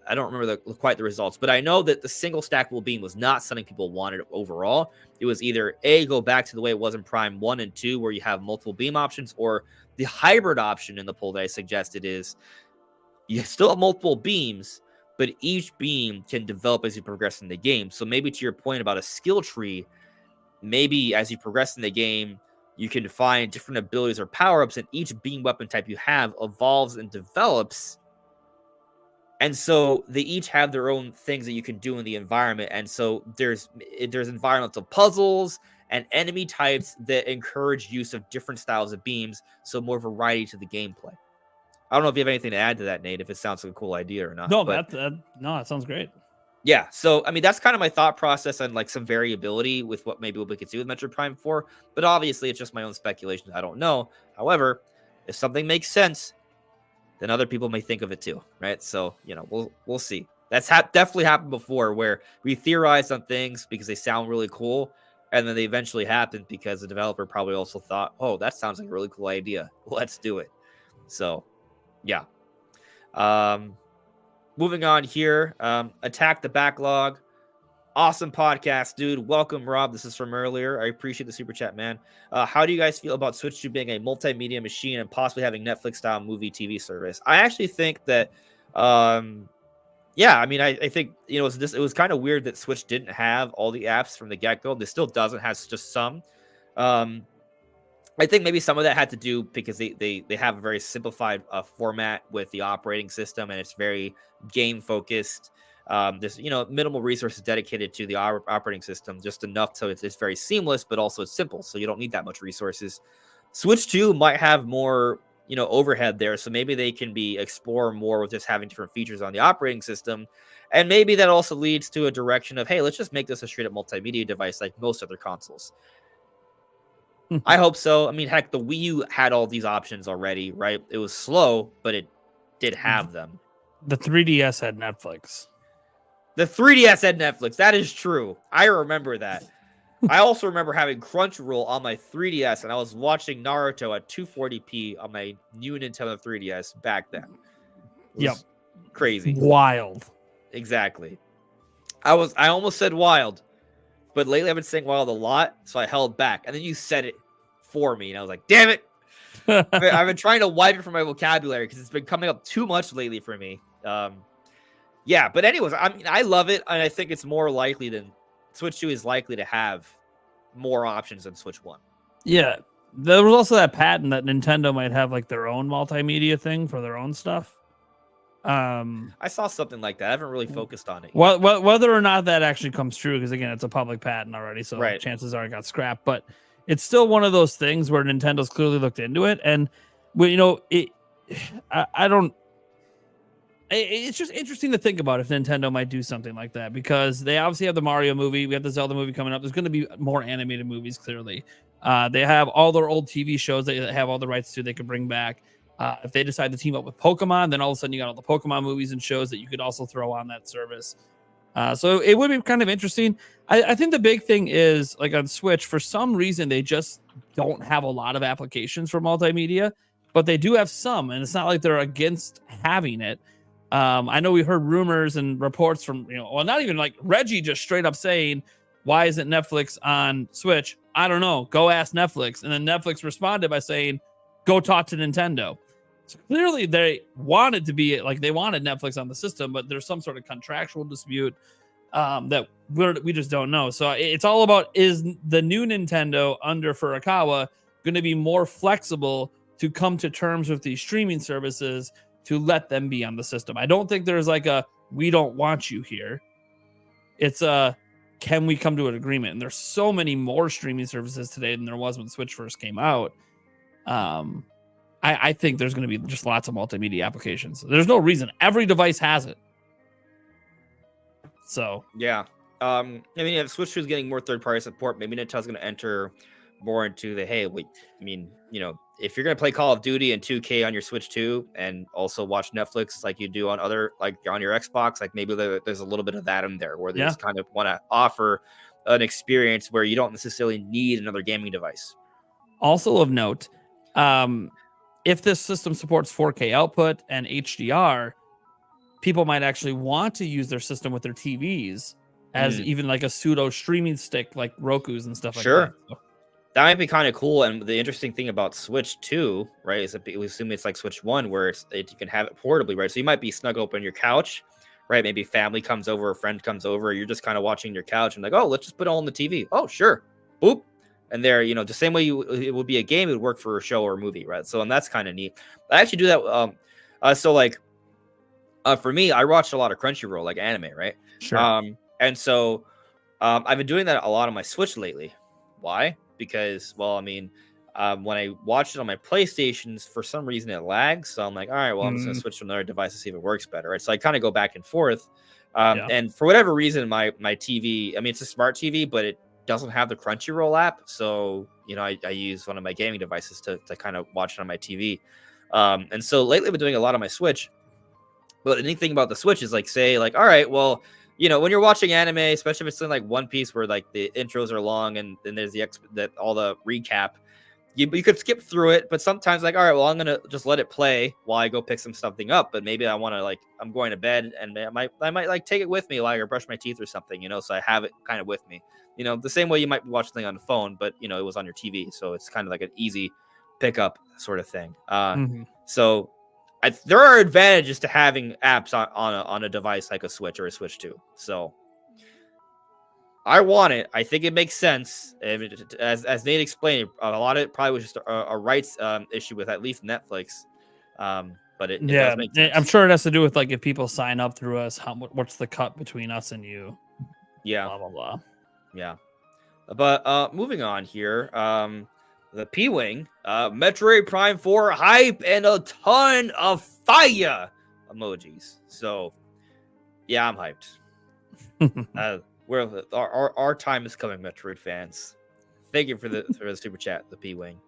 I don't remember quite the results, but I know that the single stackable beam was not something people wanted overall. It was either A, go back to the way it was in Prime 1 and 2, where you have multiple beam options, or the hybrid option in the poll that I suggested is you still have multiple beams, but each beam can develop as you progress in the game. So maybe to your point about a skill tree, maybe as you progress in the game, you can find different abilities or power-ups, and each beam weapon type you have evolves and develops. And so they each have their own things that you can do in the environment. And so there's environmental puzzles and enemy types that encourage use of different styles of beams, so more variety to the gameplay. I don't know if you have anything to add to that, Nate, if it sounds like a cool idea or not.
No, that sounds great.
Yeah, so I mean that's kind of my thought process on like some variability with what we could do with Metroid Prime 4, but obviously it's just my own speculation. I don't know. However, if something makes sense, then other people may think of it too, right? So, we'll see. That's definitely happened before, where we theorized on things because they sound really cool, and then they eventually happened because the developer probably also thought, oh, that sounds like a really cool idea. Let's do it. So, yeah. Moving on here. Attack the Backlog. Awesome podcast, dude. Welcome, Rob. This is from earlier. I appreciate the super chat, man. How do you guys feel about Switch 2 being a multimedia machine and possibly having Netflix-style movie TV service? I actually think that yeah, I mean, I think it was kind of weird that Switch didn't have all the apps from the get go. This still doesn't, has just some. Um, I think maybe some of that had to do because they have a very simplified format with the operating system, and it's very game focused. There's minimal resources dedicated to the operating system, just enough so it's very seamless, but also it's simple, so you don't need that much resources. Switch 2 might have more overhead there, so maybe they can explore more with just having different features on the operating system, and maybe that also leads to a direction of, hey, let's just make this a straight up multimedia device like most other consoles. I hope so. I mean, heck, the Wii U had all these options already, right? It was slow, but it did have them.
The 3DS had Netflix.
The 3DS had Netflix. That is true. I remember that. I also remember having Crunchyroll on my 3DS, and I was watching Naruto at 240p on my new Nintendo 3DS back then.
Yep.
Crazy.
Wild. Exactly.
I almost said wild, but lately I've been saying wild a lot, so I held back. And then you said it for me, and I was like, damn it. I've been trying to wipe it from my vocabulary because it's been coming up too much lately for me. Yeah, but anyways, I mean, I love it, and I think it's more likely than Switch 2 is likely to have more options than Switch 1.
Yeah. There was also that patent that Nintendo might have like their own multimedia thing for their own stuff.
I saw something like that. I haven't really focused on it yet.
Whether or not that actually comes true, because again, it's a public patent already, so
right.
chances are it got scrapped. But it's still one of those things where Nintendo's clearly looked into it, and I don't. It's just interesting to think about if Nintendo might do something like that, because they obviously have the Mario movie, we have the Zelda movie coming up. There's going to be more animated movies, clearly. They have all their old TV shows they have all the rights to, they could bring back. If they decide to team up with Pokemon, then all of a sudden you got all the Pokemon movies and shows that you could also throw on that service. So it would be kind of interesting. I think the big thing is, like on Switch, for some reason, they just don't have a lot of applications for multimedia, but they do have some, and it's not like they're against having it. I know we heard rumors and reports from, not even like Reggie just straight up saying, why isn't Netflix on Switch? I don't know. Go ask Netflix. And then Netflix responded by saying, go talk to Nintendo. So clearly they wanted to be like, they wanted Netflix on the system, but there's some sort of contractual dispute that we just don't know. So it's all about, is the new Nintendo under Furukawa going to be more flexible to come to terms with these streaming services to let them be on the system? I don't think there's like a, we don't want you here. It's a, can we come to an agreement? And there's so many more streaming services today than there was when Switch first came out. I think there's going to be just lots of multimedia applications. There's no reason. Every device has it. So
yeah. I mean, if Switch 2 is getting more third-party support, maybe Nintendo's going to enter more into the, hey, wait, I mean, if you're going to play Call of Duty and 2K on your Switch 2 and also watch Netflix like you do on other, like on your Xbox, like maybe there's a little bit of that in there where they just kind of want to offer an experience where you don't necessarily need another gaming device.
Also of note, if this system supports 4K output and HDR, people might actually want to use their system with their TVs as even like a pseudo streaming stick, like Roku's and stuff like that. So.
That might be kind of cool. And the interesting thing about Switch 2, right, is that we assume it's like Switch 1, where you can have it portably, right? So you might be snug up on your couch, right? Maybe family comes over, a friend comes over, you're just kind of watching your couch and like, oh, let's just put it all on the TV. Oh, sure. Boop. And there, the same way it would be a game, it would work for a show or a movie, right? So, and that's kind of neat. I actually do that. For me, I watched a lot of Crunchyroll, like anime, right?
Sure.
And so I've been doing that a lot on my Switch lately. Why? Because, well, I mean, when I watched it on my PlayStations, for some reason it lags. So I'm like, all right, well, I'm just going to switch to another device to see if it works better. Right. So I kind of go back and forth. And for whatever reason, my TV, I mean, it's a smart TV, but it doesn't have the Crunchyroll app. So, I use one of my gaming devices to kind of watch it on my TV. And so lately I've been doing a lot on my Switch. But the neat thing about the Switch is like, say, like, all right, well, when you're watching anime, especially if it's in like One Piece where like the intros are long and then there's all the recap, you could skip through it. But sometimes like, all right, well, I'm going to just let it play while I go pick something up. But maybe I want to like, I'm going to bed and I might like take it with me while I brush my teeth or something, so I have it kind of with me, the same way you might watch something on the phone, but it was on your TV. So it's kind of like an easy pickup sort of thing. So there are advantages to having apps on a device like a Switch or a Switch 2. So I want it. I think it makes sense. As Nate explained, a lot of it probably was just a rights issue with at least Netflix. But it does make sense.
I'm sure it has to do with like if people sign up through us, what's the cut between us and you?
Yeah.
Blah blah blah.
Yeah. But moving on here, the P-Wing, Metroid Prime 4 hype and a ton of fire emojis. So yeah, I'm hyped. Our time is coming, Metroid fans. Thank you for the super chat, the P-Wing.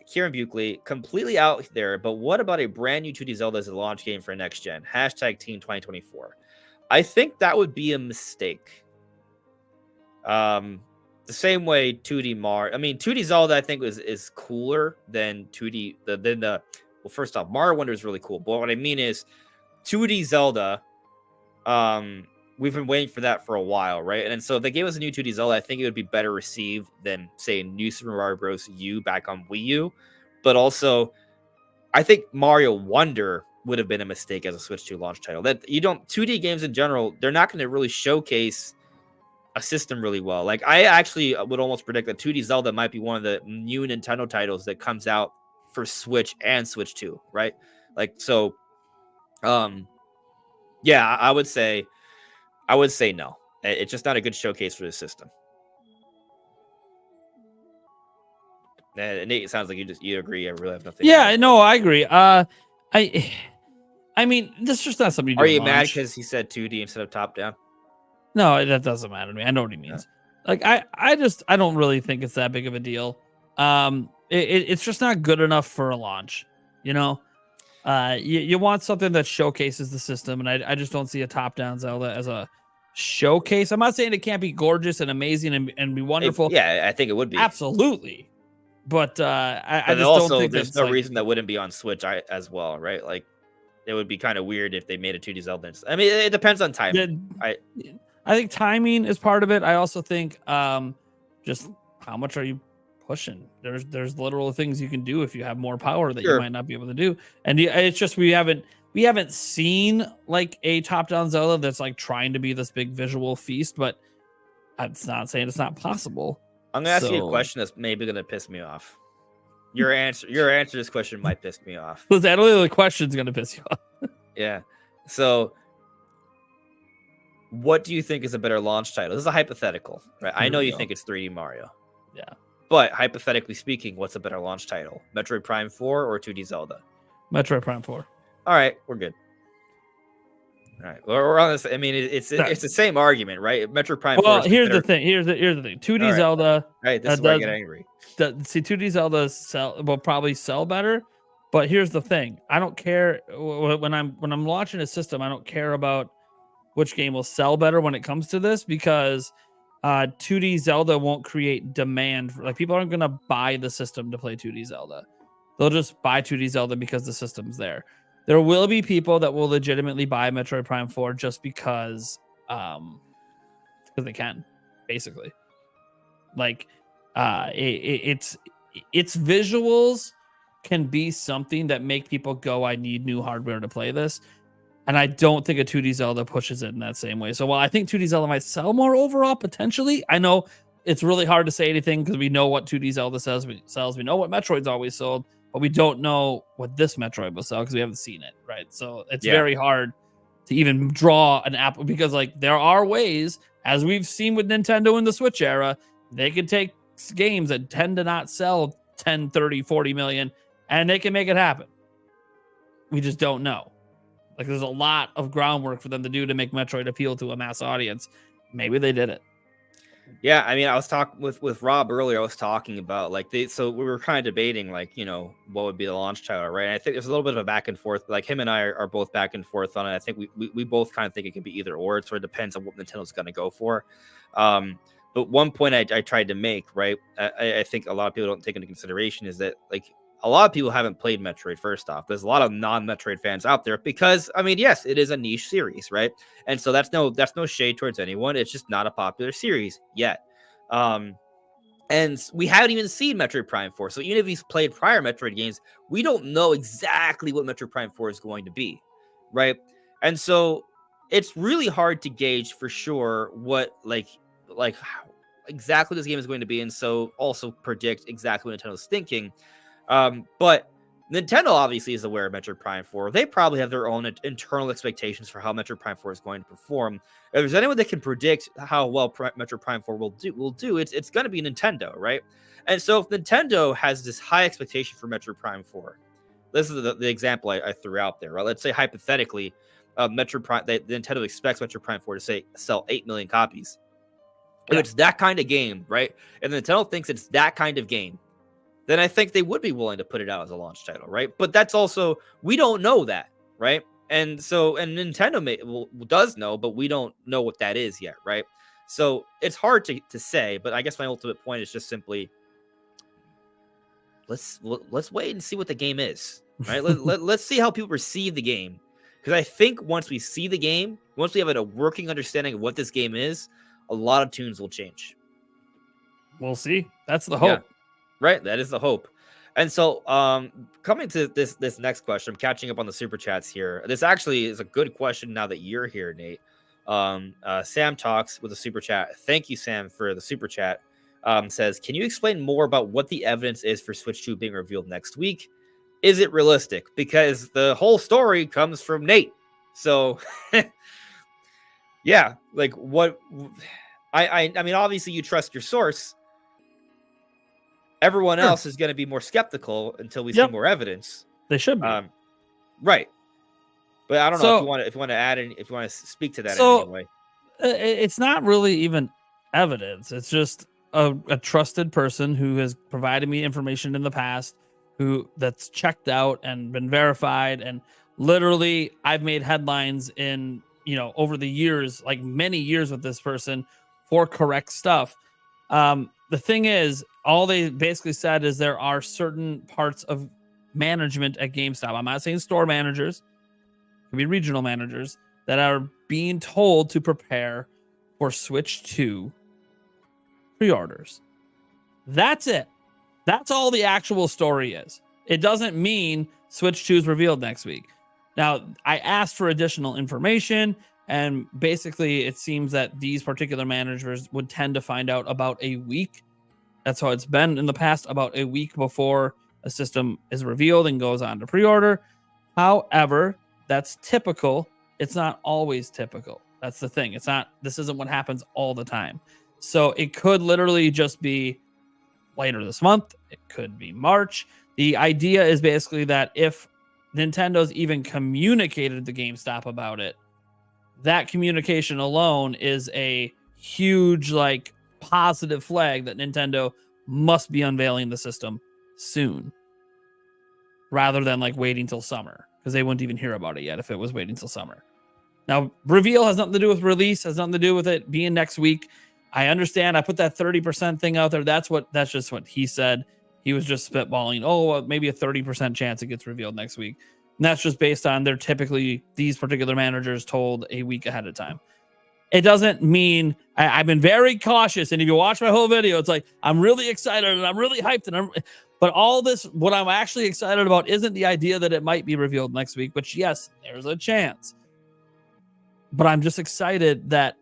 Kieran Buckley, completely out there, but what about a brand new 2D Zelda as a launch game for next gen? # Team 2024. I think that would be a mistake. The same way 2D Mario. I mean, 2D Zelda, I think is cooler than 2D. Well, first off, Mario Wonder is really cool. But what I mean is, 2D Zelda. We've been waiting for that for a while, right? And so if they gave us a new 2D Zelda, I think it would be better received than, say, new Super Mario Bros. U back on Wii U. But also, I think Mario Wonder would have been a mistake as a Switch 2 launch title. That 2D games in general, they're not going to really showcase a system really well. Like, I actually would almost predict that 2D Zelda might be one of the new Nintendo titles that comes out for Switch and Switch 2, right? Like, so, yeah, I would say no. It's just not a good showcase for the system. Nate, it sounds like you agree. I really have nothing.
Yeah, no, I agree. I mean, this is just not something.
Are you mad because he said 2D instead of top down?
No, that doesn't matter to me. I know what he means. Yeah. Like, I don't really think it's that big of a deal. It's just not good enough for a launch. You know, you want something that showcases the system, and I just don't see a top down Zelda as a showcase. I'm not saying it can't be gorgeous and amazing and be wonderful.
Yeah, I think it would be
absolutely, but I just
also
don't think
there's no reason that wouldn't be on Switch as well, right? Like, it would be kind of weird if they made a 2D Zelda. I mean, it depends on timing.
I think timing is part of it. I also think just how much are you pushing? There's literal things you can do if you have more power that you might not be able to do, and it's just we haven't seen like a top-down Zelda that's like trying to be this big visual feast, but it's not saying it's not possible.
I'm gonna ask you a question that's maybe gonna piss me off. Your answer to this question might piss me off.
Because that only the question's gonna piss you off.
Yeah. So, what do you think is a better launch title? This is a hypothetical, right? I know you think it's 3D Mario.
Yeah.
But hypothetically speaking, what's a better launch title? Metroid Prime 4 or 2D Zelda?
Metroid Prime 4.
All right, we're good. All right, we're on this. I mean, it's the same argument, right? Metroid Prime 4.
Well, here's the thing. Here's the thing. 2D Zelda.
All right, this is where I get angry.
See, 2D Zelda will probably sell better, but here's the thing. I don't care when I'm launching a system. I don't care about which game will sell better when it comes to this, because 2D Zelda won't create demand. Like, people aren't gonna buy the system to play 2D Zelda. They'll just buy 2D Zelda because the system's there. There will be people that will legitimately buy Metroid Prime 4 just because they can, basically. Like, its visuals can be something that make people go, I need new hardware to play this. And I don't think a 2D Zelda pushes it in that same way. So while I think 2D Zelda might sell more overall, potentially, I know it's really hard to say anything because we know what 2D Zelda sells. We know what Metroid's always sold, but we don't know what this Metroid will sell because we haven't seen it, right? So it's very hard to even draw an app, because like there are ways, as we've seen with Nintendo in the Switch era, they could take games that tend to not sell 10, 30, 40 million, and they can make it happen. We just don't know. Like, there's a lot of groundwork for them to do to make Metroid appeal to a mass audience. Maybe they did it.
Yeah, I mean, I was talking with Rob earlier. I was talking about so we were kind of debating what would be the launch title, right? And I think there's a little bit of a back and forth. Like, him and I are both back and forth on it. I think we both kind of think it could be either or. It sort of depends on what Nintendo's going to go for. But one point I tried to make, right? I think a lot of people don't take into consideration is that, like, a lot of people haven't played Metroid. First off, there's a lot of non-Metroid fans out there because, I mean, yes, it is a niche series, right? And so that's no shade towards anyone. It's just not a popular series yet. And we haven't even seen Metroid Prime 4. So even if he's played prior Metroid games, we don't know exactly what Metroid Prime 4 is going to be, right? And so it's really hard to gauge for sure what how exactly this game is going to be, and so also predict exactly what Nintendo's thinking. But Nintendo obviously is aware of Metroid Prime 4. They probably have their own internal expectations for how Metroid Prime 4 is going to perform. If there's anyone that can predict how well Metroid Prime 4 will do, it's going to be Nintendo, right? And so if Nintendo has this high expectation for Metroid Prime 4, this is the example I threw out there, right? Let's say hypothetically, Metroid Prime, Nintendo expects Metroid Prime 4 to sell 8 million copies. If it's that kind of game, right? If Nintendo thinks it's that kind of game, then I think they would be willing to put it out as a launch title, right? But that's also, we don't know that, right? And so, and Nintendo does know, but we don't know what that is yet, right? So it's hard to say, but I guess my ultimate point is just simply, let's wait and see what the game is, right? Let's see how people receive the game. Because I think once we see the game, once we have a working understanding of what this game is, a lot of tunes will change.
We'll see. That's the hope.
Yeah. Right, that is the hope. And so, coming to this next question, I'm catching up on the super chats here. This actually is a good question now that you're here, Nate. Sam Talks with a super chat. Thank you, Sam, for the super chat. Says, can you explain more about what the evidence is for Switch 2 being revealed next week? Is it realistic? Because the whole story comes from Nate. So, yeah, like what? I mean, obviously you trust your source. Everyone else is going to be more skeptical until we see more evidence.
They should be.
Right. But I don't know if you want to add any, if you want to speak to that in any way.
It's not really even evidence. It's just a trusted person who has provided me information in the past, that's checked out and been verified. And literally I've made headlines in, over the years, like many years with this person for correct stuff. The thing is, all they basically said is there are certain parts of management at GameStop. I'm not saying store managers, it could be regional managers, that are being told to prepare for Switch 2 pre-orders. That's it. That's all the actual story is. It doesn't mean Switch 2 is revealed next week. Now, I asked for additional information, and basically it seems that these particular managers would tend to find out about a week. That's how it's been in the past, about a week before a system is revealed and goes on to pre-order. However, that's typical. It's not always typical. That's the thing. This isn't what happens all the time. So it could literally just be later this month. It could be March. The idea is basically that if Nintendo's even communicated to GameStop about it, that communication alone is a huge, positive flag that Nintendo must be unveiling the system soon, rather than waiting till summer, because they wouldn't even hear about it yet if it was waiting till summer. Now, reveal has nothing to do with release, has nothing to do with it being next week. I understand. I put that 30% thing out there. That's just what he said. He was just spitballing. Oh, maybe a 30% chance it gets revealed next week. And that's just based on these particular managers told a week ahead of time. It doesn't mean I've been very cautious. And if you watch my whole video, it's I'm really excited and I'm really hyped. But all this, what I'm actually excited about isn't the idea that it might be revealed next week, which yes, there's a chance. But I'm just excited that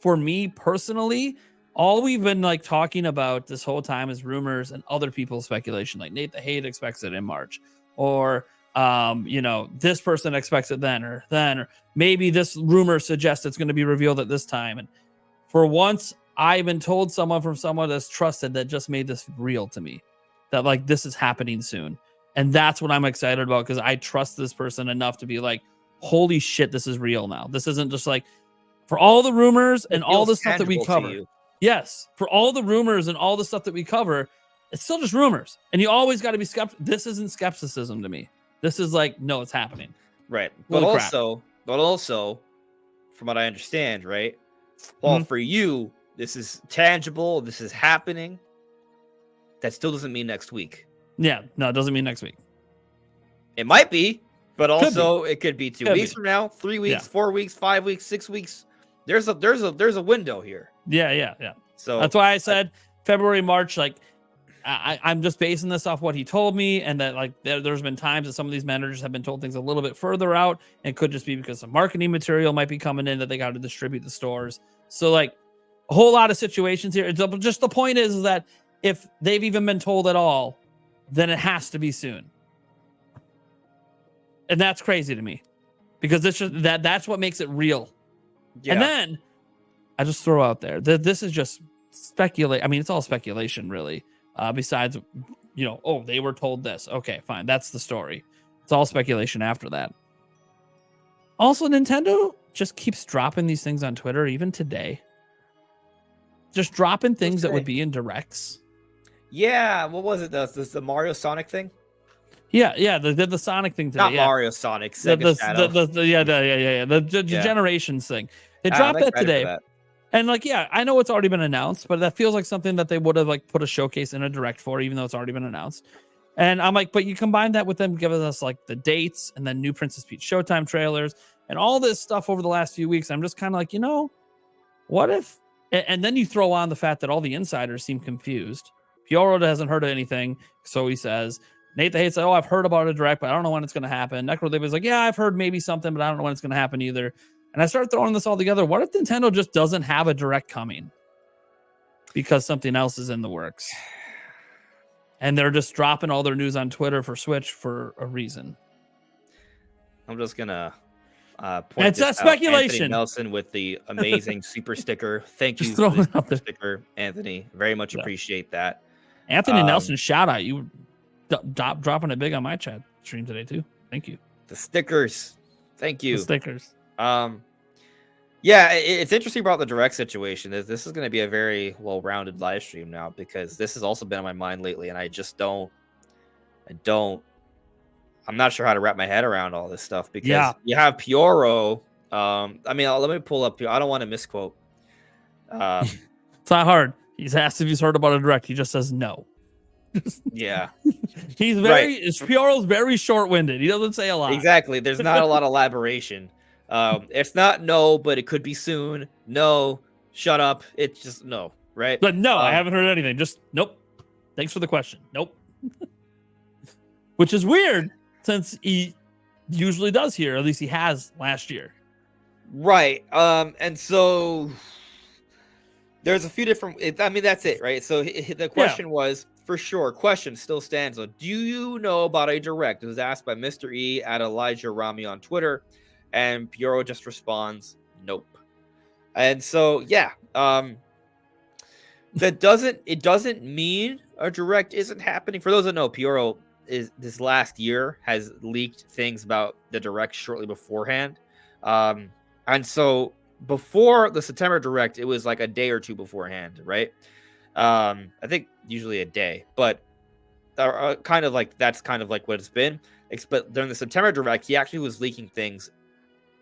for me personally, all we've been talking about this whole time is rumors and other people's speculation. Like Nate the Hate expects it in March, or this person expects it then, or maybe this rumor suggests it's going to be revealed at this time. And for once, I've been told from someone that's trusted that just made this real to me, that this is happening soon. And that's what I'm excited about, because I trust this person enough to be holy shit, this is real now. This isn't just for all the rumors and all the stuff that we cover. Yes, for all the rumors and all the stuff that we cover, it's still just rumors. And you always got to be skeptical. This isn't skepticism to me. This is no, it's happening.
Right. But also, from what I understand, right? Well, for you, this is tangible. This is happening. That still doesn't mean next week.
Yeah. No, it doesn't mean next week.
It might be, but also it could be 2 weeks from now, 3 weeks, 4 weeks, 5 weeks, 6 weeks. There's a window here.
Yeah.
So
that's why I said February, March, like I'm just basing this off what he told me, and that like there's been times that some of these managers have been told things a little bit further out, and it could just be because some marketing material might be coming in that they got to distribute the stores. So like a whole lot of situations here. It's just the point is that if they've even been told at all, then it has to be soon, and that's crazy to me because it's just that's what makes it real.
Yeah.
And then I just throw out there that this is just speculate. I mean, it's all speculation, really. Besides, oh, they were told this. Okay, fine. That's the story. It's all speculation after that. Also, Nintendo just keeps dropping these things on Twitter, even today. Just dropping things that would be in directs.
Yeah, what was it? The Mario Sonic thing?
Yeah. The Sonic thing today.
Not Mario Sonic. Sega Shadow.
The Generations thing. They dropped that today. And like, yeah, I know it's already been announced, but that feels like something that they would have like put a showcase in a direct for, even though it's already been announced. And I'm like, but you combine that with them giving us like the dates and then new Princess Peach Showtime trailers and all this stuff over the last few weeks. I'm just kind of like, what if? And then you throw on the fact that all the insiders seem confused. Pioro hasn't heard of anything, so he says. Nate the Hate said, I've heard about a direct, but I don't know when it's going to happen. Necro was like, yeah, I've heard maybe something, but I don't know when it's going to happen either. And I started throwing this all together. What if Nintendo just doesn't have a direct coming because something else is in the works? And they're just dropping all their news on Twitter for Switch for a reason.
I'm just going to point
it's
this
a speculation.
Anthony Nelson with the amazing super sticker. Thank you
for the
super sticker, Anthony. Very much appreciate that.
Anthony Nelson, shout out. You dropping it big on my chat stream today, too. Thank you.
The stickers. Thank you.
The stickers.
Yeah, it's interesting about the direct situation. This is going to be a very well-rounded live stream now because this has also been on my mind lately, and I'm not sure how to wrap my head around all this stuff because you have Pioro. Let me pull up. I don't want to misquote.
It's not hard. He's asked if he's heard about a direct. He just says no.
Yeah,
he's very. Right. Pioro's very short-winded. He doesn't say a lot.
Exactly. There's not a lot of elaboration. It's not no, but it could be soon. No, shut up. It's just no, right?
But no, I haven't heard anything. Just nope. Thanks for the question. Nope. Which is weird since he usually does here. At least he has last year.
Right. And so there's a few different. That's it, right? So the question was for sure. Question still stands. So, do you know about a direct? It was asked by Mr. E at Elijah Rami on Twitter. And Pioro just responds, nope. And so, that doesn't mean a direct isn't happening. For those that know, Pioro this last year has leaked things about the direct shortly beforehand. And so before the September direct, it was like a day or two beforehand, right? I think usually a day, but kind of like that's kind of like what it's been. But during the September direct, he actually was leaking things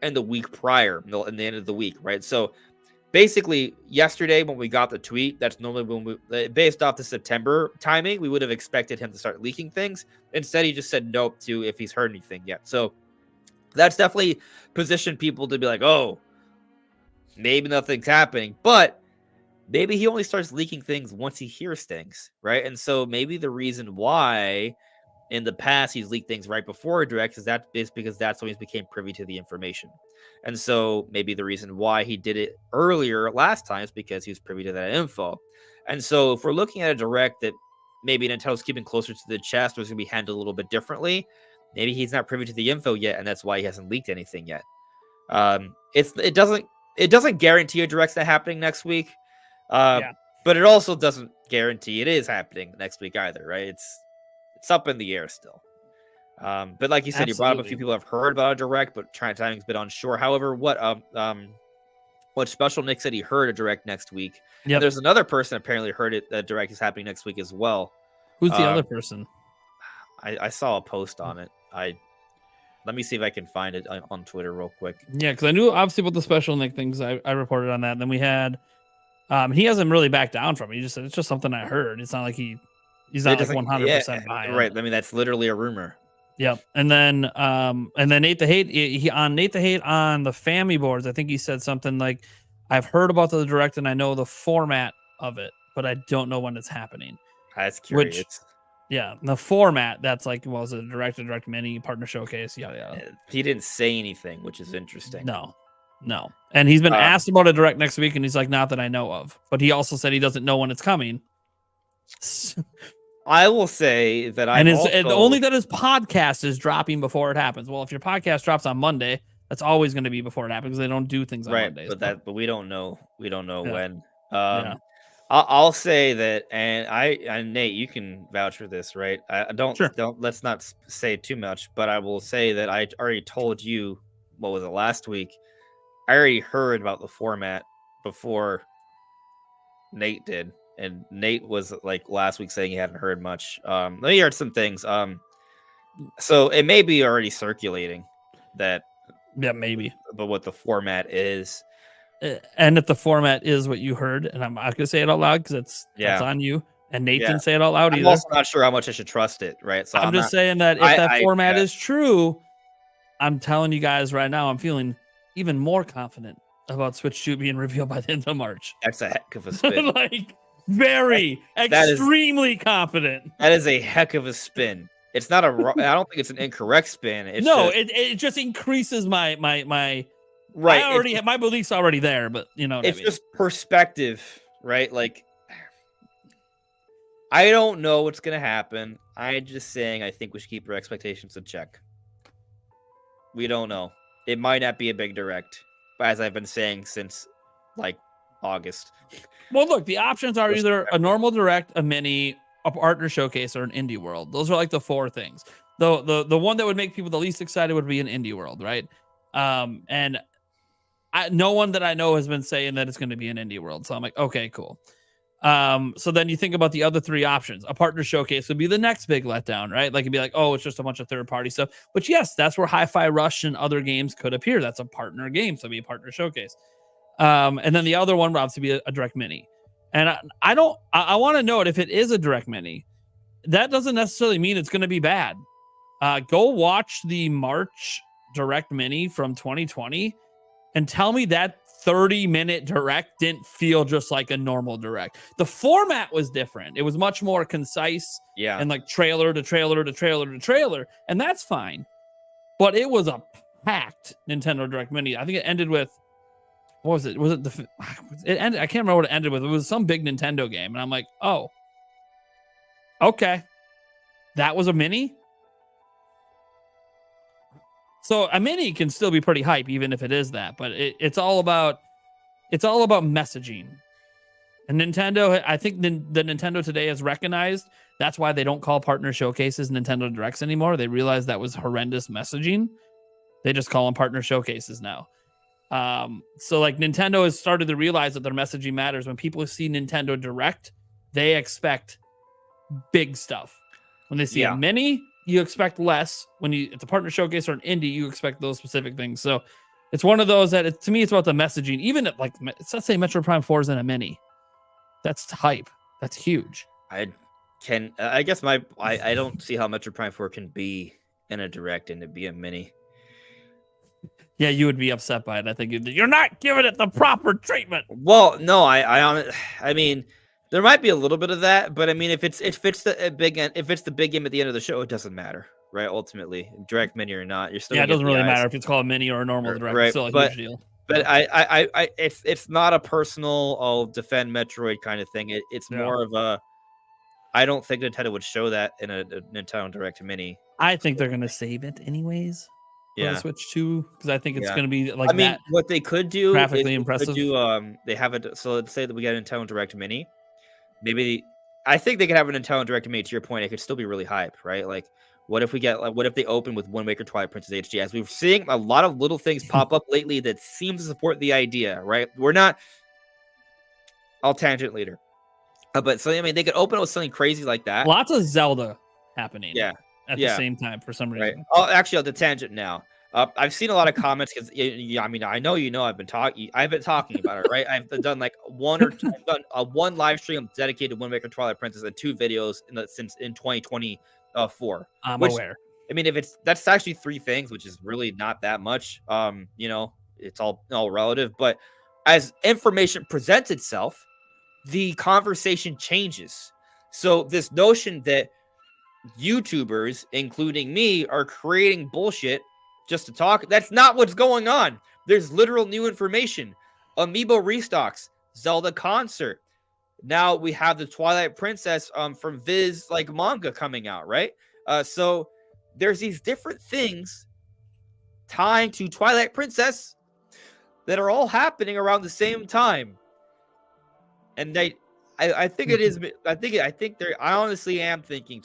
in the week prior, in the end of the week, right? So basically, yesterday when we got the tweet, that's normally when we, based off the September timing, we would have expected him to start leaking things. Instead, he just said nope to if he's heard anything yet. So that's definitely positioned people to be like, oh, maybe nothing's happening, but maybe he only starts leaking things once he hears things, right? And so maybe the reason why in the past he's leaked things right before a direct is because that's when he became privy to the information. And so maybe the reason why he did it earlier last time is because he was privy to that info. And so if we're looking at a direct that maybe Nintendo's keeping closer to the chest or is going to be handled a little bit differently, maybe he's not privy to the info yet, and that's why he hasn't leaked anything yet. It doesn't guarantee a direct's not happening next week, but it also doesn't guarantee it is happening next week either, right? It's up in the air still. But like you said, you brought up a few people have heard about a direct, but timing's been unsure. However, what Special Nick said he heard a direct next week. Yeah, there's another person apparently heard it that direct is happening next week as well.
Who's the other person?
I saw a post on it. Let me see if I can find it on Twitter real quick.
Yeah, because I knew obviously about the Special Nick things. I reported on that. And then we had he hasn't really backed down from it. He just said it's just something I heard. It's not like he's not like 100% behind.
Right. I mean, that's literally a rumor.
Yep. And then Nate the Hate, Nate the Hate on the Family boards, I think he said something like, I've heard about the direct and I know the format of it. but I don't know when it's happening.
That's
Which,
curious.
yeah, the format that's like, well, is it a direct mini partner showcase? Yada yada.
He didn't say anything, which is interesting.
No. And he's been
Uh,
asked about a direct next week, and he's like, not that I know of. But he also said he doesn't know when it's coming.
I will say that
And
I'm
only that his podcast is dropping before it happens. Well, if your podcast drops on Monday, that's always going to be before it happens because they don't do things on
right,
Mondays.
but we don't know. We don't know
Yeah.
when.
Yeah.
I'll say that, and Nate, you can vouch for this, right? I don't
Sure.
let's not say too much, but I will say that I already told you, what was it, last week? I already heard about the format before Nate did, and Nate was like last week saying he hadn't heard much. Let me heard some things. So it may be already circulating that,
Yeah, maybe.
but what the format is.
And if the format is what you heard, and I'm not gonna say it out loud because that's on you. And Nate didn't say it out loud
I'm
either.
also not sure how much I should trust it, right? So
I'm just saying that if that format is true, I'm telling you guys right now, I'm feeling even more confident about Switch 2 being revealed by the end of March.
That's a heck of a spin.
Like extremely confident.
That is a heck of a spin. It's not a. I don't think it's an incorrect spin. It's
it just increases my
right.
I already my beliefs already there, but you know,
It's just perspective, right? Like, I don't know what's gonna happen. I'm just saying I think we should keep our expectations in check. We don't know. It might not be a big direct, as I've been saying since like August.
Well, look, the options are either a normal direct, a mini, a partner showcase, or an indie world. Those are like the four things. The one that would make people the least excited would be an indie world, right? And no one that I know has been saying that it's going to be an indie world. So I'm like, okay, cool. So then you think about the other three options. A partner showcase would be the next big letdown, right? Like it'd be like, oh, it's just a bunch of third-party stuff. But yes, that's where Hi-Fi Rush and other games could appear. That's a partner game, so it'd be a partner showcase. And then the other one would obviously be a direct mini. And I want to note, if it is a direct mini, that doesn't necessarily mean it's going to be bad. Go watch the March direct mini from 2020 and tell me that 30-minute direct didn't feel just like a normal direct. The format was different. It was much more concise, and like trailer to trailer to trailer to trailer, and that's fine. But it was a packed Nintendo Direct Mini. I think it ended with, what was it? Was it it ended? I can't remember what it ended with. It was some big Nintendo game, and I'm like, oh, okay, that was a mini. So a mini can still be pretty hype, even if it is that. But it's all about messaging. And Nintendo, I think the Nintendo today has recognized that's why they don't call partner showcases Nintendo Directs anymore. They realized that was horrendous messaging. They just call them partner showcases now. So like Nintendo has started to realize that their messaging matters. When people see Nintendo Direct, they expect big stuff. When they see a mini, you expect less. When it's a partner showcase or an indie, you expect those specific things. So it's one of those that to me, it's about the messaging. Even at, like, let's say Metroid Prime 4 is in a mini. That's hype. That's huge.
I guess I don't see how Metroid Prime 4 can be in a direct and it be a mini.
Yeah, you would be upset by it. I think you're not giving it the proper treatment.
Well, no, I mean, there might be a little bit of that, but I mean, if it's the big game at the end of the show, it doesn't matter, right? Ultimately, direct mini or not, you're still
it doesn't really matter if it's called a mini or a normal direct.
Right,
it's still a huge deal.
But it's not a personal I'll defend Metroid kind of thing. It's more of a, I don't think Nintendo would show that in a Nintendo Direct Mini.
I think they're gonna save it anyways.
Yeah,
Switch 2 because I think it's gonna be like. I mean,
what they could do
graphically impressive.
They have it. So let's say that we get a Nintendo Direct Mini. Maybe I think they could have a Nintendo Direct Mini. To your point, it could still be really hype, right? Like, what if they open with Wind Waker Twilight Princess HD? As we've seen a lot of little things pop up lately that seem to support the idea, right? We're not. I'll tangent later. But so I mean, they could open with something crazy like that.
Lots of Zelda happening. At the
Yeah.
same time for some reason.
Right. Oh, actually, on the tangent now. I've seen a lot of comments because I mean, I know I've been talking about it, right? I've done like one live stream dedicated to Wind Waker Twilight Princess and 2 videos since 2024.
I'm aware.
I mean, that's actually 3 things, which is really not that much. It's all relative. But as information presents itself, the conversation changes. So this notion that YouTubers, including me, are creating bullshit just to talk, that's not what's going on. There's literal new information. Amiibo restocks, Zelda concert. Now we have the Twilight Princess from Viz like manga coming out, right? So there's these different things tying to Twilight Princess that are all happening around the same time. And I think it is. I think there. I honestly am thinking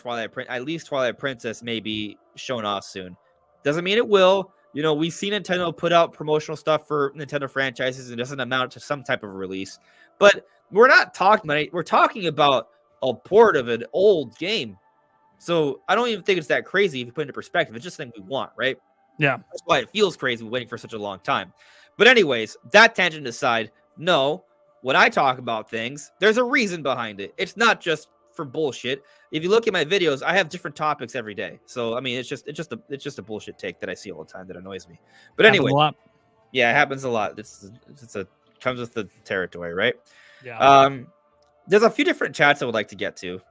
at least Twilight Princess may be shown off soon. Doesn't mean it will. You know, we've seen Nintendo put out promotional stuff for Nintendo franchises and it doesn't amount to some type of release. But we're not talking about it. We're talking about a port of an old game. So I don't even think it's that crazy if you put it into perspective. It's just something we want, right?
Yeah.
That's why it feels crazy waiting for such a long time. But anyways, that tangent aside, no, when I talk about things, there's a reason behind it. It's not just for bullshit. If you look at my videos, I have different topics every day. So I mean, it's just a bullshit take that I see all the time that annoys me. But anyway, yeah, it happens a lot. It's comes with the territory, right?
Yeah.
There's a few different chats I would like to get to.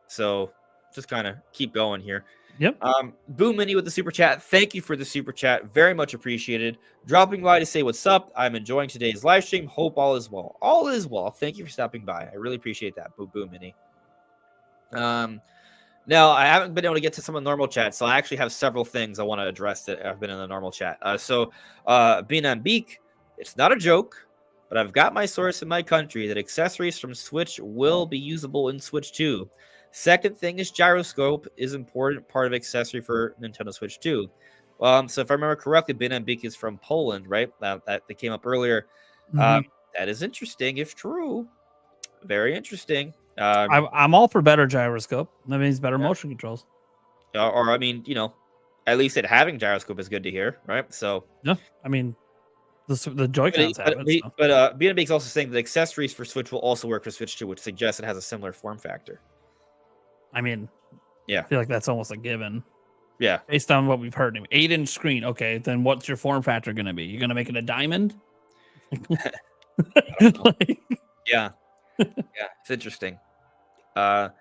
So just kind of keep going here.
Yep.
Boom Mini with the super chat. Thank you for the super chat. Very much appreciated. Dropping by to say what's up. I'm enjoying today's live stream. Hope all is well. All is well. Thank you for stopping by. I really appreciate that. Boom Mini. Now I haven't been able to get to some of the normal chat, so I actually have several things I want to address that have been in the normal chat. Being on Beak, it's not a joke, but I've got my source in my country that accessories from Switch will be usable in Switch 2. Second thing is gyroscope is important part of accessory for Nintendo Switch 2. So if I remember correctly, Binambik is from Poland, right? That came up earlier. That is interesting if true. Very interesting.
I'm all for better gyroscope. That means better motion controls.
Or I mean, you know, at least it having gyroscope is good to hear, right? So
yeah, I mean, the Joy-Cons have it.
But Binambik is also saying that accessories for Switch will also work for Switch 2, which suggests it has a similar form factor.
I mean,
yeah,
I feel like that's almost a given.
Yeah,
based on what we've heard. 8-inch screen. Okay, then what's your form factor going to be? You're going to make it a diamond?
Yeah, it's interesting. Linu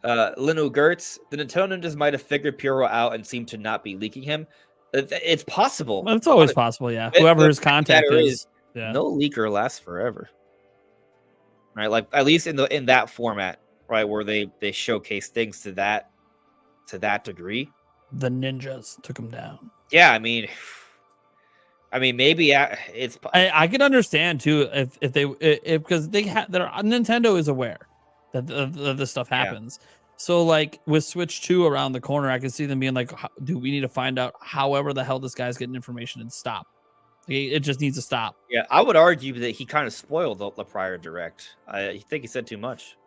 Gertz, the Nintendo just might have figured Puro out and seem to not be leaking him. It's possible.
Well, it's always possible. Yeah, whoever his contact is. Yeah.
No leaker lasts forever, right? Like at least in that format. Right, where they showcase things to that degree.
The ninjas took them down.
Yeah, I mean maybe it's.
I can understand too if because Nintendo is aware that this stuff happens. Yeah. So like with Switch 2 around the corner, I can see them being like, "Do we need to find out however the hell this guy's getting information and stop? It just needs to stop."
Yeah, I would argue that he kind of spoiled the prior direct. I think he said too much.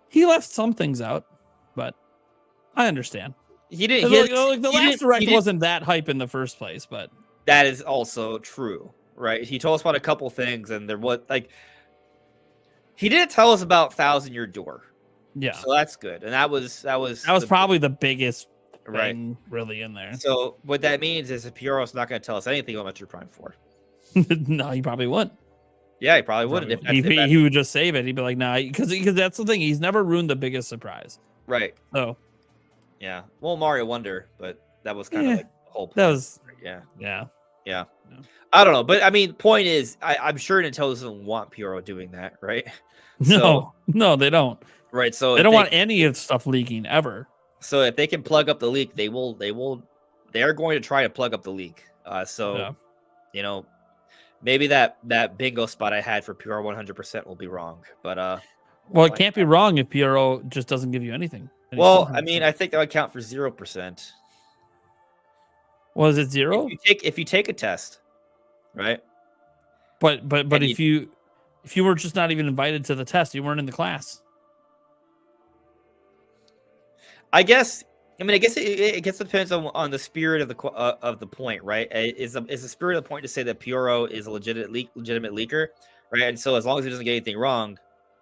He left some things out, but I understand.
He didn't.
The last direct wasn't that hype in the first place, but
that is also true, right? He told us about a couple things, and there was like he didn't tell us about Thousand Year Door.
Yeah,
so that's good, and that was
probably the biggest thing really in there.
So what that means is that Puro's not going to tell us anything about Metroid Prime 4.
No, he probably wouldn't.
Yeah, he probably wouldn't.
He would just save it. He'd be like, nah, because that's the thing. He's never ruined the biggest surprise.
Right.
So.
Yeah. Well, Mario Wonder, but that was kind of like the whole point.
That was.
Yeah. I don't know. But I mean, point is, I'm sure Nintendo doesn't want Puro doing that, right?
No, they don't.
Right. So
they don't want any of the stuff leaking ever.
So if they can plug up the leak, they are going to try to plug up the leak. You know, maybe that bingo spot I had for Puro 100% will be wrong, but
well, it can't be wrong if Puro just doesn't give you anything.
Well, I mean, I think that would count for 0%.
Was it 0?
If you take a test, right?
But if you were just not even invited to the test, you weren't in the class.
I guess it depends on the spirit of the point, right? Is the spirit of the point to say that Puro is a legitimate leaker, right? And so as long as he doesn't get anything wrong,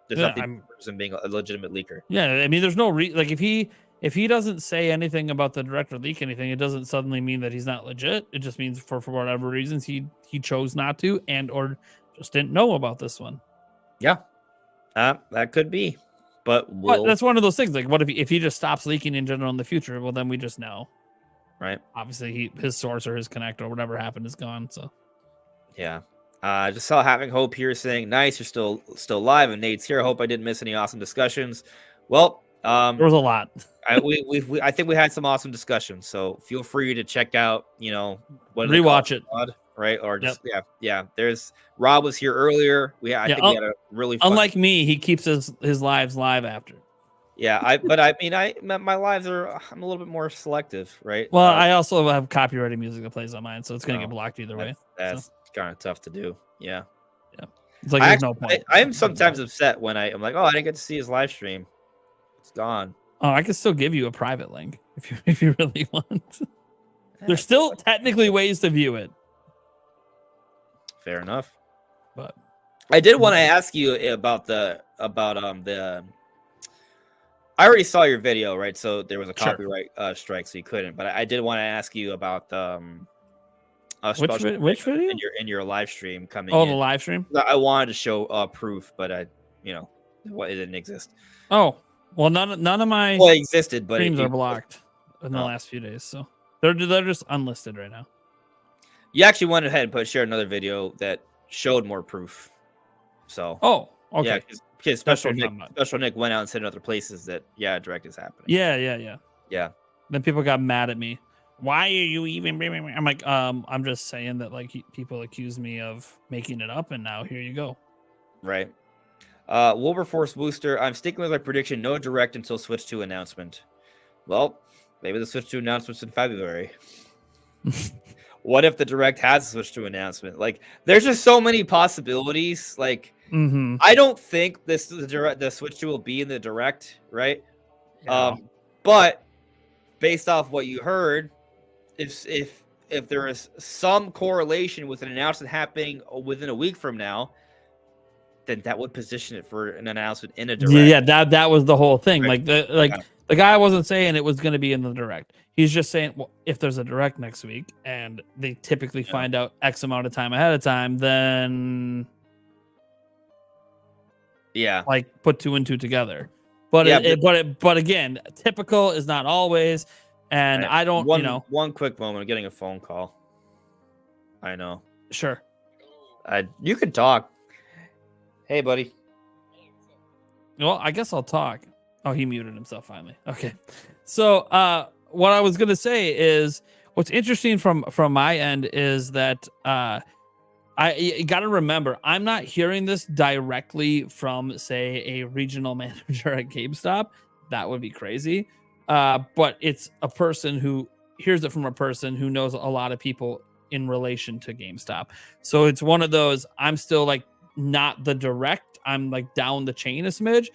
there's nothing in being a legitimate leaker.
Yeah, I mean, there's no like if he doesn't say anything about the director leak anything, it doesn't suddenly mean that he's not legit. It just means for whatever reasons he chose not to or just didn't know about this one.
Yeah, that could be, but
But that's one of those things. Like, what if he just stops leaking in general in the future? Well, then we just know.
Right.
Obviously, his source or his connect or whatever happened is gone. So
Yeah. I just saw Having Hope here saying, "Nice, you're still live." And Nate's here. I hope I didn't miss any awesome discussions. Well,
there was a lot.
I think we had some awesome discussions. So feel free to check out, what do they call
Rewatch it.
VOD, right? Or just yeah. There's Rob was here earlier. I think we had a really fun.
Unlike me, he keeps his lives live after.
Yeah, but I mean, my lives I'm a little bit more selective, right?
Well, I also have copyrighted music that plays on mine, so it's gonna get
Oh,
blocked either way.
That's kind of tough to do. Yeah.
It's like there's no point.
I am sometimes upset when I'm like, oh, I didn't get to see his live stream. It's gone.
Oh, I can still give you a private link if you really want. There's still technically ways to view it.
Fair enough.
But
I did want to ask you about the I already saw your video, right? So there was a copyright strike, so you couldn't. But I did want to ask you about
which video
in your live stream coming.
Oh, the live stream.
I wanted to show proof, but it didn't exist.
Oh, well, none of my
it existed, but
streams are blocked in the last few days, so they're just unlisted right now.
You actually went ahead and shared another video that showed more proof. So
okay.
Yeah, because Special Nick went out and said in other places that direct is happening.
Yeah. Then people got mad at me. Why are you even? I'm like, I'm just saying that like people accuse me of making it up, and now here you go.
Right. Wilberforce Booster. I'm sticking with my prediction. No direct until Switch 2 announcement. Well, maybe the Switch 2 announcement's in February. What if the direct has a Switch 2 announcement? Like, there's just so many possibilities. Like, I don't think the Switch 2 will be in the direct, right?
Yeah.
But based off what you heard, if there is some correlation with an announcement happening within a week from now, then that would position it for an announcement in a direct.
Yeah, that was the whole thing.
Right.
The guy wasn't saying it was going to be in the direct. He's just saying, well, if there's a direct next week and they typically find out X amount of time ahead of time, then like put two and two together. But but again, typical is not always. And I don't,
one quick moment. I'm getting a phone call. I know.
Sure.
You can talk. Hey, buddy.
Well, I guess I'll talk. Oh, he muted himself finally. Okay. So, what I was gonna say is, what's interesting from my end is that you got to remember, I'm not hearing this directly from, say, a regional manager at GameStop. That would be crazy. But it's a person who hears it from a person who knows a lot of people in relation to GameStop. So it's one of those, I'm still like not the direct, I'm like down the chain a smidge.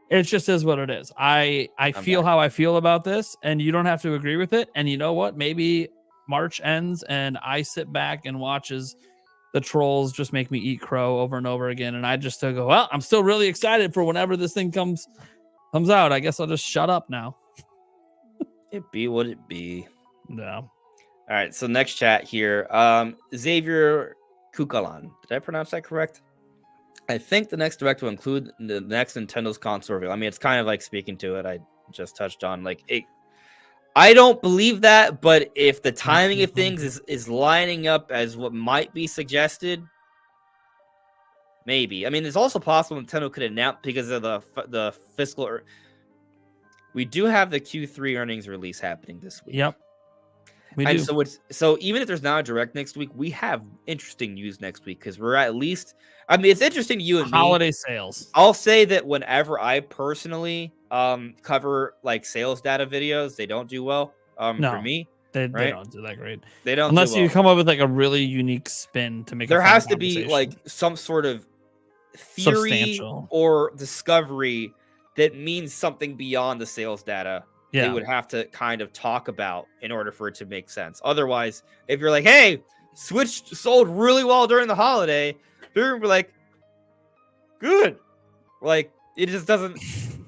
It just is what it is. I feel how I feel about this, and you don't have to agree with it. And you know what? Maybe March ends and I sit back and watch as the trolls just make me eat crow over and over again. And I just still go, well, I'm still really excited for whenever this thing comes out. I guess I'll just shut up now.
It be what it be.
No.
All right. So next chat here. Xavier Kukalan. Did I pronounce that correct? I think the next direct will include the next Nintendo's console reveal. I mean, it's kind of like speaking to it. I just touched on I don't believe that, but if the timing of things is lining up as what might be suggested, maybe. I mean, it's also possible Nintendo could announce because of the fiscal. We do have the Q3 earnings release happening this week.
Yep. We
and
do.
So even if there's not a direct next week, we have interesting news next week because we're at least. I mean, it's interesting to you and
holiday
me.
Sales.
I'll say that whenever I personally cover like sales data videos, they don't do well. For me,
they don't do that great.
They don't
unless
do
you
well.
come up with like a really unique spin to make.
There has to be like some sort of theory or discovery that means something beyond the sales data. They would have to kind of talk about in order for it to make sense. Otherwise, if you're like, hey, Switch sold really well during the holiday, they're gonna be like, good. Like, it just doesn't,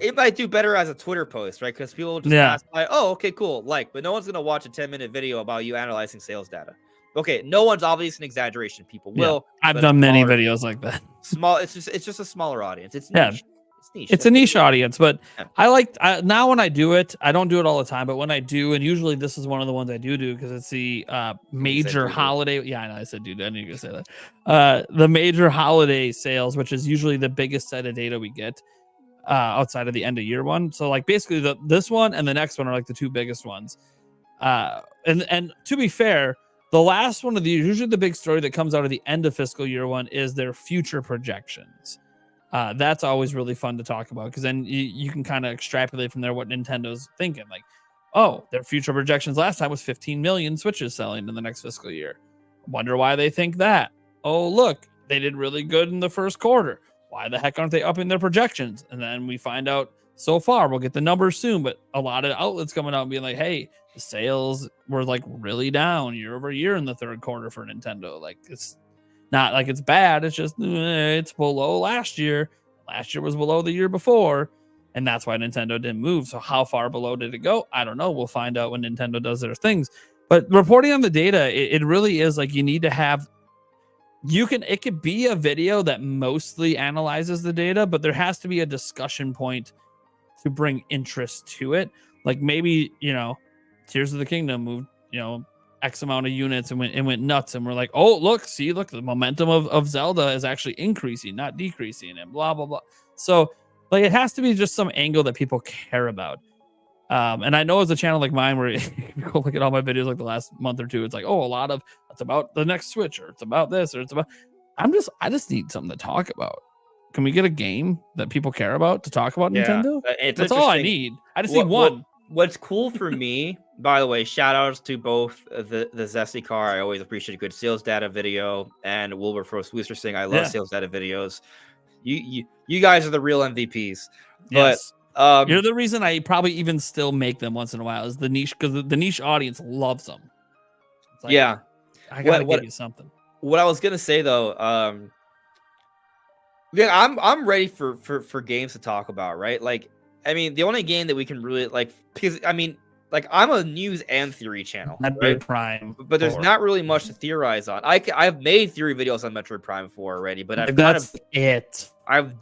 it might do better as a Twitter post, right? Because people will just ask, like, oh, okay, cool. Like, but no one's gonna watch a 10-minute video about you analyzing sales data. Okay, no one's obviously an exaggeration. People will.
I've done many videos like that.
small. It's just a smaller audience. It's
Yeah.
niche. It's niche.
It's a niche audience, but
Yeah.
now when I do it, I don't do it all the time, but when I do, and usually this is one of the ones I do because it's the major
doo-doo.
holiday. Yeah, I know I said dude. I knew you were gonna say that. The major holiday sales, which is usually the biggest set of data we get outside of the end of year one. So like basically this one and the next one are like the two biggest ones. And to be fair, the last one of the usually the big story that comes out of the end of fiscal year one is their future projections. That's always really fun to talk about because then you can kind of extrapolate from there what Nintendo's thinking. Like, oh, their future projections last time was 15 million Switches selling in the next fiscal year. Wonder why they think that. Oh, look, they did really good in the first quarter. Why the heck aren't they upping their projections? And then we find out so far, we'll get the numbers soon, but a lot of outlets coming out and being like, hey, the sales were like really down year over year in the third quarter for Nintendo. Like, it's not like it's bad. It's just it's below last year. Last year was below the year before. And that's why Nintendo didn't move. So how far below did it go? I don't know. We'll find out when Nintendo does their things. But reporting on the data, it really is like you need to have it could be a video that mostly analyzes the data, but there has to be a discussion point to bring interest to it. Like maybe, Tears of the Kingdom moved, X amount of units and went nuts. And we're like, oh, look, the momentum of Zelda is actually increasing, not decreasing, and blah, blah, blah. So like it has to be just some angle that people care about. And I know as a channel like mine, where if you go look at all my videos like the last month or two, it's like, oh, a lot of it's about the next Switch, or it's about this, or it's about I just need something to talk about. Can we get a game that people care about to talk about Nintendo? That's all I need. I just need one.
What's cool for me, by the way, shout outs to both the Zesty Car. I always appreciate a good sales data video, and Wilberforce Wooster saying I love sales data videos. You guys are the real MVPs.
Yes.
But
you're the reason I probably even still make them once in a while is the niche, because the niche audience loves them. It's like,
yeah.
I gotta give you something.
What I was gonna say though, yeah, I'm ready for games to talk about, right? Like, I mean, the only game that we can really like, because I mean, like I'm a news and theory channel,
Metroid Prime,
but there's not really much to theorize on. I've made theory videos on Metroid Prime 4 already, but I've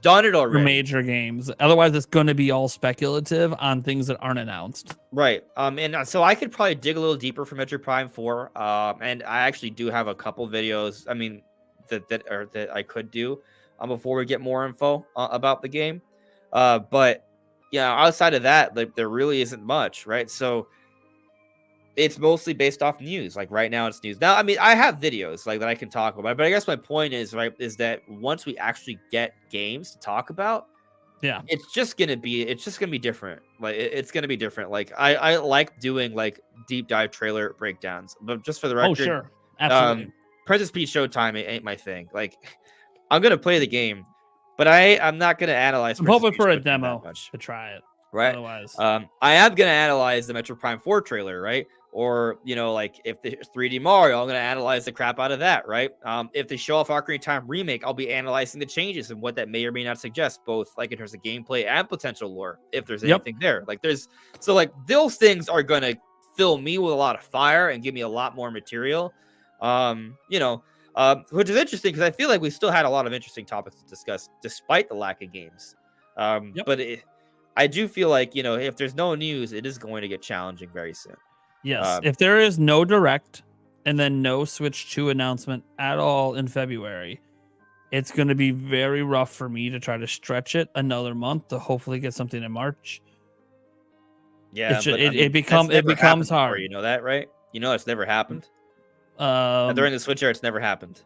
done it already.
For major games. Otherwise, it's going to be all speculative on things that aren't announced.
Right. And so I could probably dig a little deeper for Metroid Prime 4. And I actually do have a couple videos. I mean, that I could do before we get more info about the game. But yeah, outside of that, like there really isn't much, right? So it's mostly based off news. Like right now, it's news. Now, I mean, I have videos like that I can talk about, but I guess my point is is that once we actually get games to talk about,
yeah,
it's just gonna be different. Like it's gonna be different. Like I like doing like deep dive trailer breakdowns, but just for the record,
sure, absolutely.
Princess Peach Showtime ain't my thing. Like I'm gonna play the game, but I'm not gonna analyze.
I'm hoping for a demo to try it.
Right.
Otherwise,
I am gonna analyze the Metroid Prime 4 trailer, right? Or like if the 3D Mario, I'm gonna analyze the crap out of that, right? If they show off Ocarina of Time remake, I'll be analyzing the changes and what that may or may not suggest, both like in terms of gameplay and potential lore, if there's anything there. Like those things are gonna fill me with a lot of fire and give me a lot more material. Which is interesting because I feel like we still had a lot of interesting topics to discuss despite the lack of games. But I do feel like, if there's no news, it is going to get challenging very soon.
Yes. If there is no direct and then no Switch 2 announcement at all in February, it's going to be very rough for me to try to stretch it another month to hopefully get something in March.
Yeah,
it becomes hard.
You know that, right? It's never happened. During the Switch era, it's never happened.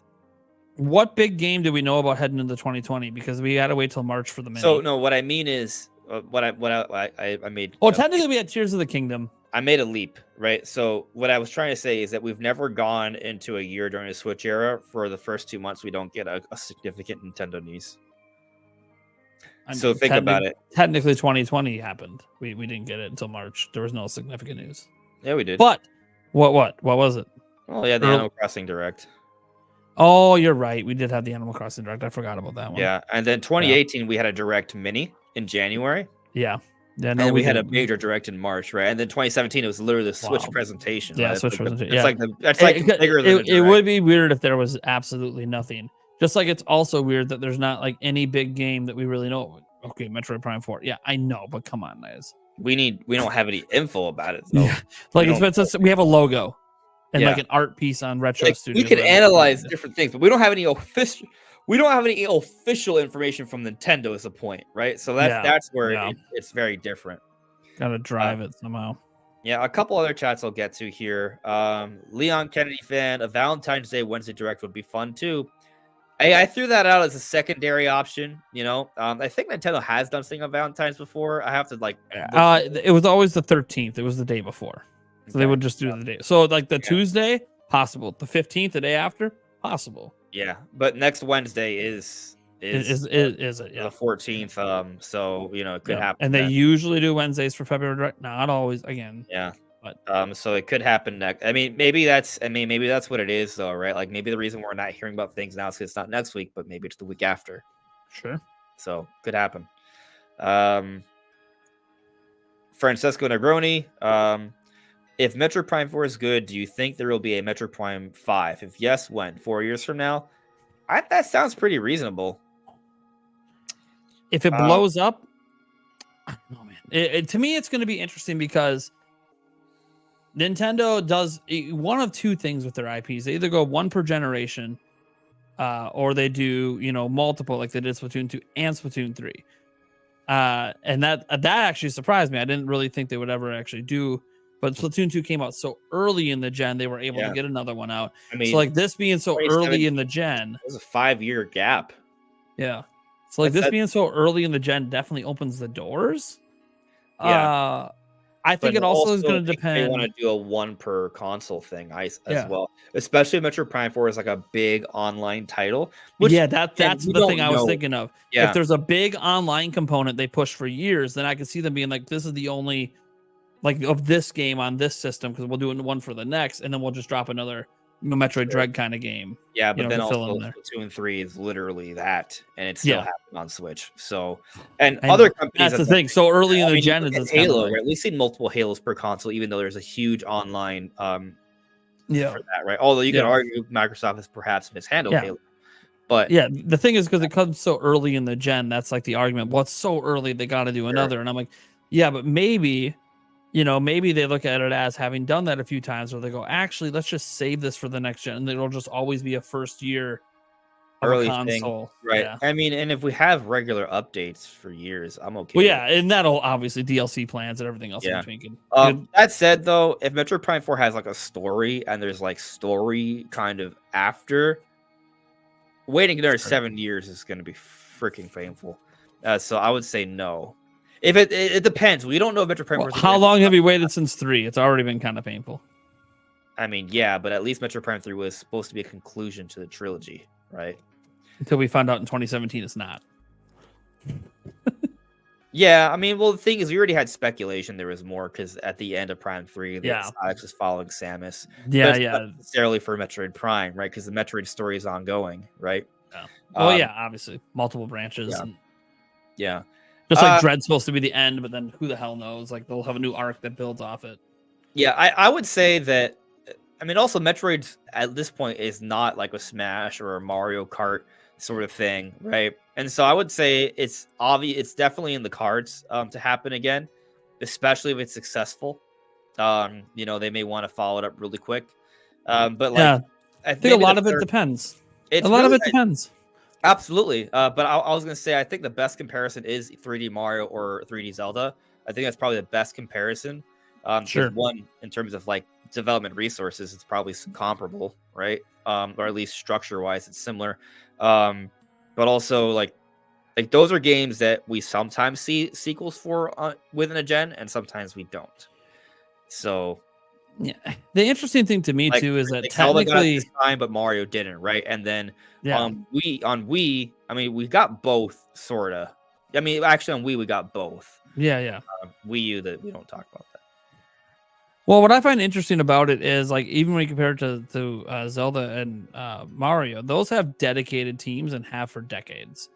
What big game do we know about heading into 2020? Because we got to wait till March for the mini.
So no, what I mean is what I made.
Well, technically, we had Tears of the Kingdom.
I made a leap, right? So what I was trying to say is that we've never gone into a year during the Switch era for the first 2 months we don't get a significant Nintendo news. So think about it.
Technically, 2020 happened. We didn't get it until March. There was no significant news.
Yeah, we did.
But what was it?
Oh yeah, the Animal Crossing Direct.
Oh, you're right. We did have the Animal Crossing Direct. I forgot about that one.
Yeah, and then 2018 we had a Direct Mini in January.
Yeah.
And we had a major Direct in March, right? And then 2017 it was literally the Switch presentation.
Yeah,
right?
Switch presentation.
It's like bigger than
it would be weird if there was absolutely nothing. Just like it's also weird that there's not like any big game that we really know. Okay, Metroid Prime 4. Yeah, I know, but come on, guys.
We don't have any info about it though.
Yeah, like we have a logo and like
Yeah.
an art piece on Retro
Like,
Studios.
we can
whatever.
analyze different things, but we don't have any official. We don't have any official information from Nintendo. Is the point, right? So that's where it's very different.
Gotta drive it somehow.
Yeah, a couple other chats I'll get to here. Leon Kennedy fan, a Valentine's Day Wednesday Direct would be fun too. I threw that out as a secondary option. You know, I think Nintendo has done something on Valentine's before. I have to like.
It was always the 13th. It was the day before, so they would just do the day. So like the Tuesday, possible. The 15th, the day after, possible.
Yeah, but next Wednesday is it? Yeah, the 14th. So you know it could happen.
And they usually do Wednesdays for February Direct. Not always. Again.
Yeah. But so it could happen next. I mean, maybe that's what it is, though, right? Like maybe the reason we're not hearing about things now is because it's not next week, but maybe it's the week after.
Sure.
So could happen. Francesco Negroni, if Metroid Prime 4 is good, do you think there will be a Metroid Prime 5? If yes, when? 4 years from now? That sounds pretty reasonable.
If it blows up, I don't know, man. To me, it's going to be interesting because Nintendo does one of two things with their IPs. They either go one per generation, or they do multiple, like they did Splatoon 2 and Splatoon 3. And that actually surprised me. I didn't really think they would ever actually do. But Splatoon 2 came out so early in the gen, they were able to get another one out. I mean, so like this being so early in the gen,
it was a 5-year gap.
Yeah. So like this being so early in the gen definitely opens the doors.
Yeah.
I think it also is going to depend.
They want to do a one per console thing as well, especially Metroid Prime 4 is like a big online title.
That's the thing I was thinking of.
Yeah.
If there's a big online component they push for years, then I could see them being like, this is the only like of this game on this system because we'll do one for the next, and then we'll just drop another Metroid Dread kind of game.
Yeah, but then also Splatoon 3 is literally that, and it's still happening on Switch. So, and other companies.
That's the thing. So early in the gen,
it's Halo. Right? We've seen multiple Halos per console, even though there's a huge online. For that, right? Although you could argue Microsoft has perhaps mishandled Halo. But
the thing is because it comes so early in the gen, that's like the argument. Well, it's so early they got to do another, and I'm like, yeah, but maybe. Maybe they look at it as having done that a few times where they go, actually, let's just save this for the next gen. And it'll just always be a first year
early
console.
Thing. Right. Yeah. I mean, and if we have regular updates for years, I'm okay.
Well, yeah. And that'll obviously DLC plans and everything else.
Yeah. That said, though, if Metroid Prime 4 has like a story and there's like story kind of after, waiting another 7 years is going to be freaking painful. So I would say no. If it depends. We don't know Metroid Prime 4.
How long have you waited since 3? It's already been kind of painful.
I mean, yeah, but at least Metroid Prime 3 was supposed to be a conclusion to the trilogy, right?
Until we found out in 2017 it's not.
Yeah, I mean, well, the thing is, we already had speculation there was more because at the end of Prime 3, Alex was following Samus.
Yeah,
not necessarily for Metroid Prime, right? Because the Metroid story is ongoing, right?
Yeah. Well, obviously, multiple branches.
Yeah.
Just like Dread's supposed to be the end, but then who the hell knows? Like they'll have a new arc that builds off it.
Yeah, I would say that. I mean, also Metroid at this point is not like a Smash or a Mario Kart sort of thing, right? And so I would say it's obvious. It's definitely in the cards to happen again, especially if it's successful. They may want to follow it up really quick. But like,
I think a lot of it depends. A lot of it depends.
Absolutely. But I was going to say, I think the best comparison is 3D Mario or 3D Zelda. I think that's probably the best comparison.
Sure.
One, in terms of like development resources, it's probably comparable, right? Or at least structure-wise, it's similar. But also, like those are games that we sometimes see sequels for within a gen, and sometimes we don't. So...
Yeah, the interesting thing to me too is that
Zelda got it this time, but Mario didn't, right? And then on Wii, I mean, we got both, sorta. I mean, actually, on Wii, we got both.
Yeah.
Wii U, that we don't talk about that.
Well, what I find interesting about it is like even when you compare it to Zelda and Mario, those have dedicated teams and have for decades.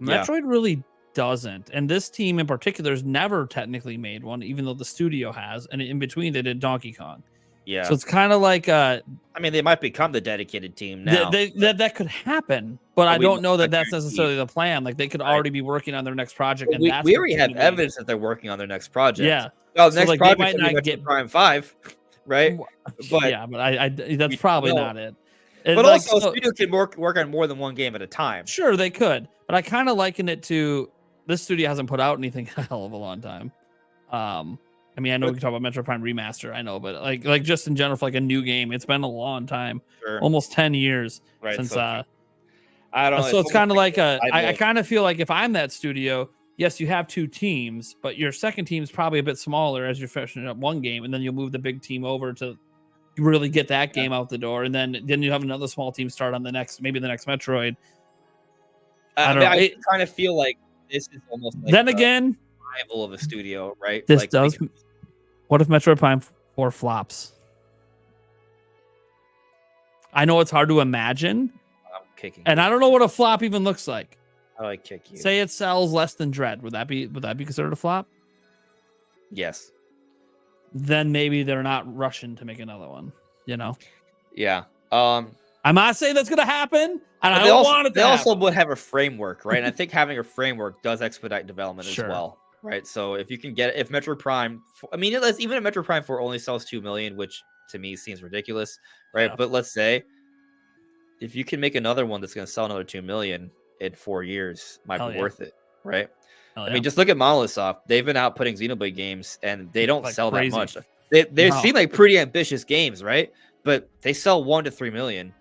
Metroid really doesn't, and this team in particular has never technically made one, even though the studio has, and in between they did Donkey Kong.
Yeah.
So it's kind of like
I mean, they might become the dedicated team now.
that could happen, but I
we
don't know that
not
that's
guaranteed,
necessarily the plan. Like they could
right?
already be working on their next project,
But
and that's
we
what's
already have
gonna be-
evidence that they're working on their next project.
Yeah.
Well, the
So
next
like they
project
might
will be
not
Metroid
get
Prime 5, right? But
yeah, but I that's
we
probably
don't know.
not it. And
But
like
also, a
so,
studio can work on more than one game at a time.
sure they could, but I kind of liken it to this studio hasn't put out anything in a hell of a long time. I mean, I know we can talk about Metro Prime Remaster, I know, but like just in general for like a new game, it's been a long time,
Sure.
almost 10 years
Right,
since
so I don't know.
so it's kind of like I
I
kind of feel like if I'm that studio, yes, you have two teams, but your second team is probably a bit smaller as you're finishing up one game, and then you'll move the big team over to really get that game out the door, and then you have another small team start on the next Metroid. I don't know.
I kind of feel like this is almost like
Then again,
rival of a studio, right?
this
like,
does. What if Metroid Prime 4 flops? I know it's hard to imagine,
I'm kicking.
and I don't know what a flop even looks like.
I like kick you.
Say it sells less than Dread, would that be considered a flop?
Yes.
Then maybe they're not rushing to make another one. You know.
Yeah.
I'm not saying that's gonna happen, and I
they
don't
also,
want it to
they also
happen.
would have a framework, right? And I think having a framework does expedite development
Sure.
as well, right? So if you can get if Metroid Prime, I mean, even if Metroid Prime 4 only sells 2 million, which to me seems ridiculous, right?
Yeah.
But let's say if you can make another one that's going to sell another 2 million in 4 years, might
Hell
be
yeah.
worth it, right?
Hell
I
yeah.
mean, just look at Monolith Soft. They've been outputting Xenoblade games, and they don't
Like
sell
crazy.
that much. They
No.
seem like pretty ambitious games, right? But they sell 1 to 3 million.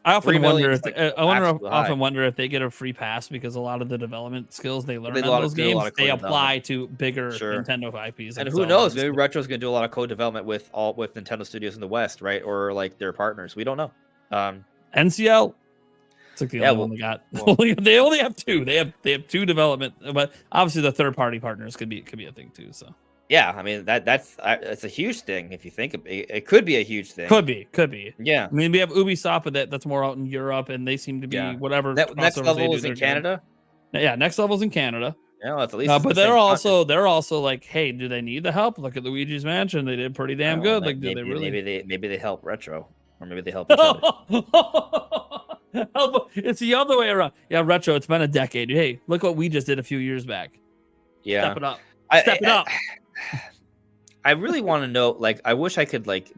I often
3 million
wonder
is
if
like
often
high.
wonder if they get a free pass because a lot of the development skills they learn
They
on those
do a lot
games
of
they
code
apply to bigger
Sure.
Nintendo IPs.
And
like
who
Zelda
knows?
and
Maybe
stuff.
Retro's gonna do a lot of co-development with Nintendo studios in the West, right? Or like their partners. We don't know.
NCL. It's like the
Yeah,
only one they got.
well-
They only have two. They have two development, but obviously the third party partners could be a thing too. So
yeah, I mean that's a huge thing if you think of it. It could be a huge thing.
could be.
Yeah.
I mean, we have Ubisoft, but that's more out in Europe, and they seem to be
Yeah.
whatever.
Next
crossovers they
level
do,
is in
they're good.
Canada.
Yeah, next level's in Canada.
Yeah, that's at least.
But
the
they're
same
they're also like, hey, do they need the help? Look at Luigi's Mansion; they did pretty damn
content.
good. Like, do they really?
Maybe they help Retro, or maybe they help each other.
It's the other way around. Yeah, Retro. It's been a decade. Hey, look what we just did a few years back.
Yeah.
Step it up. Step it up.
I really want to know. Like, I wish I could. Like,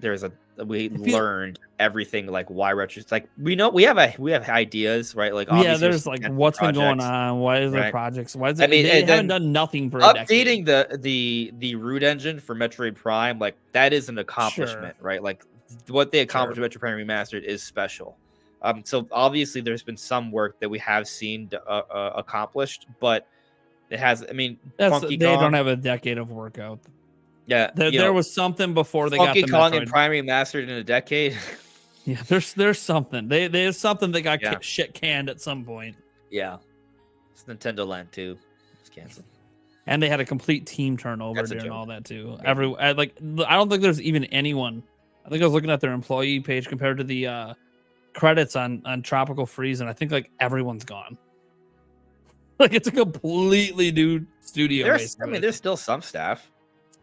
we learned everything. Like, why Retro? It's like we have ideas, right? Like,
Yeah,
obviously
there's like what's been going on. Why is there
right?
projects? Why is
I
it?
mean,
They
and
haven't
then
done nothing for a decade.
updating the root engine for Metroid Prime, like that is an accomplishment, right? Like what they accomplished with Metroid Prime Remastered is special. So obviously there's been some work that we have seen accomplished, but it has. I mean, Funky
They
Kong,
don't have a decade of workout.
yeah.
There was something before they
Funky
got the
Kong
Metroid.
and Prime Remastered in a decade.
Yeah, there's something. There's something that got
Yeah.
shit canned at some point.
Yeah, it's Nintendo Land 2. It's canceled.
And they had a complete team turnover
That's a
during
joke.
all that too.
Yeah.
I don't think there's even anyone. I think I was looking at their employee page compared to the credits on Tropical Freeze, and I think like everyone's gone. Like it's a completely new studio.
There's still some staff.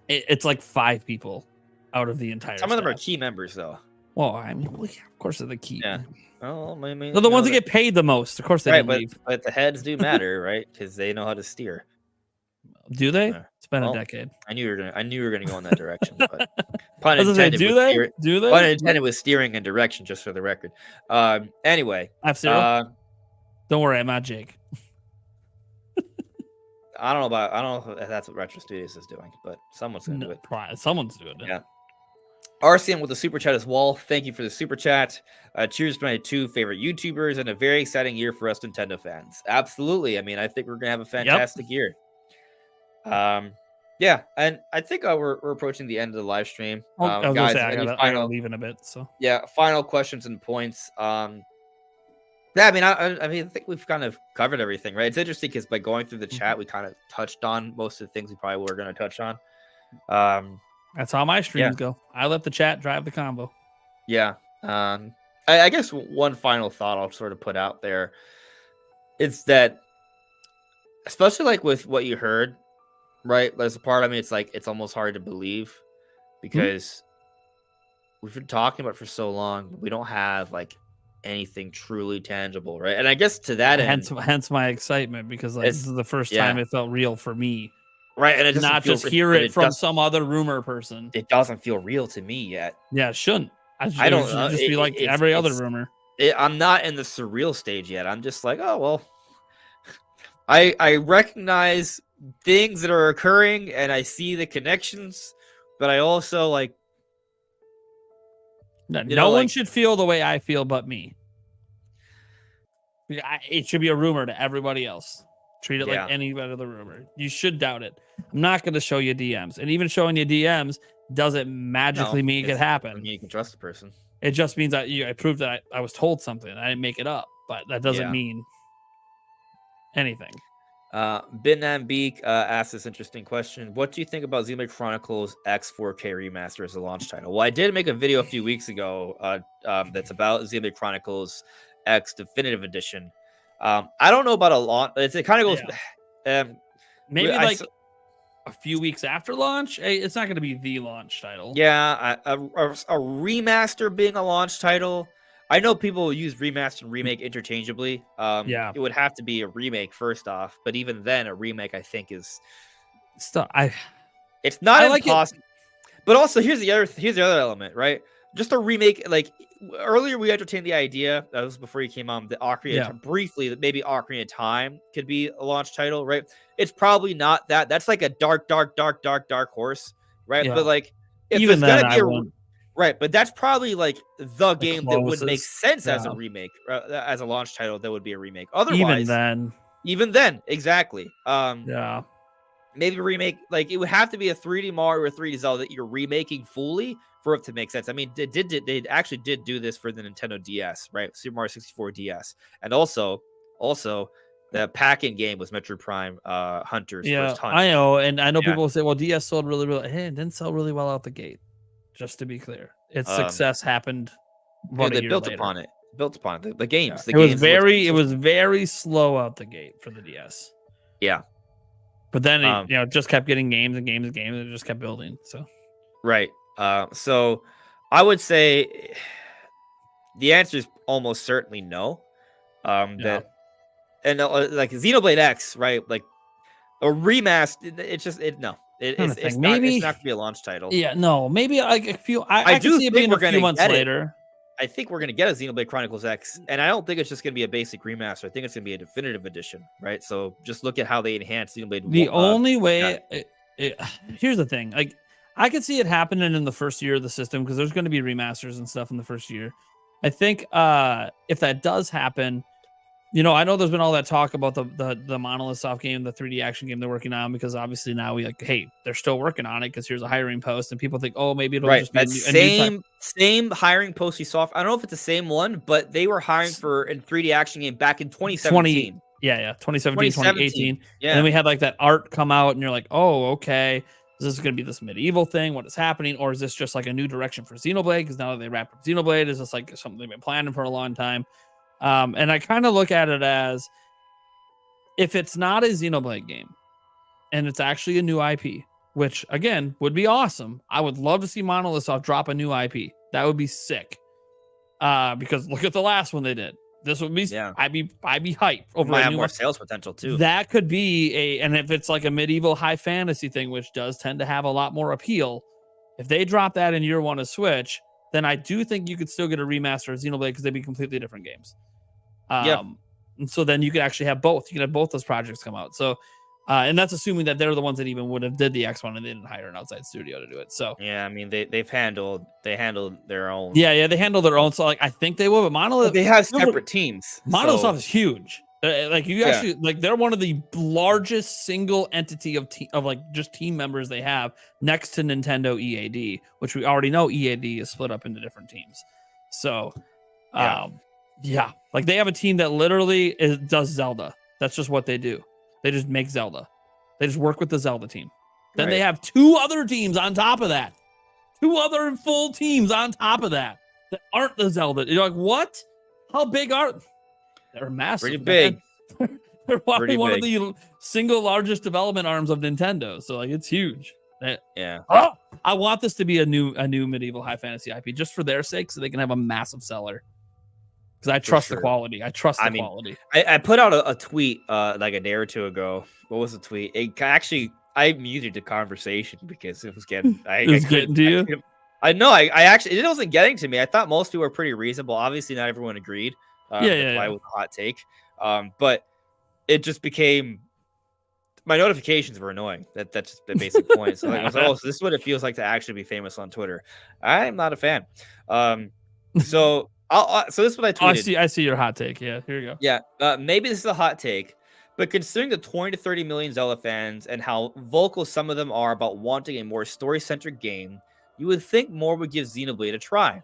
It's like 5 people out of the entire.
Some of them are
staff.
key members, though.
Well, I mean, yeah, of course they're the key.
Yeah. Oh, I mean,
They're the ones that get paid the most. Of course they
right,
didn't
but,
leave.
but the heads do matter, right? Because they know how to steer.
Do they?
Yeah.
It's been
Well,
a decade.
I knew you were gonna go in that direction. But pun
I was gonna say,
intended.
do
with
they?
steer-
Do they?
Pun intended with steering and direction, just for the record. Anyway,
F-Zero? Don't worry, I'm not Jake.
I don't know if that's what Retro Studios is doing, but someone's gonna do it.
Someone's doing it.
Yeah. RCM with the super chat as well. Thank you for the super chat. Cheers to my 2 favorite YouTubers and a very exciting year for us Nintendo fans. Absolutely. I mean, I think we're gonna have a fantastic year. Yeah, and I think we're approaching the end of the live stream.
I was gonna
Guys,
say I
any
gotta leave in a bit. So
yeah, final questions and points. Yeah, I mean, I think we've kind of covered everything, right? It's interesting because by going through the chat, we kind of touched on most of the things we probably were going to touch on.
that's how my streams go. I let the chat drive the combo.
Yeah. I guess one final thought I'll sort of put out there is that, especially like with what you heard, right? There's a part of me, it's like it's almost hard to believe because we've been talking about it for so long, but we don't have like anything truly tangible, right? And I guess to that end,
Hence my excitement, because like this
it's
is the first time
yeah,
it felt real for me.
right. And it doesn't
Not
feel,
just hear
and
it from some other rumor person.
it doesn't feel real to me yet.
Yeah, it shouldn't.
I
It
don't
should
know.
just be like every other
It's
rumor.
I'm not in the surreal stage yet. I'm just like, oh well, I recognize things that are occurring and I see the connections, but I also like,
No one
like,
should feel the way I feel but me. It should be a rumor to everybody else. Treat it like
yeah,
any other rumor. You should doubt it. I'm not going to show you DMs, and even showing you DMs doesn't magically
no,
make it
I
happen.
mean, you can trust the person.
It just means that I proved that I was told something. I didn't make it up, but that doesn't
Yeah.
mean anything.
Bin and Beak asked this interesting question. What do you think about Xenoblade Chronicles X 4K Remaster as a launch title? Well, I did make a video a few weeks ago that's about Xenoblade Chronicles X Definitive Edition. I don't know about a launch. It kind of goes.
Maybe
I
like a few weeks after launch. It's not going to be the launch title.
Yeah, a remaster being a launch title. I know people use remaster and remake interchangeably.
Yeah.
It would have to be a remake first off, but even then, a remake I think is it's not impossible. But also, here's the other element, right? Just a remake. Like earlier, we entertained the idea that was before you came on the Ocarina briefly that maybe Ocarina of Time could be a launch title, right? It's probably not that. That's like a dark horse, right?
Yeah.
But like, if
even
there's
then,
gonna be right, but that's probably like the game that would make sense as a remake, as a launch title. That would be a remake. Otherwise,
even
then, exactly.
Yeah.
Maybe remake, like it would have to be a 3D Mario or 3D Zelda that you're remaking fully for it to make sense. I mean, they actually did do this for the Nintendo DS, right? Super Mario 64 DS, and also the pack-in game was Metroid Prime Hunter's First Hunt.
I know, and I know people say, well, DS sold really, really. Hey, it didn't sell really well out the gate. Just to be clear, its success happened.
They built upon it. The games.
It was very slow out the gate for the DS.
Yeah.
But then it just kept getting games and games and games, and it just kept building. So,
right. So I would say the answer is almost certainly no. That and like Xenoblade X, right? Like a remaster. It's just no. It's not going to be a launch title.
Yeah, no. Maybe like a few. I do see it being a few months later.
I think we're going to get a Xenoblade Chronicles X, and I don't think it's just going to be a basic remaster. I think it's going to be a definitive edition, right? So just look at how they enhance Xenoblade.
The only way, here's the thing: like I could see it happening in the first year of the system because there's going to be remasters and stuff in the first year. I think if that does happen, I know there's been all that talk about the Monolith Soft game, the 3D action game they're working on, because obviously now hey, they're still working on it because here's a hiring post, and people think, oh, maybe it'll just be
same hiring post you saw. I don't know if it's the same one, but they were hiring for a 3D action game back in 2017.
2017, 2018. Yeah. And then we had like that art come out, and you're like, oh, okay. Is this going to be this medieval thing? What is happening? Or is this just like a new direction for Xenoblade? Because now that they wrapped up Xenoblade, is this like something they've been planning for a long time? And I kind of look at it as if it's not a Xenoblade game and it's actually a new IP, which again would be awesome. I would love to see Monolith Soft drop a new IP. That would be sick. Because look at the last one they did. This would be, I'd be hyped over.
Might have more sales potential too.
That could be and if it's like a medieval high fantasy thing, which does tend to have a lot more appeal, if they drop that in year one of Switch, then I do think you could still get a remaster of Xenoblade because they'd be completely different games. And so then you could actually have both. You could have both those projects come out. So, and that's assuming that they're the ones that even would have did the X one and they didn't hire an outside studio to do it. So
yeah, I mean they handled their own.
Yeah, they handle their own. So like I think they will, but Monolith
they have separate teams.
Monolith Soft is huge. Like you actually like they're one of the largest single entity of like just team members they have next to Nintendo EAD, which we already know EAD is split up into different teams. So, like they have a team that literally does Zelda. That's just what they do. They just make Zelda. They just work with the Zelda team. Then they have two other teams on top of that. Two other full teams on top of that aren't the Zelda. You're like, what? How big are they're massive?
Pretty big.
They're probably one of the single largest development arms of Nintendo. So like it's huge.
Yeah.
Oh, I want this to be a new medieval high fantasy IP just for their sake, so they can have a massive seller. Because I trust the
sure.
quality. I trust the
I mean,
quality.
I put out a tweet like a day or two ago. What was the tweet? I muted the conversation because it was getting.
It was getting to you.
I know. I actually it wasn't getting to me. I thought most people were pretty reasonable. Obviously, not everyone agreed. That's why it was a hot take. But it just became. My notifications were annoying. That's just the basic point. So like, I was like, oh, so this is what it feels like to actually be famous on Twitter. I'm not a fan. So so this is what I tweeted.
I see your hot take. Yeah, here you go.
Yeah, maybe this is a hot take, but considering the 20 to 30 million Zelda fans and how vocal some of them are about wanting a more story-centric game, you would think more would give Xenoblade a try.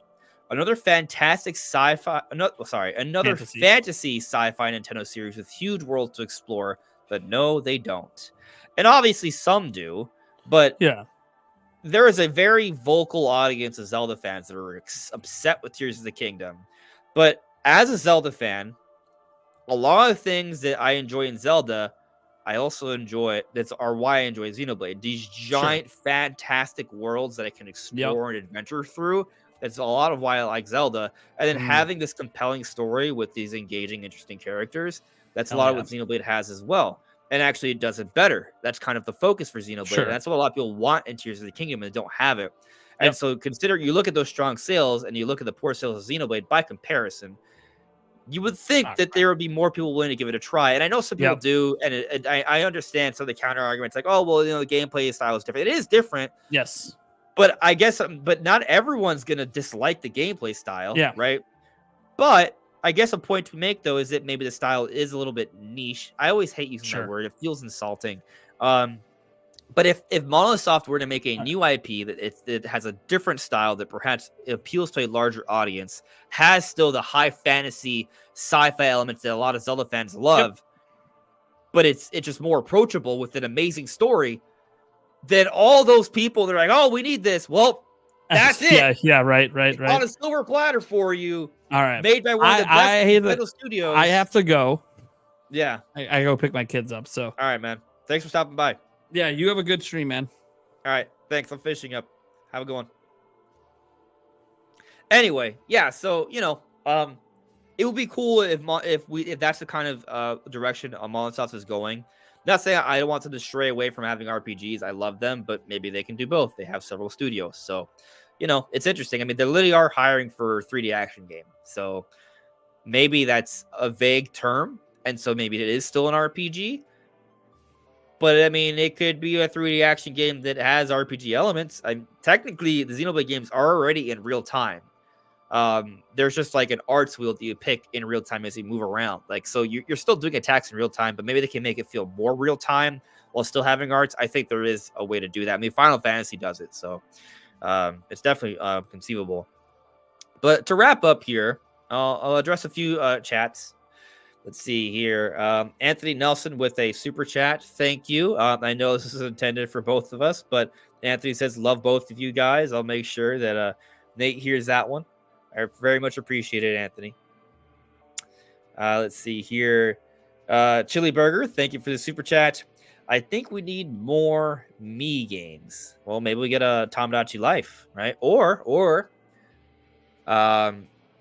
Another fantastic sci-fi, another fantasy sci-fi Nintendo series with huge worlds to explore, but no, they don't. And obviously some do, but
yeah,
there is a very vocal audience of Zelda fans that are upset with Tears of the Kingdom. But as a Zelda fan, a lot of things that I enjoy in Zelda, I also enjoy. Are why I enjoy Xenoblade. These giant, fantastic worlds that I can explore and adventure through. That's a lot of why I like Zelda. And then having this compelling story with these engaging, interesting characters. That's a lot of what Xenoblade has as well. And actually, it does it better. That's kind of the focus for Xenoblade. And that's what a lot of people want in Tears of the Kingdom and don't have it. And so consider you look at those strong sales and you look at the poor sales of Xenoblade by comparison. You would think that there would be more people willing to give it a try. And I know some people do. And I understand some of the counter arguments like, oh, well, the gameplay style is different. It is different.
Yes.
But I guess, but not everyone's going to dislike the gameplay style.
Yeah.
Right. But I guess a point to make, though, is that maybe the style is a little bit niche. I always hate using that word. It feels insulting. But if Monolith Soft were to make a new IP that has a different style that perhaps appeals to a larger audience, has still the high fantasy sci-fi elements that a lot of Zelda fans love, but it's just more approachable with an amazing story, then all those people, they're like, oh, we need this. Well, that's it.
Yeah, right.
On a silver platter for you.
All right.
Made by one of the best Nintendo studios.
I have to go.
Yeah.
I go pick my kids up. So.
All right, man. Thanks for stopping by.
Yeah, you have a good stream, man.
All right. Thanks. I'm finishing up. Have a good one. Anyway, yeah, so, it would be cool if that's the kind of direction Monolith is going. Not saying I don't want them to stray away from having RPGs. I love them, but maybe they can do both. They have several studios. So, it's interesting. I mean, they literally are hiring for a 3D action game. So maybe that's a vague term. And so maybe it is still an RPG. But, I mean, it could be a 3D action game that has RPG elements. Technically, the Xenoblade games are already in real time. There's just like an arts wheel that you pick in real time as you move around. Like, so you're still doing attacks in real time, but maybe they can make it feel more real time while still having arts. I think there is a way to do that. I mean, Final Fantasy does it. So it's definitely conceivable. But to wrap up here, I'll address a few chats. Let's see here. Anthony Nelson with a super chat. Thank you. I know this is intended for both of us, but Anthony says, love both of you guys. I'll make sure that Nate hears that one. I very much appreciate it, Anthony. Let's see here. Chili Burger, thank you for the super chat. I think we need more me games. Well, maybe we get a Tomodachi Life, right? Or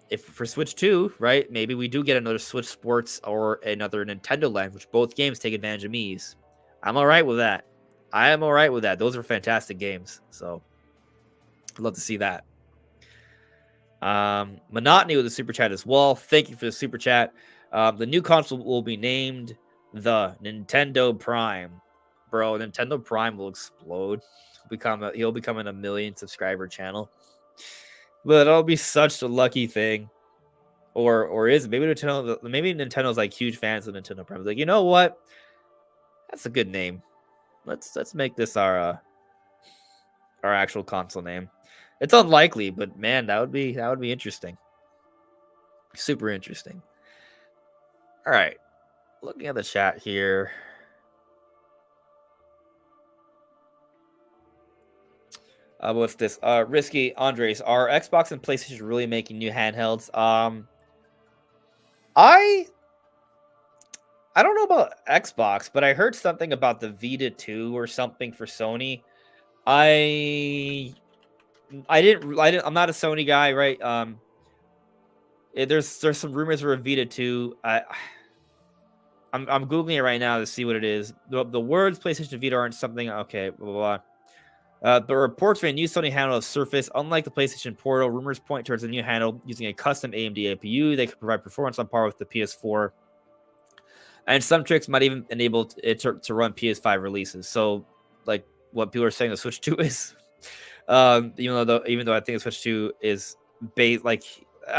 if for Switch 2, right? Maybe we do get another Switch Sports or another Nintendo Land, which both games take advantage of Mii's. I'm all right with that. I am all right with that. Those are fantastic games. So I'd love to see that. Monotony with the super chat as well. Thank you for the super chat. The new console will be named the Nintendo Prime. Bro, Nintendo Prime will explode. He'll become an 1 million subscriber channel. But that'll be such a lucky thing. Or is it? Maybe Nintendo's like huge fans of Nintendo Prime. Like, you know what? That's a good name. Let's make this our actual console name. It's unlikely, but man, that would be interesting. Super interesting. All right. Looking at the chat here. What's this? Risky Andres, are Xbox and PlayStation really making new handhelds? I don't know about Xbox, but I heard something about the Vita 2 or something for Sony. I'm not a Sony guy, right? There's some rumors for a Vita 2. I'm googling it right now to see what it is. The words PlayStation Vita aren't something. Okay, blah blah blah. The reports for a new Sony handle of Surface, unlike the PlayStation Portal, rumors point towards a new handle using a custom AMD APU. They could provide performance on par with the PS4, and some tricks might even enable it to run PS5 releases. So, like what people are saying, the Switch 2 is. Even though I think the Switch 2 is like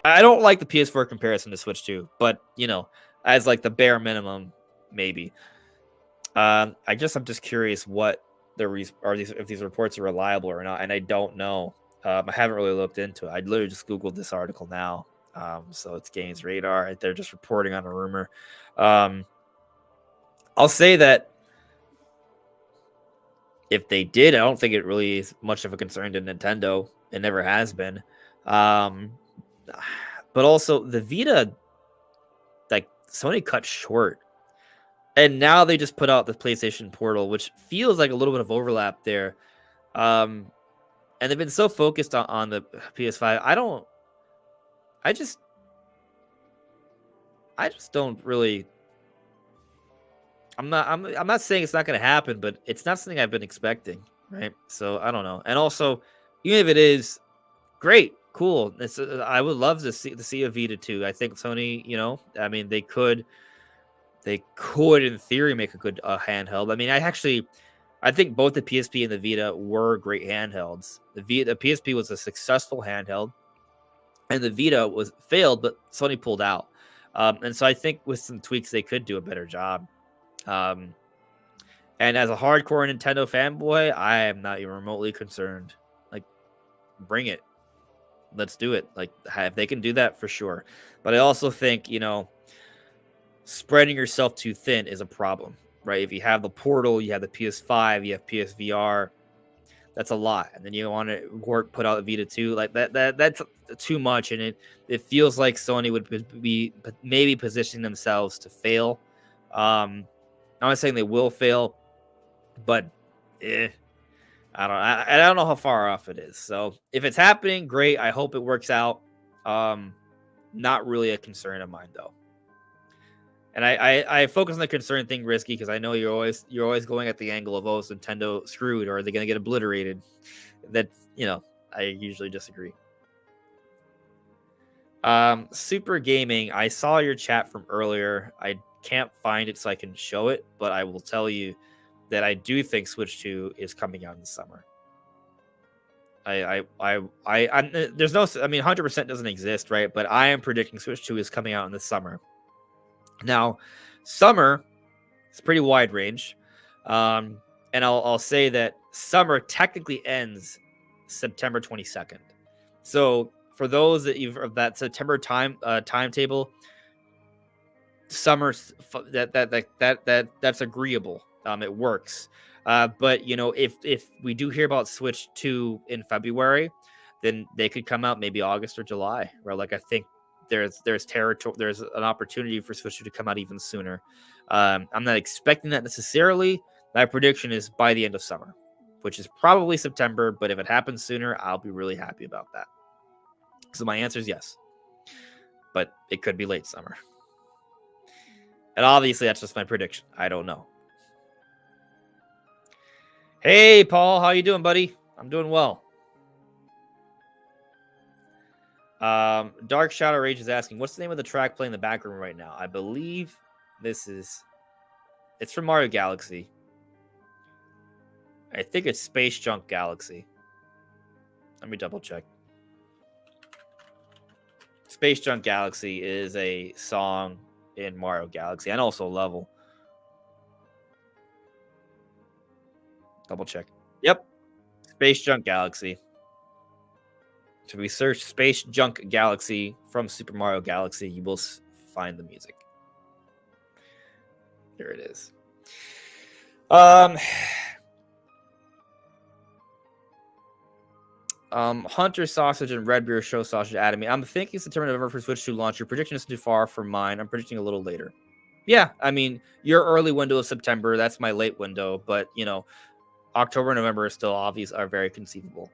I don't like the PS4 comparison to Switch 2, but as like the bare minimum, maybe. I'm just curious what if these reports are reliable or not, and I don't know. I haven't really looked into it. I literally just googled this article now. So it's Games Radar. They're just reporting on a rumor. I'll say that if they did, I don't think it really is much of a concern to Nintendo. It never has been. But also the Vita, like Sony cut short. And now they just put out the PlayStation Portal, which feels like a little bit of overlap there. And they've been so focused on the PS5. I just don't really. I'm not saying it's not going to happen, but it's not something I've been expecting, right? So I don't know. And also, even if it is, great, cool. I would love to see a Vita 2. I think Sony, I mean, they could in theory make a good handheld. I mean, I think both the PSP and the Vita were great handhelds. The PSP was a successful handheld, and the Vita failed, but Sony pulled out. And so I think with some tweaks, they could do a better job. And as a hardcore Nintendo fanboy, I am not even remotely concerned. Like, bring it. Let's do it. Like, if they can do that, for sure. But I also think, spreading yourself too thin is a problem, right? If you have the Portal, you have the PS5, you have PSVR, that's a lot. And then you want to put out a Vita 2, like that's too much. And it feels like Sony would be maybe positioning themselves to fail. I'm not saying they will fail, but I don't know how far off it is. So if it's happening, great. I hope it works out. Not really a concern of mine though. And I focus on the concern thing, Risky, because I know you're always going at the angle of, is Nintendo screwed, or are they going to get obliterated? That I usually disagree. Super Gaming, I saw your chat from earlier. I can't find it so I can show it, but I will tell you that I do think Switch 2 is coming out in the summer. There's no, 100% doesn't exist, right? But I am predicting Switch 2 is coming out in the summer. Now, summer is pretty wide range, and I'll say that summer technically ends September 22nd. So for those that September timetable, summer that's agreeable. It works. But if we do hear about Switch 2 in February, then they could come out maybe August or July. Right? Like I think there's an opportunity for Switch 2 to come out even sooner. I'm not expecting that necessarily. My prediction is by the end of summer, which is probably September. But if it happens sooner, I'll be really happy about that. So my answer is yes, but it could be late summer. And obviously, that's just my prediction. I don't know. Hey, Paul, how you doing, buddy? I'm doing well. Dark Shadow Rage is asking, what's the name of the track playing in the background right now? I believe it's from Mario Galaxy. I think it's Space Junk Galaxy. Let me double check. Space Junk Galaxy is a song in Mario Galaxy and also a level. Double check. Yep. Space Junk Galaxy. So if we search Space Junk Galaxy from Super Mario Galaxy, you will find the music. There it is. Hunter Sausage and Red Beer Show Sausage added me. I'm thinking September, November for Switch 2 launch. Your prediction isn't too far from mine. I'm predicting a little later. Yeah, I mean, your early window is September. That's my late window. But, October, November is still obvious, are very conceivable.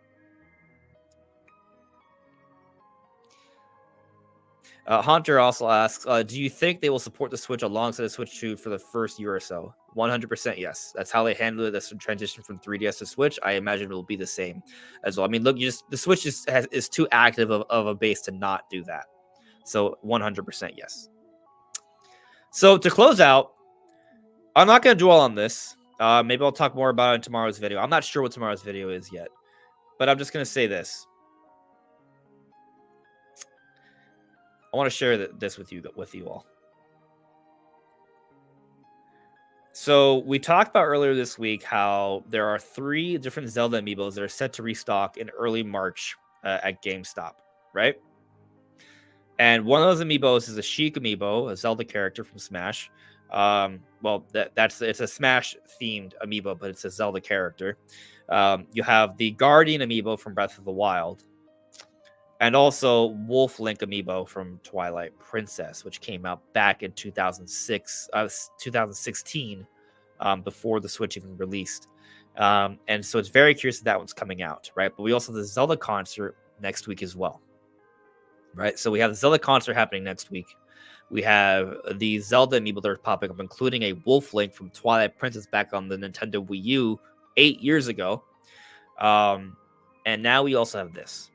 Hunter also asks, do you think they will support the Switch alongside the Switch 2 for the first year or so? 100% yes. That's how they handled it. That's the transition from 3DS to Switch. I imagine it will be the same as well. I mean, look, the Switch is too active of a base to not do that. So 100% yes. So to close out, I'm not going to dwell on this. Maybe I'll talk more about it in tomorrow's video. I'm not sure what tomorrow's video is yet, but I'm just going to say this. I want to share this with you all. So we talked about earlier this week how there are 3 different Zelda amiibos that are set to restock in early March at GameStop, right? And one of those amiibos is a Sheik amiibo, a Zelda character from Smash. Well, it's a Smash themed amiibo, but it's a Zelda character. You have the Guardian amiibo from Breath of the Wild, and also Wolf Link amiibo from Twilight Princess, which came out back in 2016, before the Switch even released. And so it's very curious that one's coming out, right? But we also have the Zelda concert next week as well, right? So we have the Zelda concert happening next week. We have the Zelda amiibo that are popping up, including a Wolf Link from Twilight Princess back on the Nintendo Wii U 8 years ago. And now we also have this.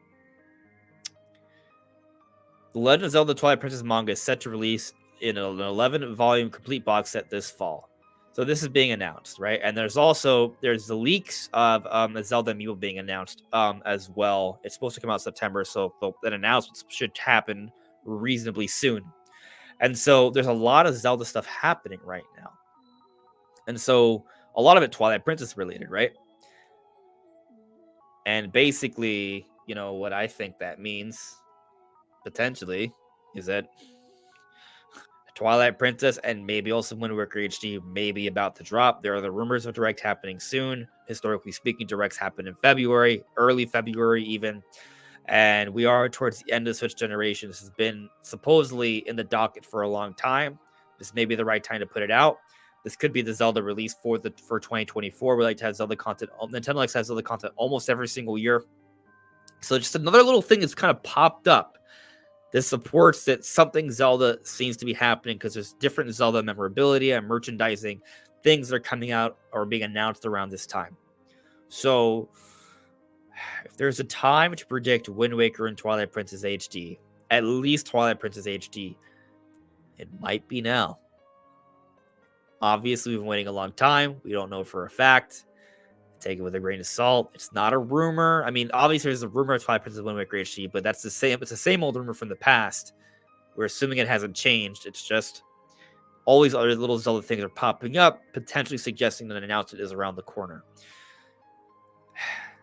The Legend of Zelda Twilight Princess manga is set to release in an 11-volume complete box set this fall. So this is being announced, right? And there's the leaks of a Zelda amiibo being announced as well. It's supposed to come out in September, so that announcement should happen reasonably soon. And so there's a lot of Zelda stuff happening right now. And so a lot of it Twilight Princess related, right? And basically, what I think that means potentially is that Twilight Princess and maybe also Wind Waker HD may be about to drop. There are the rumors of Direct happening soon. Historically speaking, Directs happen in February, early February even. And we are towards the end of the Switch generation. This has been supposedly in the docket for a long time. This may be the right time to put it out. This could be the Zelda release for 2024. We like to have Zelda content. Nintendo likes to have Zelda content almost every single year. So just another little thing that's kind of popped up. This supports that something Zelda seems to be happening because there's different Zelda memorabilia and merchandising things that are coming out or being announced around this time. So if there's a time to predict Wind Waker and Twilight Princess HD, at least Twilight Princess HD, it might be now. Obviously, we've been waiting a long time. We don't know for a fact. Take it with a grain of salt. It's not a rumor. I mean, obviously, there's a rumor of Twilight Princess Wind Waker HD, but that's the same. It's the same old rumor from the past. We're assuming it hasn't changed. It's just all these other little Zelda things are popping up, potentially suggesting that an announcement is around the corner.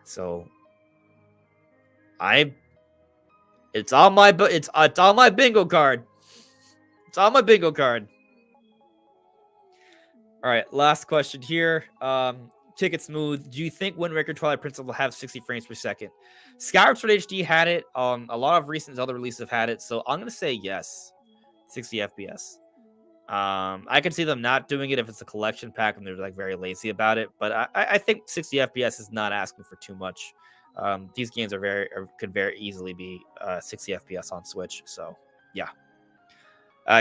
So, it's on my bingo card. It's on my bingo card. All right, last question here. Ticket Smooth, do you think Wind Waker Twilight Princess will have 60 frames per second? Skyward Sword HD had it. A lot of recent Zelda releases have had it, so I'm gonna say yes, 60 FPS. I can see them not doing it if it's a collection pack and they're like very lazy about it, but I think 60 FPS is not asking for too much. These games could very easily be 60 FPS on Switch, so yeah.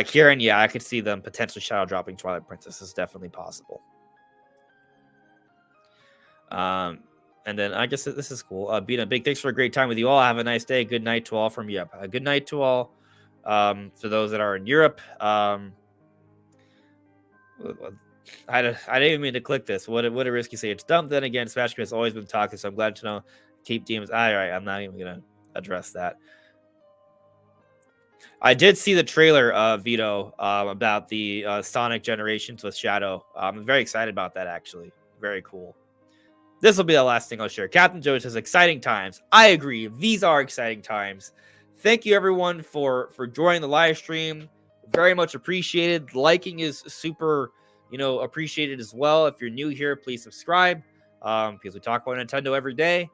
Kieran, yeah, I could see them potentially shadow dropping Twilight Princess. Is definitely possible. And then I guess this is cool. Being a big thanks for a great time with you all. Have a nice day. Good night to all from Europe. Good night to all. For those that are in Europe, I didn't even mean to click this. What a risky say. It's dumb. Then again, Smash has always been toxic, so I'm glad to know. Keep demons. All right, I'm not even gonna address that. I did see the trailer, Vito, about the Sonic Generations with Shadow. I'm very excited about that, actually. Very cool. This will be the last thing I'll share. Captain Joe says, exciting times. I agree. These are exciting times. Thank you, everyone, for joining the live stream. Very much appreciated. Liking is super, appreciated as well. If you're new here, please subscribe because we talk about Nintendo every day.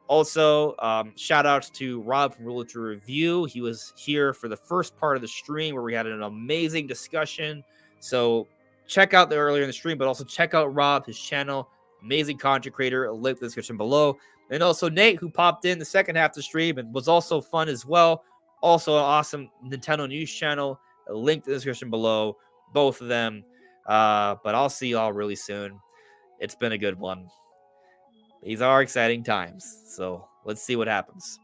Also, shout outs to Rob from Ruler to Review. He was here for the first part of the stream where we had an amazing discussion. So check out the earlier in the stream, but also check out Rob, his channel. amazing content creator. A link in the description below. And also Nate, who popped in the second half of the stream and was also fun as well. Also an awesome Nintendo news channel. A link in the description below. Both of them. But I'll see y'all really soon. It's been a good one. These are exciting times. So let's see what happens.